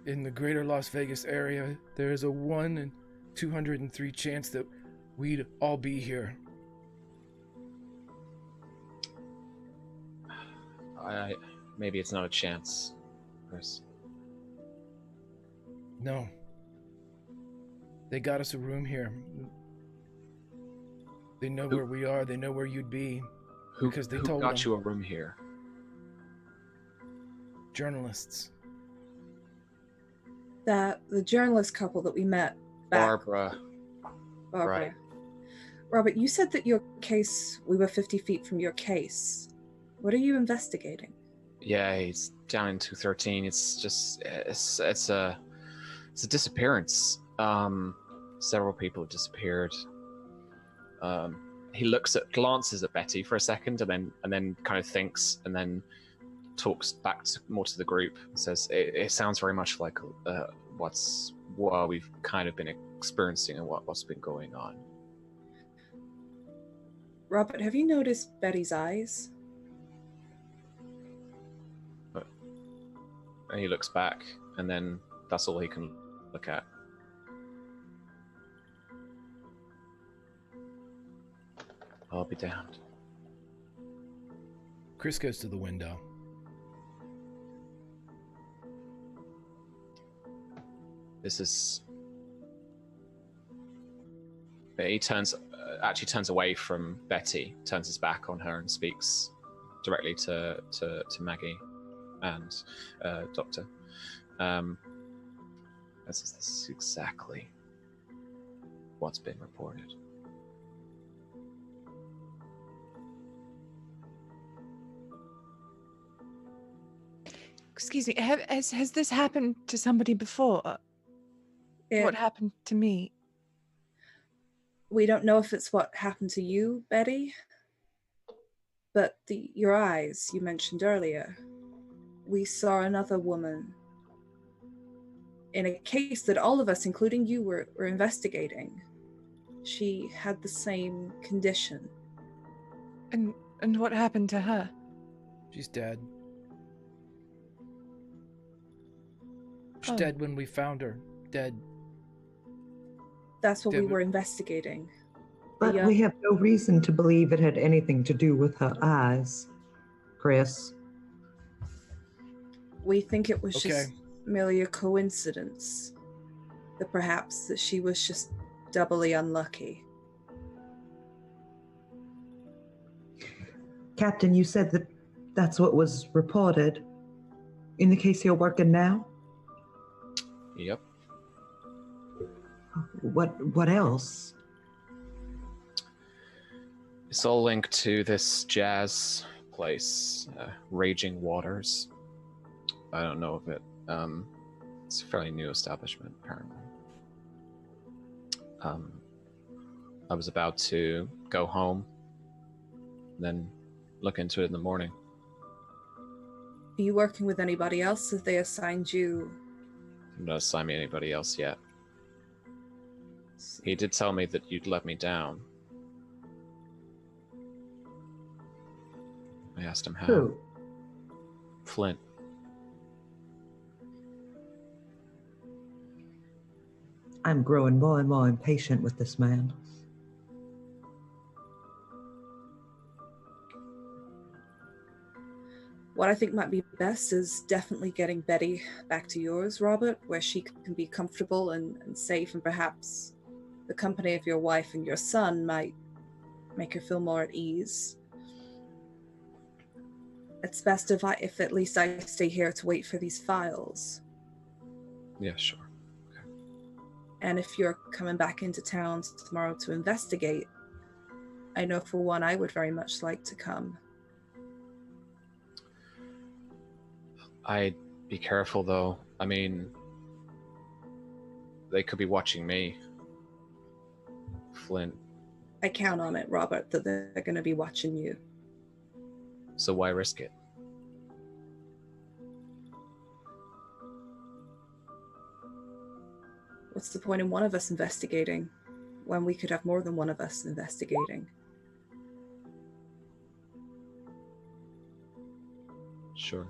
S6: in the greater Las Vegas area, there is a 1 in 203 chance that we'd all be here.
S2: Maybe it's not a chance, Chris.
S6: No. They got us a room here. They know where we are. They know where you'd be. Because they told
S2: got you a room here?
S6: Journalists.
S3: The journalist couple that we met back.
S2: Barbara. Right.
S3: Robert, you said that we were 50 feet from your case. What are you investigating?
S2: Yeah, he's down in 213. It's a disappearance. Several people have disappeared. He glances at Betty for a second, and then kind of thinks, and then talks back more to the group and says, "It sounds very much like what we've kind of been experiencing and what's been going on."
S3: Robert, have you noticed Betty's eyes?
S2: And he looks back, and then that's all he can look at. I'll be damned.
S6: Chris goes to the window.
S2: He turns away from Betty, turns his back on her, and speaks directly to Maggie and Doctor. This is exactly what's been reported.
S4: Excuse me, has this happened to somebody before? What happened to me?
S3: We don't know if it's what happened to you, Betty, but your eyes you mentioned earlier. We saw another woman in a case that all of us, including you, were investigating. She had the same condition.
S4: And what happened to her?
S6: She's dead. She's dead when we found her. Dead.
S3: That's what we were investigating.
S5: But we have no reason to believe it had anything to do with her eyes, Chris.
S3: We think it was just merely a coincidence. That perhaps that she was just doubly unlucky.
S5: Captain, you said that's what was reported. In the case you're working now?
S2: Yep.
S5: What else?
S2: It's all linked to this jazz place, Raging Waters. I don't know of it. It's a fairly new establishment, apparently. I was about to go home, and then look into it in the morning.
S3: Are you working with anybody else? Have they assigned you?
S2: Not assign me anybody else yet. He did tell me that you'd let me down. I asked him how.
S5: Who?
S2: Flint.
S5: I'm growing more and more impatient with this man.
S3: What I think might be best is definitely getting Betty back to yours, Robert, where she can be comfortable and safe, and perhaps the company of your wife and your son might make her feel more at ease. It's best if at least I stay here to wait for these files.
S2: Yeah, sure. Okay.
S3: And if you're coming back into town tomorrow to investigate, I know for one I would very much like to come.
S2: I'd be careful, though. I mean, they could be watching me. Flint.
S3: I count on it, Robert, that they're going to be watching you.
S2: So why risk it?
S3: What's the point in one of us investigating when we could have more than one of us investigating?
S2: Sure.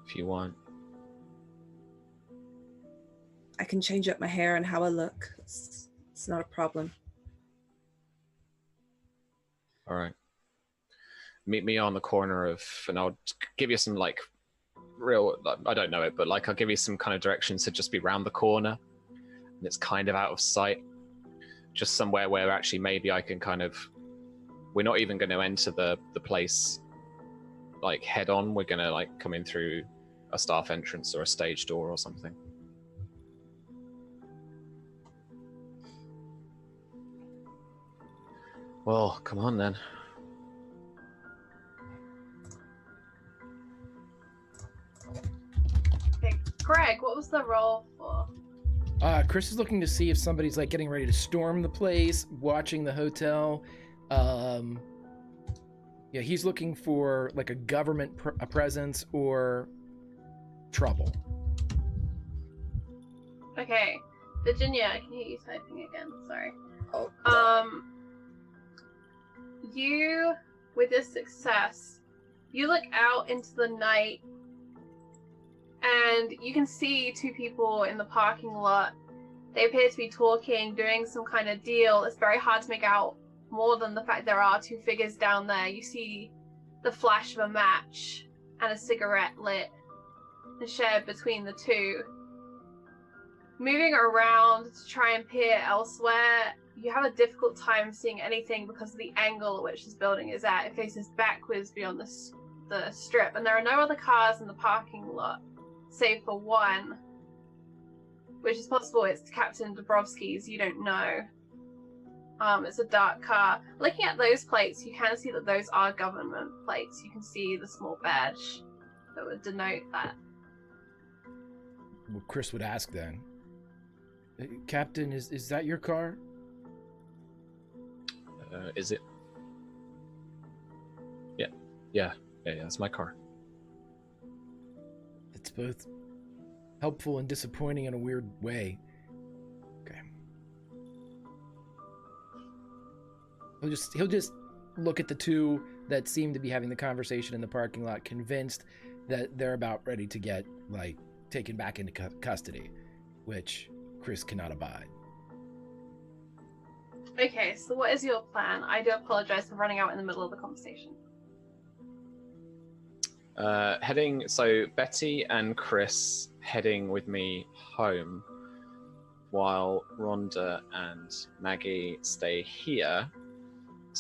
S2: If you want.
S3: I can change up my hair and how I look. It's not a problem.
S2: All right. Meet me on the corner of, and I'll give you some like real, I don't know it, but like I'll give you some kind of directions to just be round the corner, and it's kind of out of sight. Just somewhere where actually maybe I can kind of, we're not even going to enter the place like head on. We're going to like come in through a staff entrance or a stage door or something. Well, come on then.
S1: Okay, Greg, what was the roll for?
S6: Chris is looking to see if somebody's like getting ready to storm the place, watching the hotel. Yeah, he's looking for like a government a presence or trouble.
S1: Okay, Virginia, I can hear you typing again. Sorry.
S3: Oh.
S1: You, with this success, you look out into the night and you can see two people in the parking lot. They appear to be talking, doing some kind of deal. It's very hard to make out more than the fact there are two figures down there. You see the flash of a match and a cigarette lit and shared between the two. Moving around to try and peer elsewhere, you have a difficult time seeing anything because of the angle at which this building is at. It faces backwards beyond the strip, and there are no other cars in the parking lot, save for one, which is possible it's Captain Dabrowski's, you don't know. It's a dark car. Looking at those plates, you can see that those are government plates. You can see the small badge that would denote that.
S6: Well, Chris would ask then, Captain, is that your car?
S2: Is it? Yeah, it's my car.
S6: It's both helpful and disappointing in a weird way. Okay. He'll just look at the two that seem to be having the conversation in the parking lot, convinced that they're about ready to get like taken back into custody, which Chris cannot abide.
S1: Okay, so what is your plan? I do apologize for running out in the middle of the conversation.
S2: So Betty and Chris heading with me home, while Rhonda and Maggie stay here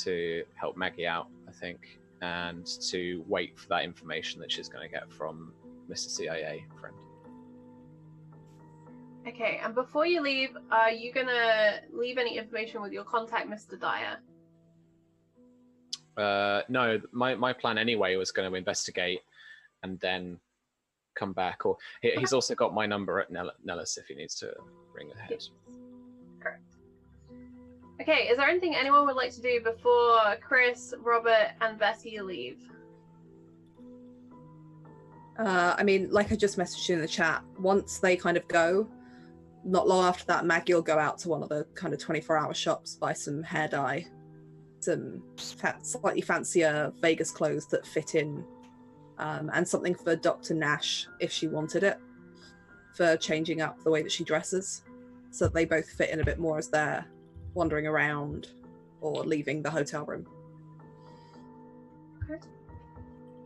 S2: to help Maggie out, I think, and to wait for that information that she's going to get from Mr. CIA friend.
S1: Okay, and before you leave, are you gonna leave any information with your contact, Mr. Dyer?
S2: No, my plan anyway was going to investigate and then come back. Or he's also got my number at Nellis if he needs to ring ahead.
S1: Correct. Okay, is there anything anyone would like to do before Chris, Robert, and Betty leave?
S3: I mean, like I just messaged you in the chat, once they kind of go, not long after that, Maggie will go out to one of the kind of 24-hour shops, buy some hair dye, some slightly fancier Vegas clothes that fit in, and something for Dr. Nash, if she wanted it, for changing up the way that she dresses, so that they both fit in a bit more as they're wandering around or leaving the hotel room.
S1: Okay.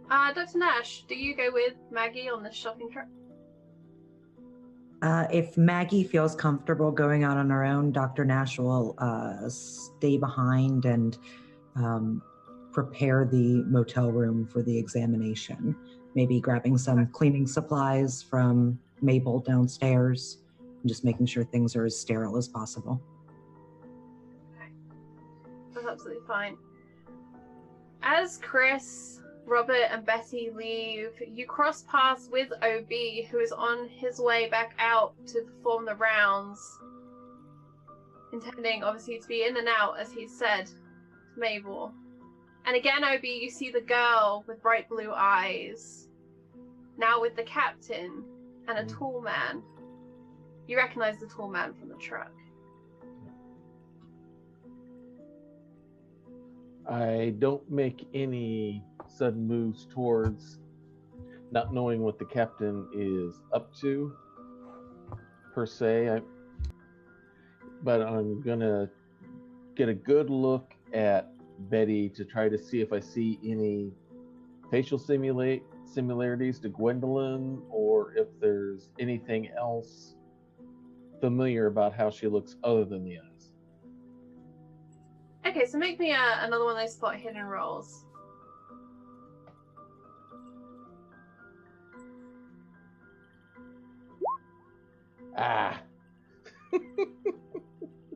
S1: Dr. Nash, do you go with Maggie on this shopping trip?
S5: If Maggie feels comfortable going out on her own, Dr. Nash will stay behind and prepare the motel room for the examination. Maybe grabbing some cleaning supplies from Mabel downstairs, and just making sure things are as sterile as possible.
S1: Okay. That's absolutely fine. As Chris, Robert, and Betty leave, you cross paths with OB, who is on his way back out to perform the rounds, intending, obviously, to be in and out, as he said to Mabel. And again, OB, you see the girl with bright blue eyes, now with the captain and a tall man. You recognize the tall man from the truck.
S7: I don't make any sudden moves towards not knowing what the captain is up to, per se. But I'm gonna get a good look at Betty to try to see if I see any facial similarities to Gwendolyn, or if there's anything else familiar about how she looks other than the eyes.
S1: Okay, so make me another one of those spot hidden rolls.
S7: Ah.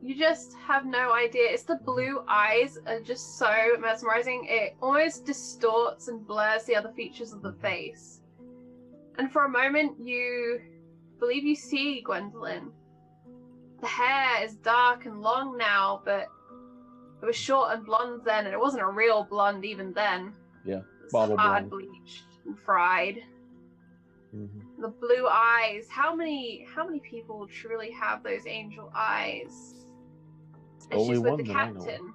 S1: You just have no idea. It's the blue eyes are just so mesmerizing. It almost distorts and blurs the other features of the face. And for a moment, you believe you see Gwendolyn. The hair is dark and long now, but it was short and blonde then, and it wasn't a real blonde even then.
S7: Yeah,
S1: it was
S7: bottle
S1: hard
S7: blonde.
S1: bleached and fried.
S7: Mm-hmm.
S1: The blue eyes. How many people truly have those angel eyes? And
S7: Only
S1: she's with
S7: one
S1: the
S7: that I know of.
S1: captain.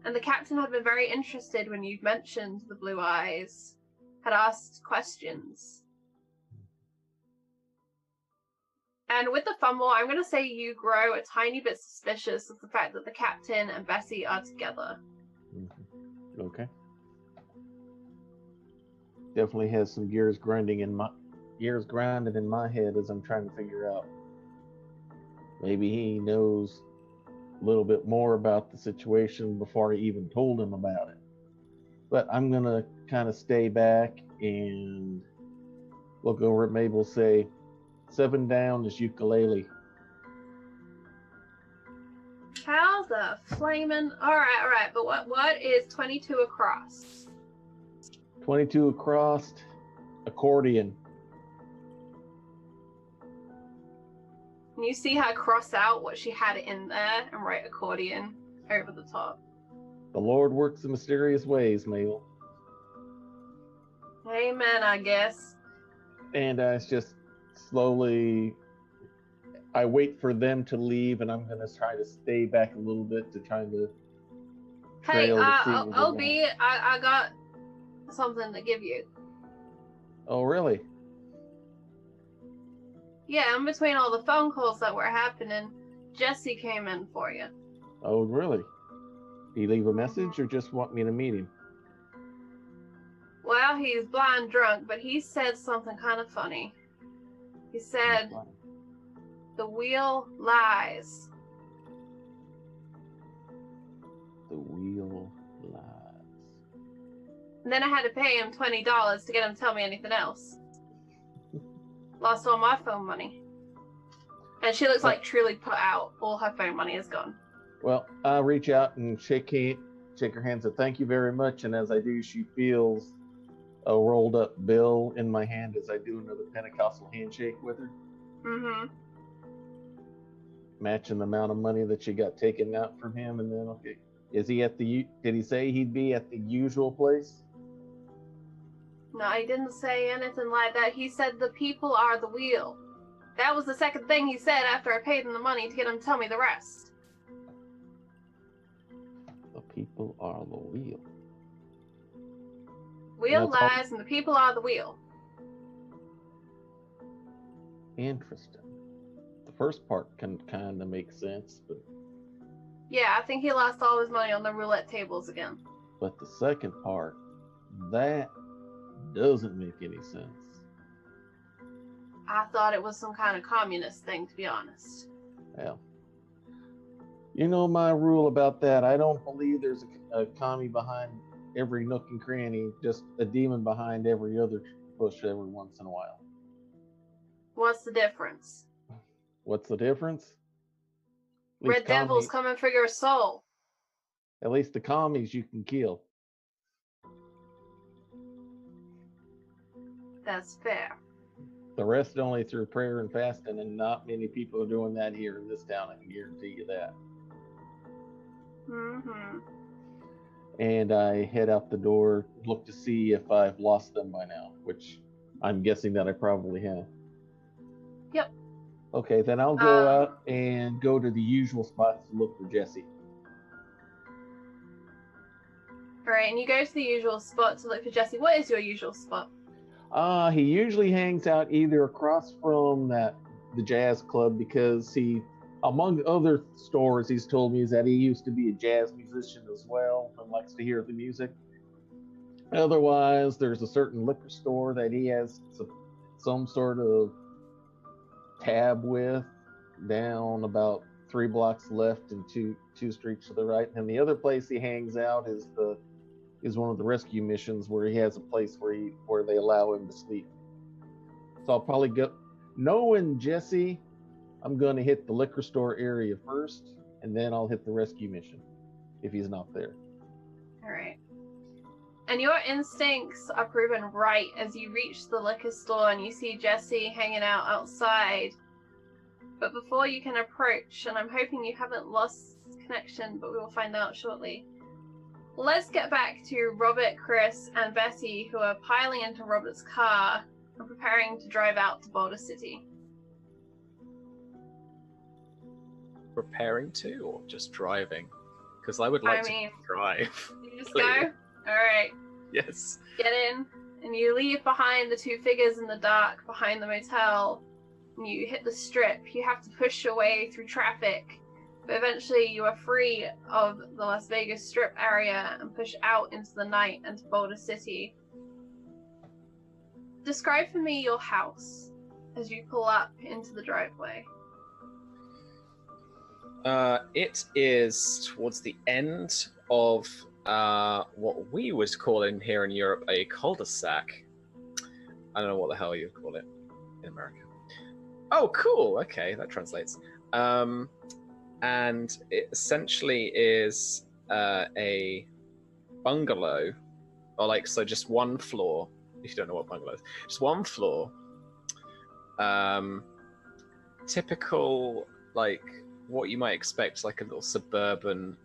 S1: And the captain had been very interested when you'd mentioned the blue eyes, had asked questions. And with the fumble, I'm going to say you grow a tiny bit suspicious of the fact that the captain and Bessie are together.
S7: Mm-hmm. Okay. Definitely has some gears grinding in my head as I'm trying to figure out. Maybe he knows a little bit more about the situation before I even told him about it. But I'm gonna kind of stay back and look over at Mabel, say, 7 down is ukulele.
S1: How the flamin'... Alright, but what is 22 across?
S7: 22 across, accordion.
S1: And you see her cross out what she had in there and write accordion over the top.
S7: The Lord works in mysterious ways, Mabel.
S1: Amen, I guess.
S7: And it's just slowly, I wait for them to leave, and I'm gonna try to stay back a little bit to try to
S1: Hey,
S7: trail to see where they're
S1: OB,
S7: going.
S1: I got something to give you.
S7: Oh, really?
S1: Yeah, in between all the phone calls that were happening, Jesse came in for you.
S7: Oh, really? Did he leave a message or just want me to meet him?
S1: Well, he's blind drunk, but he said something kind of funny. He said, the wheel lies.
S7: The wheel lies.
S1: And then I had to pay him $20 to get him to tell me anything else. Lost all my phone money. And she looks like truly put out. All her phone money is gone.
S7: Well, I'll reach out and shake her hand and thank you very much. And as I do, she feels a rolled up bill in my hand as I do another Pentecostal handshake with her.
S1: Mm-hmm.
S7: Matching the amount of money that she got taken out from him. And then, okay, is he at did he say he'd be at the usual place?
S1: No, he didn't say anything like that. He said the people are the wheel. That was the second thing he said after I paid him the money to get him to tell me the rest.
S7: The people are the wheel.
S1: Wheel
S7: That's all-
S1: lies and the people are the wheel.
S7: Interesting. The first part can kind of make sense,
S1: Yeah, I think he lost all his money on the roulette tables again.
S7: but the second part That doesn't make any sense.
S1: I thought it was some kind of communist thing, to be honest.
S7: Well, you know my rule about that. I don't believe there's a commie behind every nook and cranny, just a demon behind every other bush every once in a while.
S1: What's the difference?
S7: What's the difference? At least
S1: Red Devil's coming for your soul.
S7: At least the commies you can kill.
S1: That's fair.
S7: The rest only through prayer and fasting, and not many people are doing that here in this town. I can guarantee you that.
S1: Mm-hmm.
S7: And I head out the door, look to see if I've lost them by now, which I'm guessing that I probably have.
S1: Yep.
S7: Okay, then I'll go out and go to the usual spots to look for Jesse.
S1: Alright, and you go to the usual spot to look for Jesse. What is your usual spot?
S7: He usually hangs out either across from the jazz club, because he, among other stories he's told me, is that he used to be a jazz musician as well and likes to hear the music. Otherwise, there's a certain liquor store that he has some sort of tab with, down about 3 blocks left and two streets to the right. And the other place he hangs out is one of the rescue missions, where he has a place where they allow him to sleep. So I'll probably go, knowing Jesse, I'm going to hit the liquor store area first, and then I'll hit the rescue mission if he's not there.
S1: All right. And your instincts are proven right as you reach the liquor store and you see Jesse hanging out outside. But before you can approach, and I'm hoping you haven't lost connection, but we will find out shortly. Let's get back to Robert, Chris, and Bessie, who are piling into Robert's car and preparing to drive out to Boulder City.
S2: Preparing to, or just driving? Because I would like to drive.
S1: You just go? Alright.
S2: Yes.
S1: Get in, and you leave behind the 2 figures in the dark behind the motel. And you hit the strip. You have to push your way through traffic. But eventually you are free of the Las Vegas Strip area and push out into the night and to Boulder City. Describe for me your house as you pull up into the driveway.
S2: It is towards the end of what we would call in here in Europe a cul-de-sac. I don't know what the hell you call it in America. Oh, cool. Okay, that translates. And it essentially is a bungalow, or so just one floor. If you don't know what bungalow is, just one floor. Typical, what you might expect, a little suburban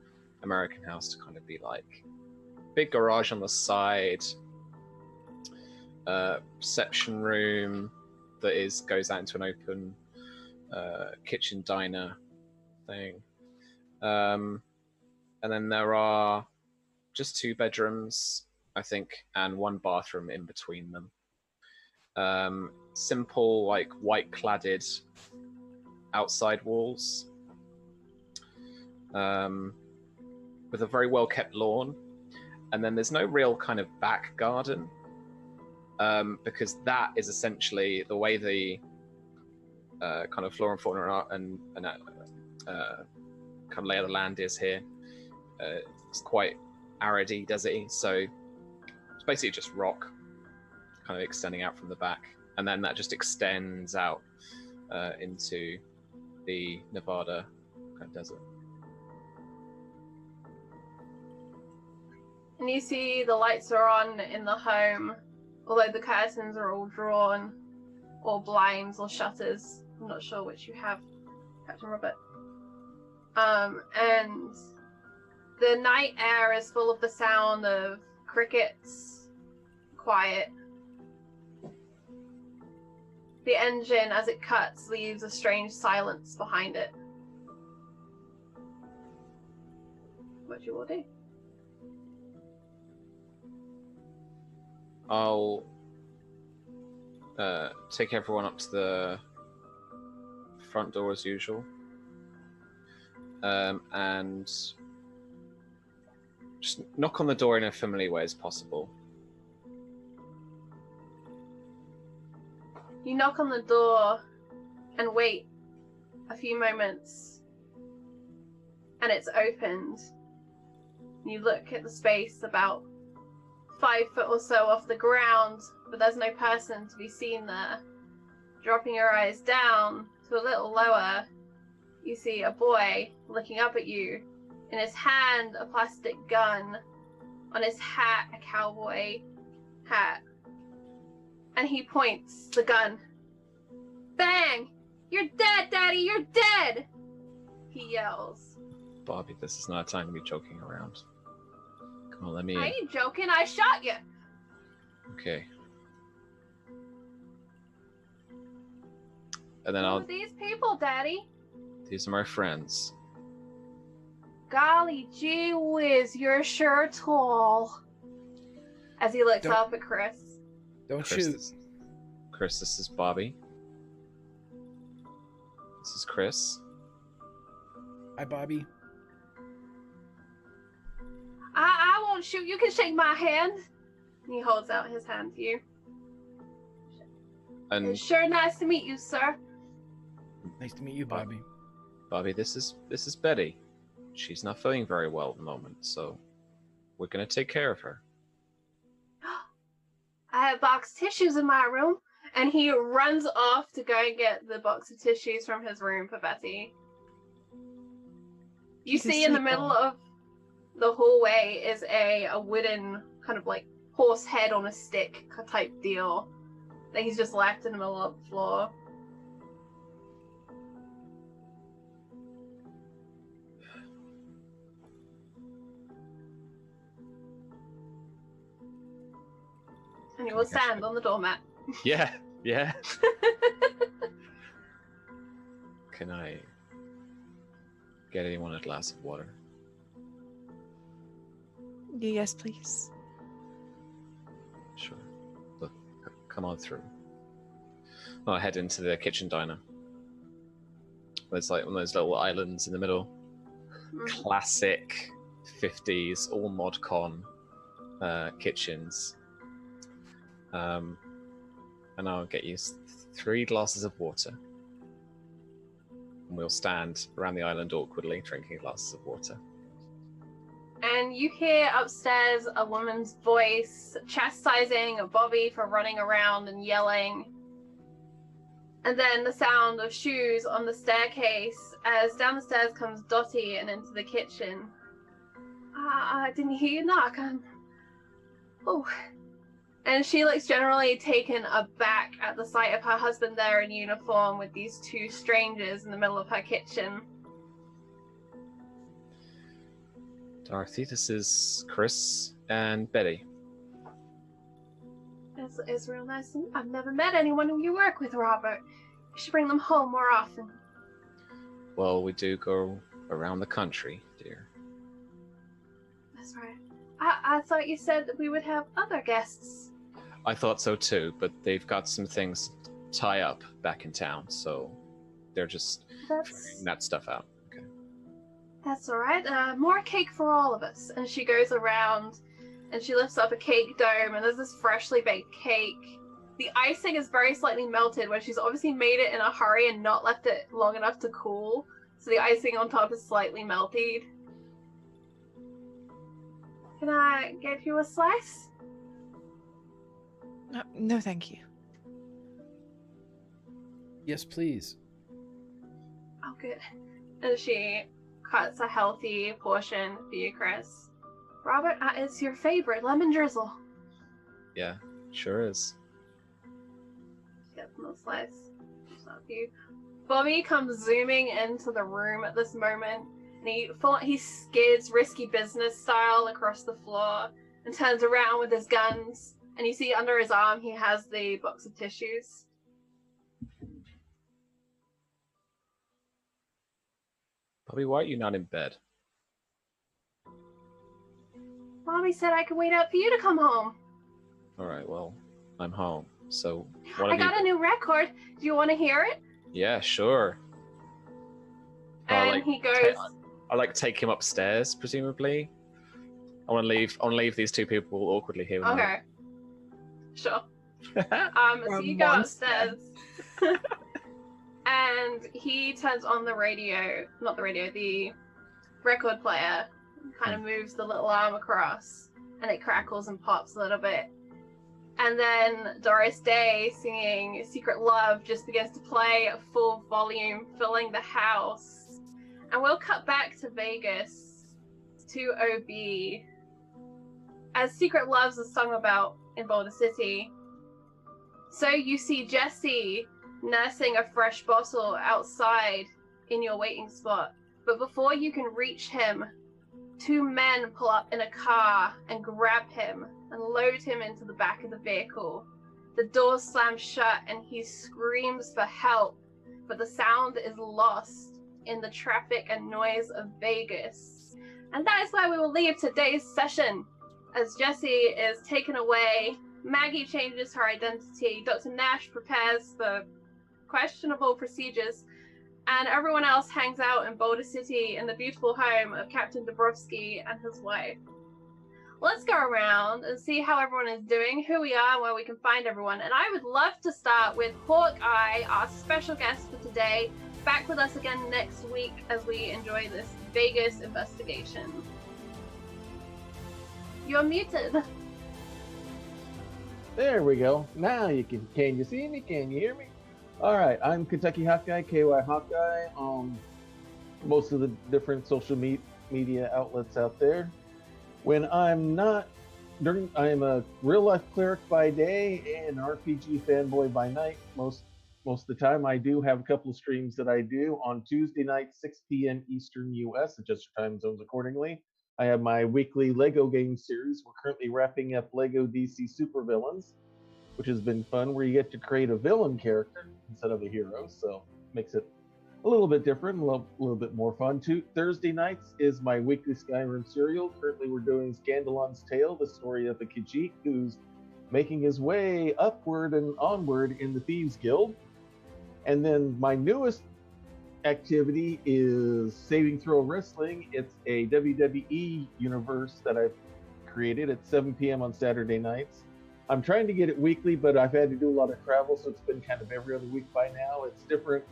S2: American house to kind of be like. Big garage on the side, reception room that goes out into an open kitchen diner thing. And then there are just 2 bedrooms, I think, and 1 bathroom in between them. Simple, white cladded outside walls, with a very well kept lawn. And then there's no real kind of back garden, because that is essentially the way the kind of flora and fauna and kind of lay of the land is here. It's quite aridy, deserty, so it's basically just rock kind of extending out from the back, and then that just extends out into the Nevada kind of desert.
S1: And you see the lights are on in the home, although the curtains are all drawn, or blinds or shutters. I'm not sure which you have, Captain Robert. And the night air is full of the sound of crickets, quiet. The engine, as it cuts, leaves a strange silence behind it. What you will do?
S2: I'll take everyone up to the front door as usual, and just knock on the door in a familiar way as possible.
S1: You knock on the door and wait a few moments, and it's opened. You look at the space about 5 foot or so off the ground, but there's no person to be seen there. Dropping your eyes down to a little lower, you see a boy looking up at you. In his hand, a plastic gun. On his hat, a cowboy hat. And he points the gun. Bang! You're dead, Daddy! You're dead! He yells.
S2: Bobby, this is not a time to be joking around. Come on, let me in.
S1: I ain't joking, I shot you!
S2: Okay. And then
S1: Who are these people, Daddy?
S2: These are my friends.
S1: Golly gee whiz, you're sure tall. As he looks up at Chris.
S6: Don't
S2: Chris,
S6: shoot.
S2: Chris, this is Bobby. This is Chris.
S6: Hi, Bobby.
S1: I won't shoot. You can shake my hand. And he holds out his hand to you.
S2: And
S1: It's sure nice to meet you, sir.
S6: Nice to meet you, Bobby.
S2: Bobby, this is Betty. She's not feeling very well at the moment, so we're gonna take care of her.
S1: I have box tissues in my room. And he runs off to go and get the box of tissues from his room for Betty. You
S4: He's
S1: see in the
S4: asleep,
S1: middle
S4: though.
S1: of the hallway is a wooden kind of like horse head on a stick type deal that he's just left in the middle of the floor. And he will stand on the doormat.
S2: Yeah, yeah. Can I get anyone a glass of water?
S4: Yes, please.
S2: Sure. Look, come on through. I'll head into the kitchen diner. There's like one of those little islands in the middle. Classic 50s, all mod con kitchens. And I'll get you 3 glasses of water. And we'll stand around the island awkwardly, drinking glasses of water.
S1: And you hear upstairs a woman's voice chastising Bobby for running around and yelling. And then the sound of shoes on the staircase as down the stairs comes Dottie and into the kitchen. I didn't hear you knock. Oh. And she looks generally taken aback at the sight of her husband there in uniform with these 2 strangers in the middle of her kitchen.
S2: Dorothy, this is Chris and Betty.
S1: It's real nice. I've never met anyone who you work with, Robert. You should bring them home more often.
S2: Well, we do go around the country, dear.
S1: That's right. I thought you said that we would have other guests.
S2: I thought so too, but they've got some things to tie up back in town, so they're just figuring that stuff out. Okay.
S1: That's all right. More cake for all of us. And she goes around and she lifts up a cake dome, and there's this freshly baked cake. The icing is very slightly melted, where she's obviously made it in a hurry and not left it long enough to cool. So the icing on top is slightly melted. Can I get you a slice?
S4: No, thank you.
S6: Yes, please.
S1: Oh, good. And she cuts a healthy portion for you, Chris. Robert, it's your favorite, lemon drizzle.
S2: Yeah, sure is.
S1: She gets no slice. Not for you. Bobby comes zooming into the room at this moment, and he skids risky business style across the floor and turns around with his guns. And you see under his arm he has the box of tissues.
S2: Bobby, why are you not in bed?
S1: Mommy said I could wait out for you to come home.
S2: Alright, well, I'm home, so...
S1: I got a new record. Do you want to hear it?
S2: Yeah, sure.
S1: And he goes...
S2: I take him upstairs, presumably. I want to leave these 2 people awkwardly here.
S1: Okay. Sure. So you go upstairs, and he turns on the radio, not the radio, the record player, kind of moves the little arm across, and it crackles and pops a little bit. And then Doris Day singing Secret Love just begins to play at full volume, filling the house. And we'll cut back to Vegas, to OB, as Secret Love's a song about in Boulder City. So you see Jesse nursing a fresh bottle outside in your waiting spot. But before you can reach him, two men pull up in a car and grab him and load him into the back of the vehicle. The door slams shut and he screams for help, but the sound is lost in the traffic and noise of Vegas. And that is why we will leave today's session. As Jesse is taken away, Maggie changes her identity, Dr. Nash prepares for questionable procedures, and everyone else hangs out in Boulder City in the beautiful home of Captain Dabrowski and his wife. Let's go around and see how everyone is doing, who we are, and where we can find everyone. And I would love to start with Hawkeye, our special guest for today, back with us again next week as we enjoy this Vegas investigation. You're muted.
S7: There we go. Now you can you see me? Can you hear me? All right, I'm Kentucky Hawkeye, KY Hawkeye, most of the different social media outlets out there. When I'm not, I'm a real life cleric by day and an RPG fanboy by night. Most of the time, I do have a couple of streams that I do on Tuesday night, 6 p.m. Eastern US, adjust your time zones accordingly. I have my weekly Lego game series. We're currently wrapping up Lego DC Supervillains, which has been fun, where you get to create a villain character instead of a hero, so makes it a little bit different, a little bit more fun. Thursday nights is my weekly Skyrim serial. Currently we're doing Scandalon's Tale, the story of a Khajiit who's making his way upward and onward in the Thieves Guild. And then my newest activity is Saving Throw Wrestling. It's a WWE universe that I've created at 7 p.m. on Saturday nights. I'm trying to get it weekly, but I've had to do a lot of travel, so it's been kind of every other week by now. It's different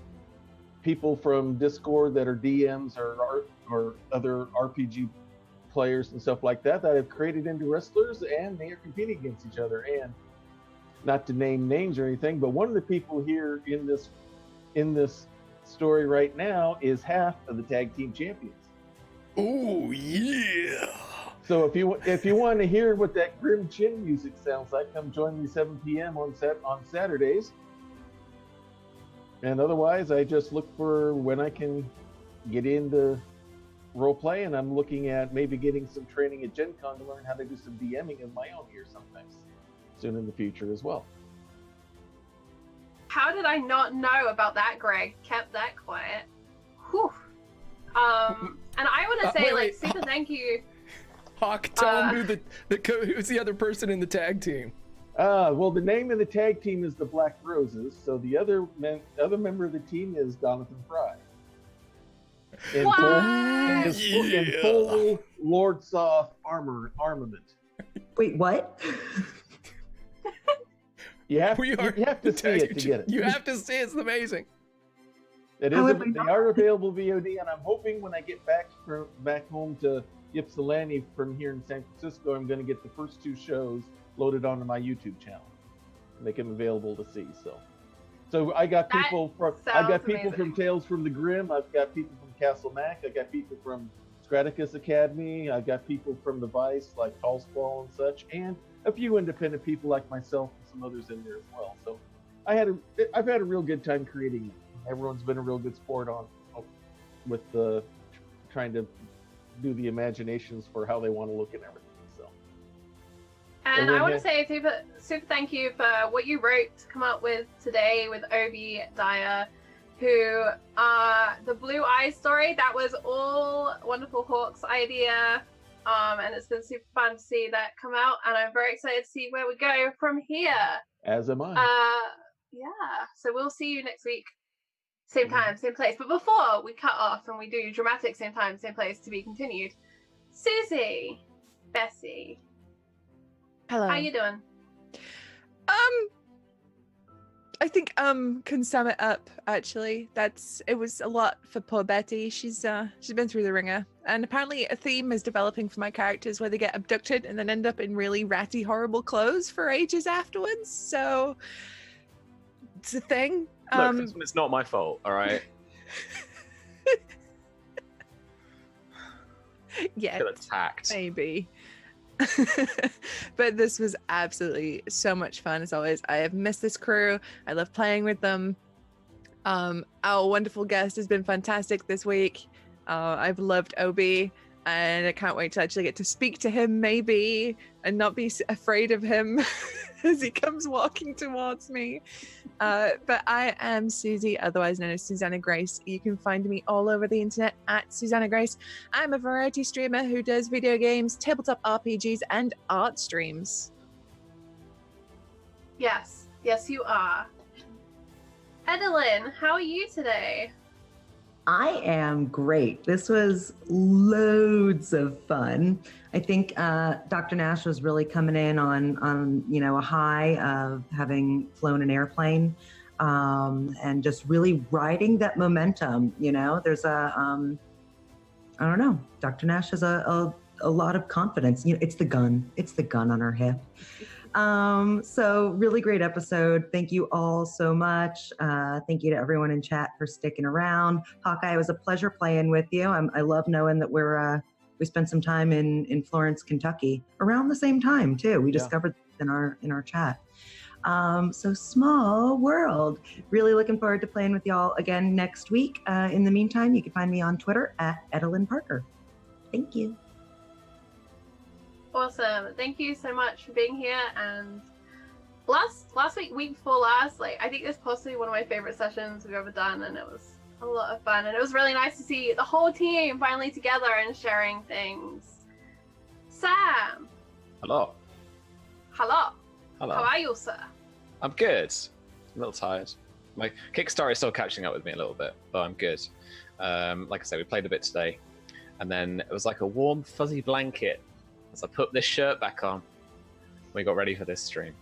S7: people from Discord that are DMs or other RPG players and stuff like that I've created into wrestlers, and they are competing against each other. And not to name names or anything, but one of the people here in this story right now is half of the tag team champions.
S6: Oh yeah!
S7: So if you want to hear what that grim chin music sounds like, come join me 7 p.m. on Saturdays. And otherwise, I just look for when I can get into roleplay, and I'm looking at maybe getting some training at Gen Con to learn how to do some DMing of my own here sometimes soon in the future as well.
S1: How did I not know about that, Greg? Kept that quiet. Whew. And I want to say, super thank you.
S6: Hawk, tell him who's the other person in the tag team.
S7: Well, the name of the tag team is the Black Roses, so the other member of the team is Jonathan Fry. In full Lord Soft armament.
S5: Wait, what?
S7: You have to see it to get it.
S6: You have to see it. It's amazing.
S7: They are available VOD, and I'm hoping when I get back home to Ypsilanti from here in San Francisco, I'm going to get the first 2 shows loaded onto my YouTube channel, make them available to see. So I got people from Tales from the Grim. I've got people from Castle Mac. I got people from Straticus Academy. I've got people from the Vice like Tallsball and such, and a few independent people like myself and some others in there as well. So I've had a real good time creating it. Everyone's been a real good sport with trying to do the imaginations for how they want to look and everything. So,
S1: and I want to say super thank you for what you wrote to come up with today with Obi Dyer, who the Blue Eye story. That was all Wonderful Hawk's idea, and it's been super fun to see that come out. And I'm very excited to see where we go from here.
S7: As am I.
S1: Yeah. So we'll see you next week. Same time, same place. But before we cut off and we do dramatic same time, same place to be continued, Susie, Bessie,
S4: hello.
S1: how you doing?
S4: I think can sum it up. Actually, it was a lot for poor Betty. She's been through the ringer, and apparently a theme is developing for my characters where they get abducted and then end up in really ratty, horrible clothes for ages afterwards. So it's a thing.
S2: Look, this one is not my fault. All right.
S4: Yeah,
S2: Feel attacked.
S4: maybe. But this was absolutely so much fun as always. I have missed this crew. I love playing with them. Our wonderful guest has been fantastic this week. I've loved Obi, and I can't wait to actually get to speak to him maybe and not be afraid of him as he comes walking towards me. But I am Susie, otherwise known as Susanna Grace. You can find me all over the internet at Susanna Grace. I'm a variety streamer who does video games, tabletop RPGs, and art streams.
S1: Yes, you are. Edelyn, how are you today?
S5: I am great. This was loads of fun. I think Dr. Nash was really coming in on a high of having flown an airplane and just really riding that momentum. There's I don't know. Dr. Nash has a lot of confidence. It's the gun. It's the gun on her hip. So really great episode. Thank you all so much. Thank you to everyone in chat for sticking around. Hawkeye, it was a pleasure playing with you. I love knowing that we spent some time in Florence, Kentucky around the same time too. We discovered in our chat. So small world. Really looking forward to playing with y'all again next week. In the meantime, you can find me on Twitter at Edelyn Parker. Thank you.
S1: Awesome. Thank you so much for being here. And last week before last, I think this is possibly one of my favorite sessions we've ever done, and it was a lot of fun. And it was really nice to see the whole team finally together and sharing things. Sam.
S2: Hello.
S1: Hello.
S2: Hello.
S1: How are you, sir?
S2: I'm good. I'm a little tired. My Kickstarter is still catching up with me a little bit, but I'm good. Like I said, we played a bit today, and then it was like a warm, fuzzy blanket as I put this shirt back on. We got ready for this stream.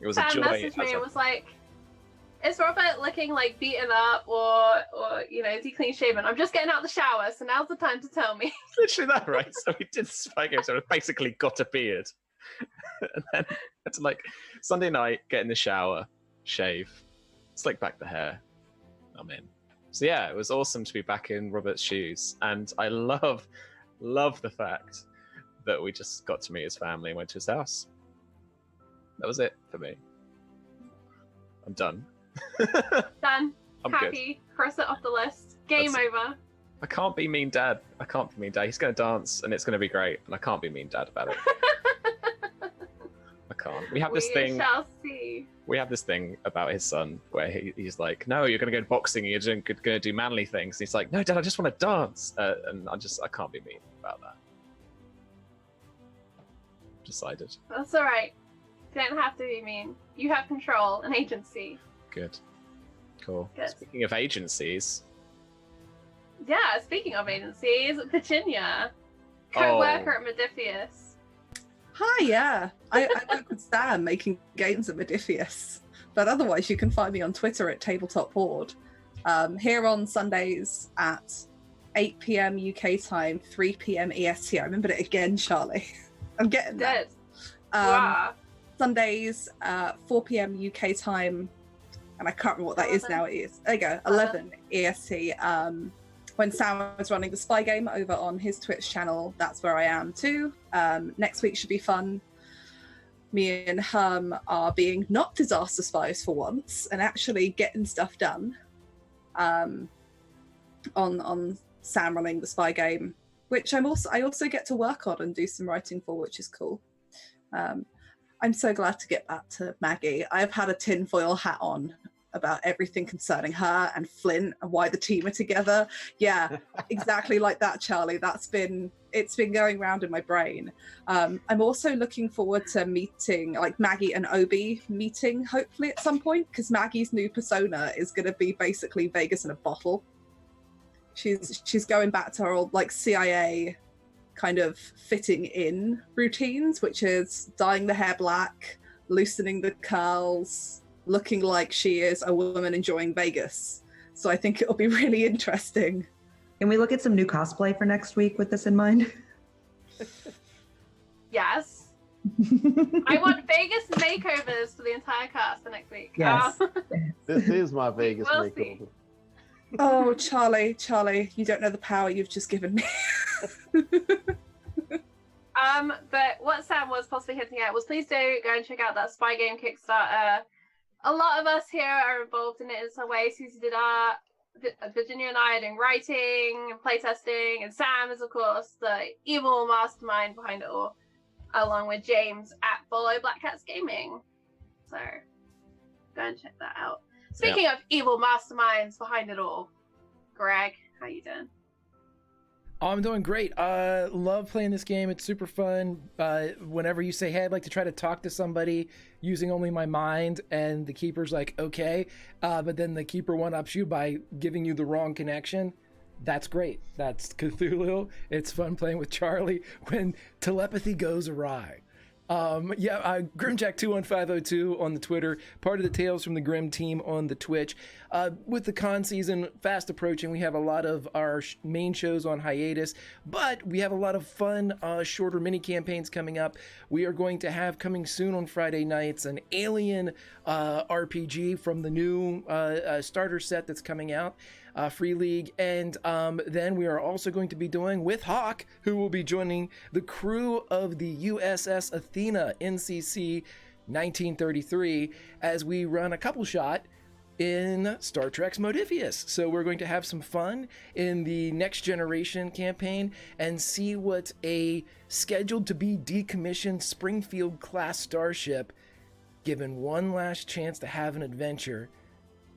S2: It was
S1: Sam
S2: a joy.
S1: messaged me and was like, "Is Robert looking beaten up or is he clean shaven? I'm just getting out of the shower, so now's the time to tell me."
S2: Literally that, right? So we did Spy Game, so I basically got a beard. And then had to Sunday night, get in the shower, shave, slick back the hair. I'm in. So yeah, it was awesome to be back in Robert's shoes. And I love the fact that we just got to meet his family and went to his house. That was it for me. I'm done.
S1: Done.
S2: I'm
S1: happy.
S2: good.
S1: Cross it off the list. Game over.
S2: I can't be mean dad. He's going to dance and it's going to be great. And I can't be mean dad about it. I can't. We have this thing.
S1: We shall see.
S2: We have this thing about his son where he's like, "No, you're going to go to boxing. You're going to do manly things." And he's like, "No, Dad, I just want to dance." And I can't be mean about that. Decided.
S1: That's all right. You don't have to be mean. You have control and agency.
S2: Good. Cool.
S1: Good.
S2: Speaking of agencies.
S1: Yeah, speaking of agencies, Virginia, co-worker at Modiphius.
S3: Hi, yeah. I work with Sam making games at Modiphius. But otherwise, you can find me on Twitter at Tabletop Board. Here on Sundays at 8 p.m. UK time, 3 p.m. EST. I remembered it again, Charlie. I'm getting there.
S1: Good. Wow.
S3: Sundays, 4 p.m. UK time, and I can't remember what that is now. It is, there you go, 11 EST. When Sam was running the Spy Game over on his Twitch channel, that's where I am too. Next week should be fun. Me and Herm are being not disaster spies for once and actually getting stuff done on Sam running the Spy Game, which I also get to work on and do some writing for, which is cool. I'm so glad to get back to Maggie. I've had a tinfoil hat on about everything concerning her and Flint and why the team are together. Yeah, exactly like that, Charlie. It's been going around in my brain. I'm also looking forward to meeting, Maggie and Obi meeting, hopefully at some point, because Maggie's new persona is going to be basically Vegas in a bottle. She's going back to her old CIA kind of fitting in routines, which is dyeing the hair black, loosening the curls, looking like she is a woman enjoying Vegas. So I think it'll be really interesting.
S5: Can we look at some new cosplay for next week with this in mind?
S1: Yes. I want Vegas makeovers for the entire cast for next week.
S5: Yes.
S7: This is my Vegas
S1: We'll
S7: makeover.
S1: see.
S3: Oh, Charlie, you don't know the power you've just given me.
S1: But what Sam was possibly hinting at was, please do go and check out that Spy Game Kickstarter. A lot of us here are involved in it in some way. Susie did art, Virginia and I are doing writing and playtesting, and Sam is, of course, the evil mastermind behind it all, along with James at Follow Black Cats Gaming. So go and check that out. Speaking of evil masterminds behind it all, Greg, how you doing?
S6: Oh, I'm doing great. Love playing this game. It's super fun. Whenever you say, hey, I'd like to try to talk to somebody using only my mind, and the keeper's like, okay, but then the keeper one-ups you by giving you the wrong connection, that's great. That's Cthulhu. It's fun playing with Charlie when telepathy goes awry. Grimjack21502 on the Twitter, part of the Tales from the Grim team on the Twitch. With the con season fast approaching, we have a lot of our main shows on hiatus, but we have a lot of fun, shorter mini campaigns coming up. We are going to have coming soon on Friday nights an Alien RPG from the new starter set that's coming out. Free League, and then we are also going to be doing with Hawk, who will be joining the crew of the USS Athena NCC 1933 as we run a couple shot in Star Trek's Modifius. So we're going to have some fun in the Next Generation campaign and see what a scheduled to be decommissioned Springfield class starship, given one last chance to have an adventure,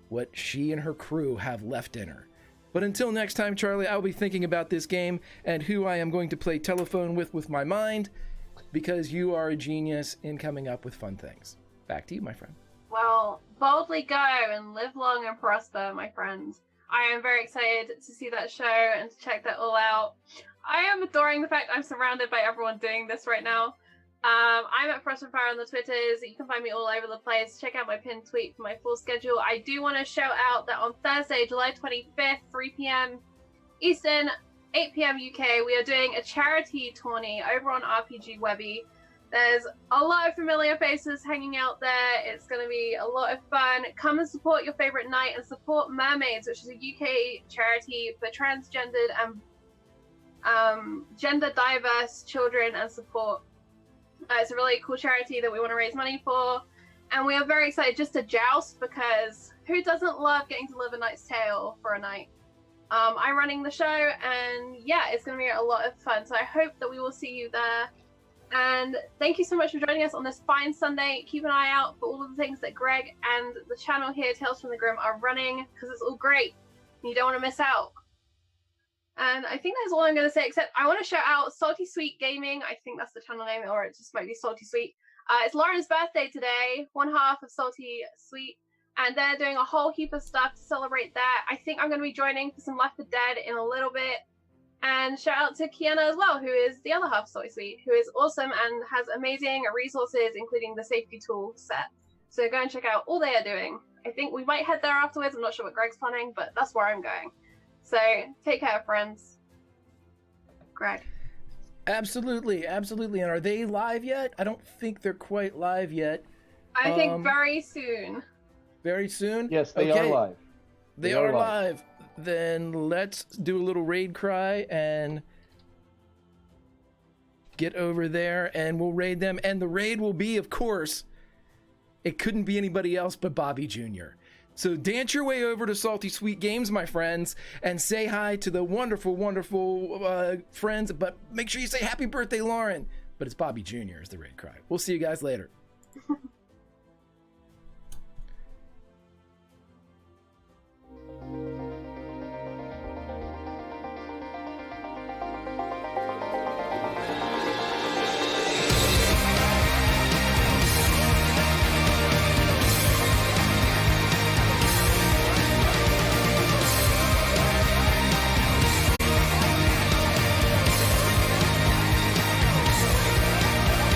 S6: what she and her crew have left in her. But until next time, Charlie, I'll be thinking about this game and who I am going to play telephone with my mind, because you are a genius in coming up with fun things. Back to you, my friend.
S1: Well, boldly go and live long and prosper, my friend. I am very excited to see that show and to check that all out. I am adoring the fact I'm surrounded by everyone doing this right now. I'm at Frost and Fire on the Twitters. You can find me all over the place. Check out my pinned tweet for my full schedule. I do want to shout out that on Thursday, July 25th, 3 p.m. Eastern, 8 p.m. UK, we are doing a charity tourney over on RPG Webby. There's a lot of familiar faces hanging out there. It's going to be a lot of fun. Come and support your favorite knight and support Mermaids, which is a UK charity for transgendered and gender diverse children and support. It's a really cool charity that we want to raise money for, and we are very excited just to joust, because who doesn't love getting to live a Knight's Tale for a night? I'm running the show, and yeah, it's going to be a lot of fun, so I hope that we will see you there. And thank you so much for joining us on this fine Sunday. Keep an eye out for all of the things that Greg and the channel here, Tales from the Grim, are running, because it's all great, and you don't want to miss out. And I think that's all I'm going to say, except I want to shout out Salty Sweet Gaming. I think that's the channel name, or it just might be Salty Sweet. It's Lauren's birthday today, one half of Salty Sweet, and they're doing a whole heap of stuff to celebrate that. I think I'm going to be joining for some Left 4 Dead in a little bit. And shout out to Kiana as well, who is the other half of Salty Sweet, who is awesome and has amazing resources, including the safety tool set. So go and check out all they are doing. I think we might head there afterwards. I'm not sure what Greg's planning, but that's where I'm going. So take care, friends. Greg.
S6: Absolutely. And are they live yet? I don't think they're quite live yet.
S1: I think very soon.
S6: Very soon?
S7: Yes, they are live.
S6: They are live. Then let's do a little raid cry and get over there, and we'll raid them. And the raid will be, of course, it couldn't be anybody else but Bobby Jr. So dance your way over to Salty Sweet Games, my friends, and say hi to the wonderful, wonderful friends. But make sure you say happy birthday, Lauren. But it's Bobby Jr. is the raid cry. We'll see you guys later.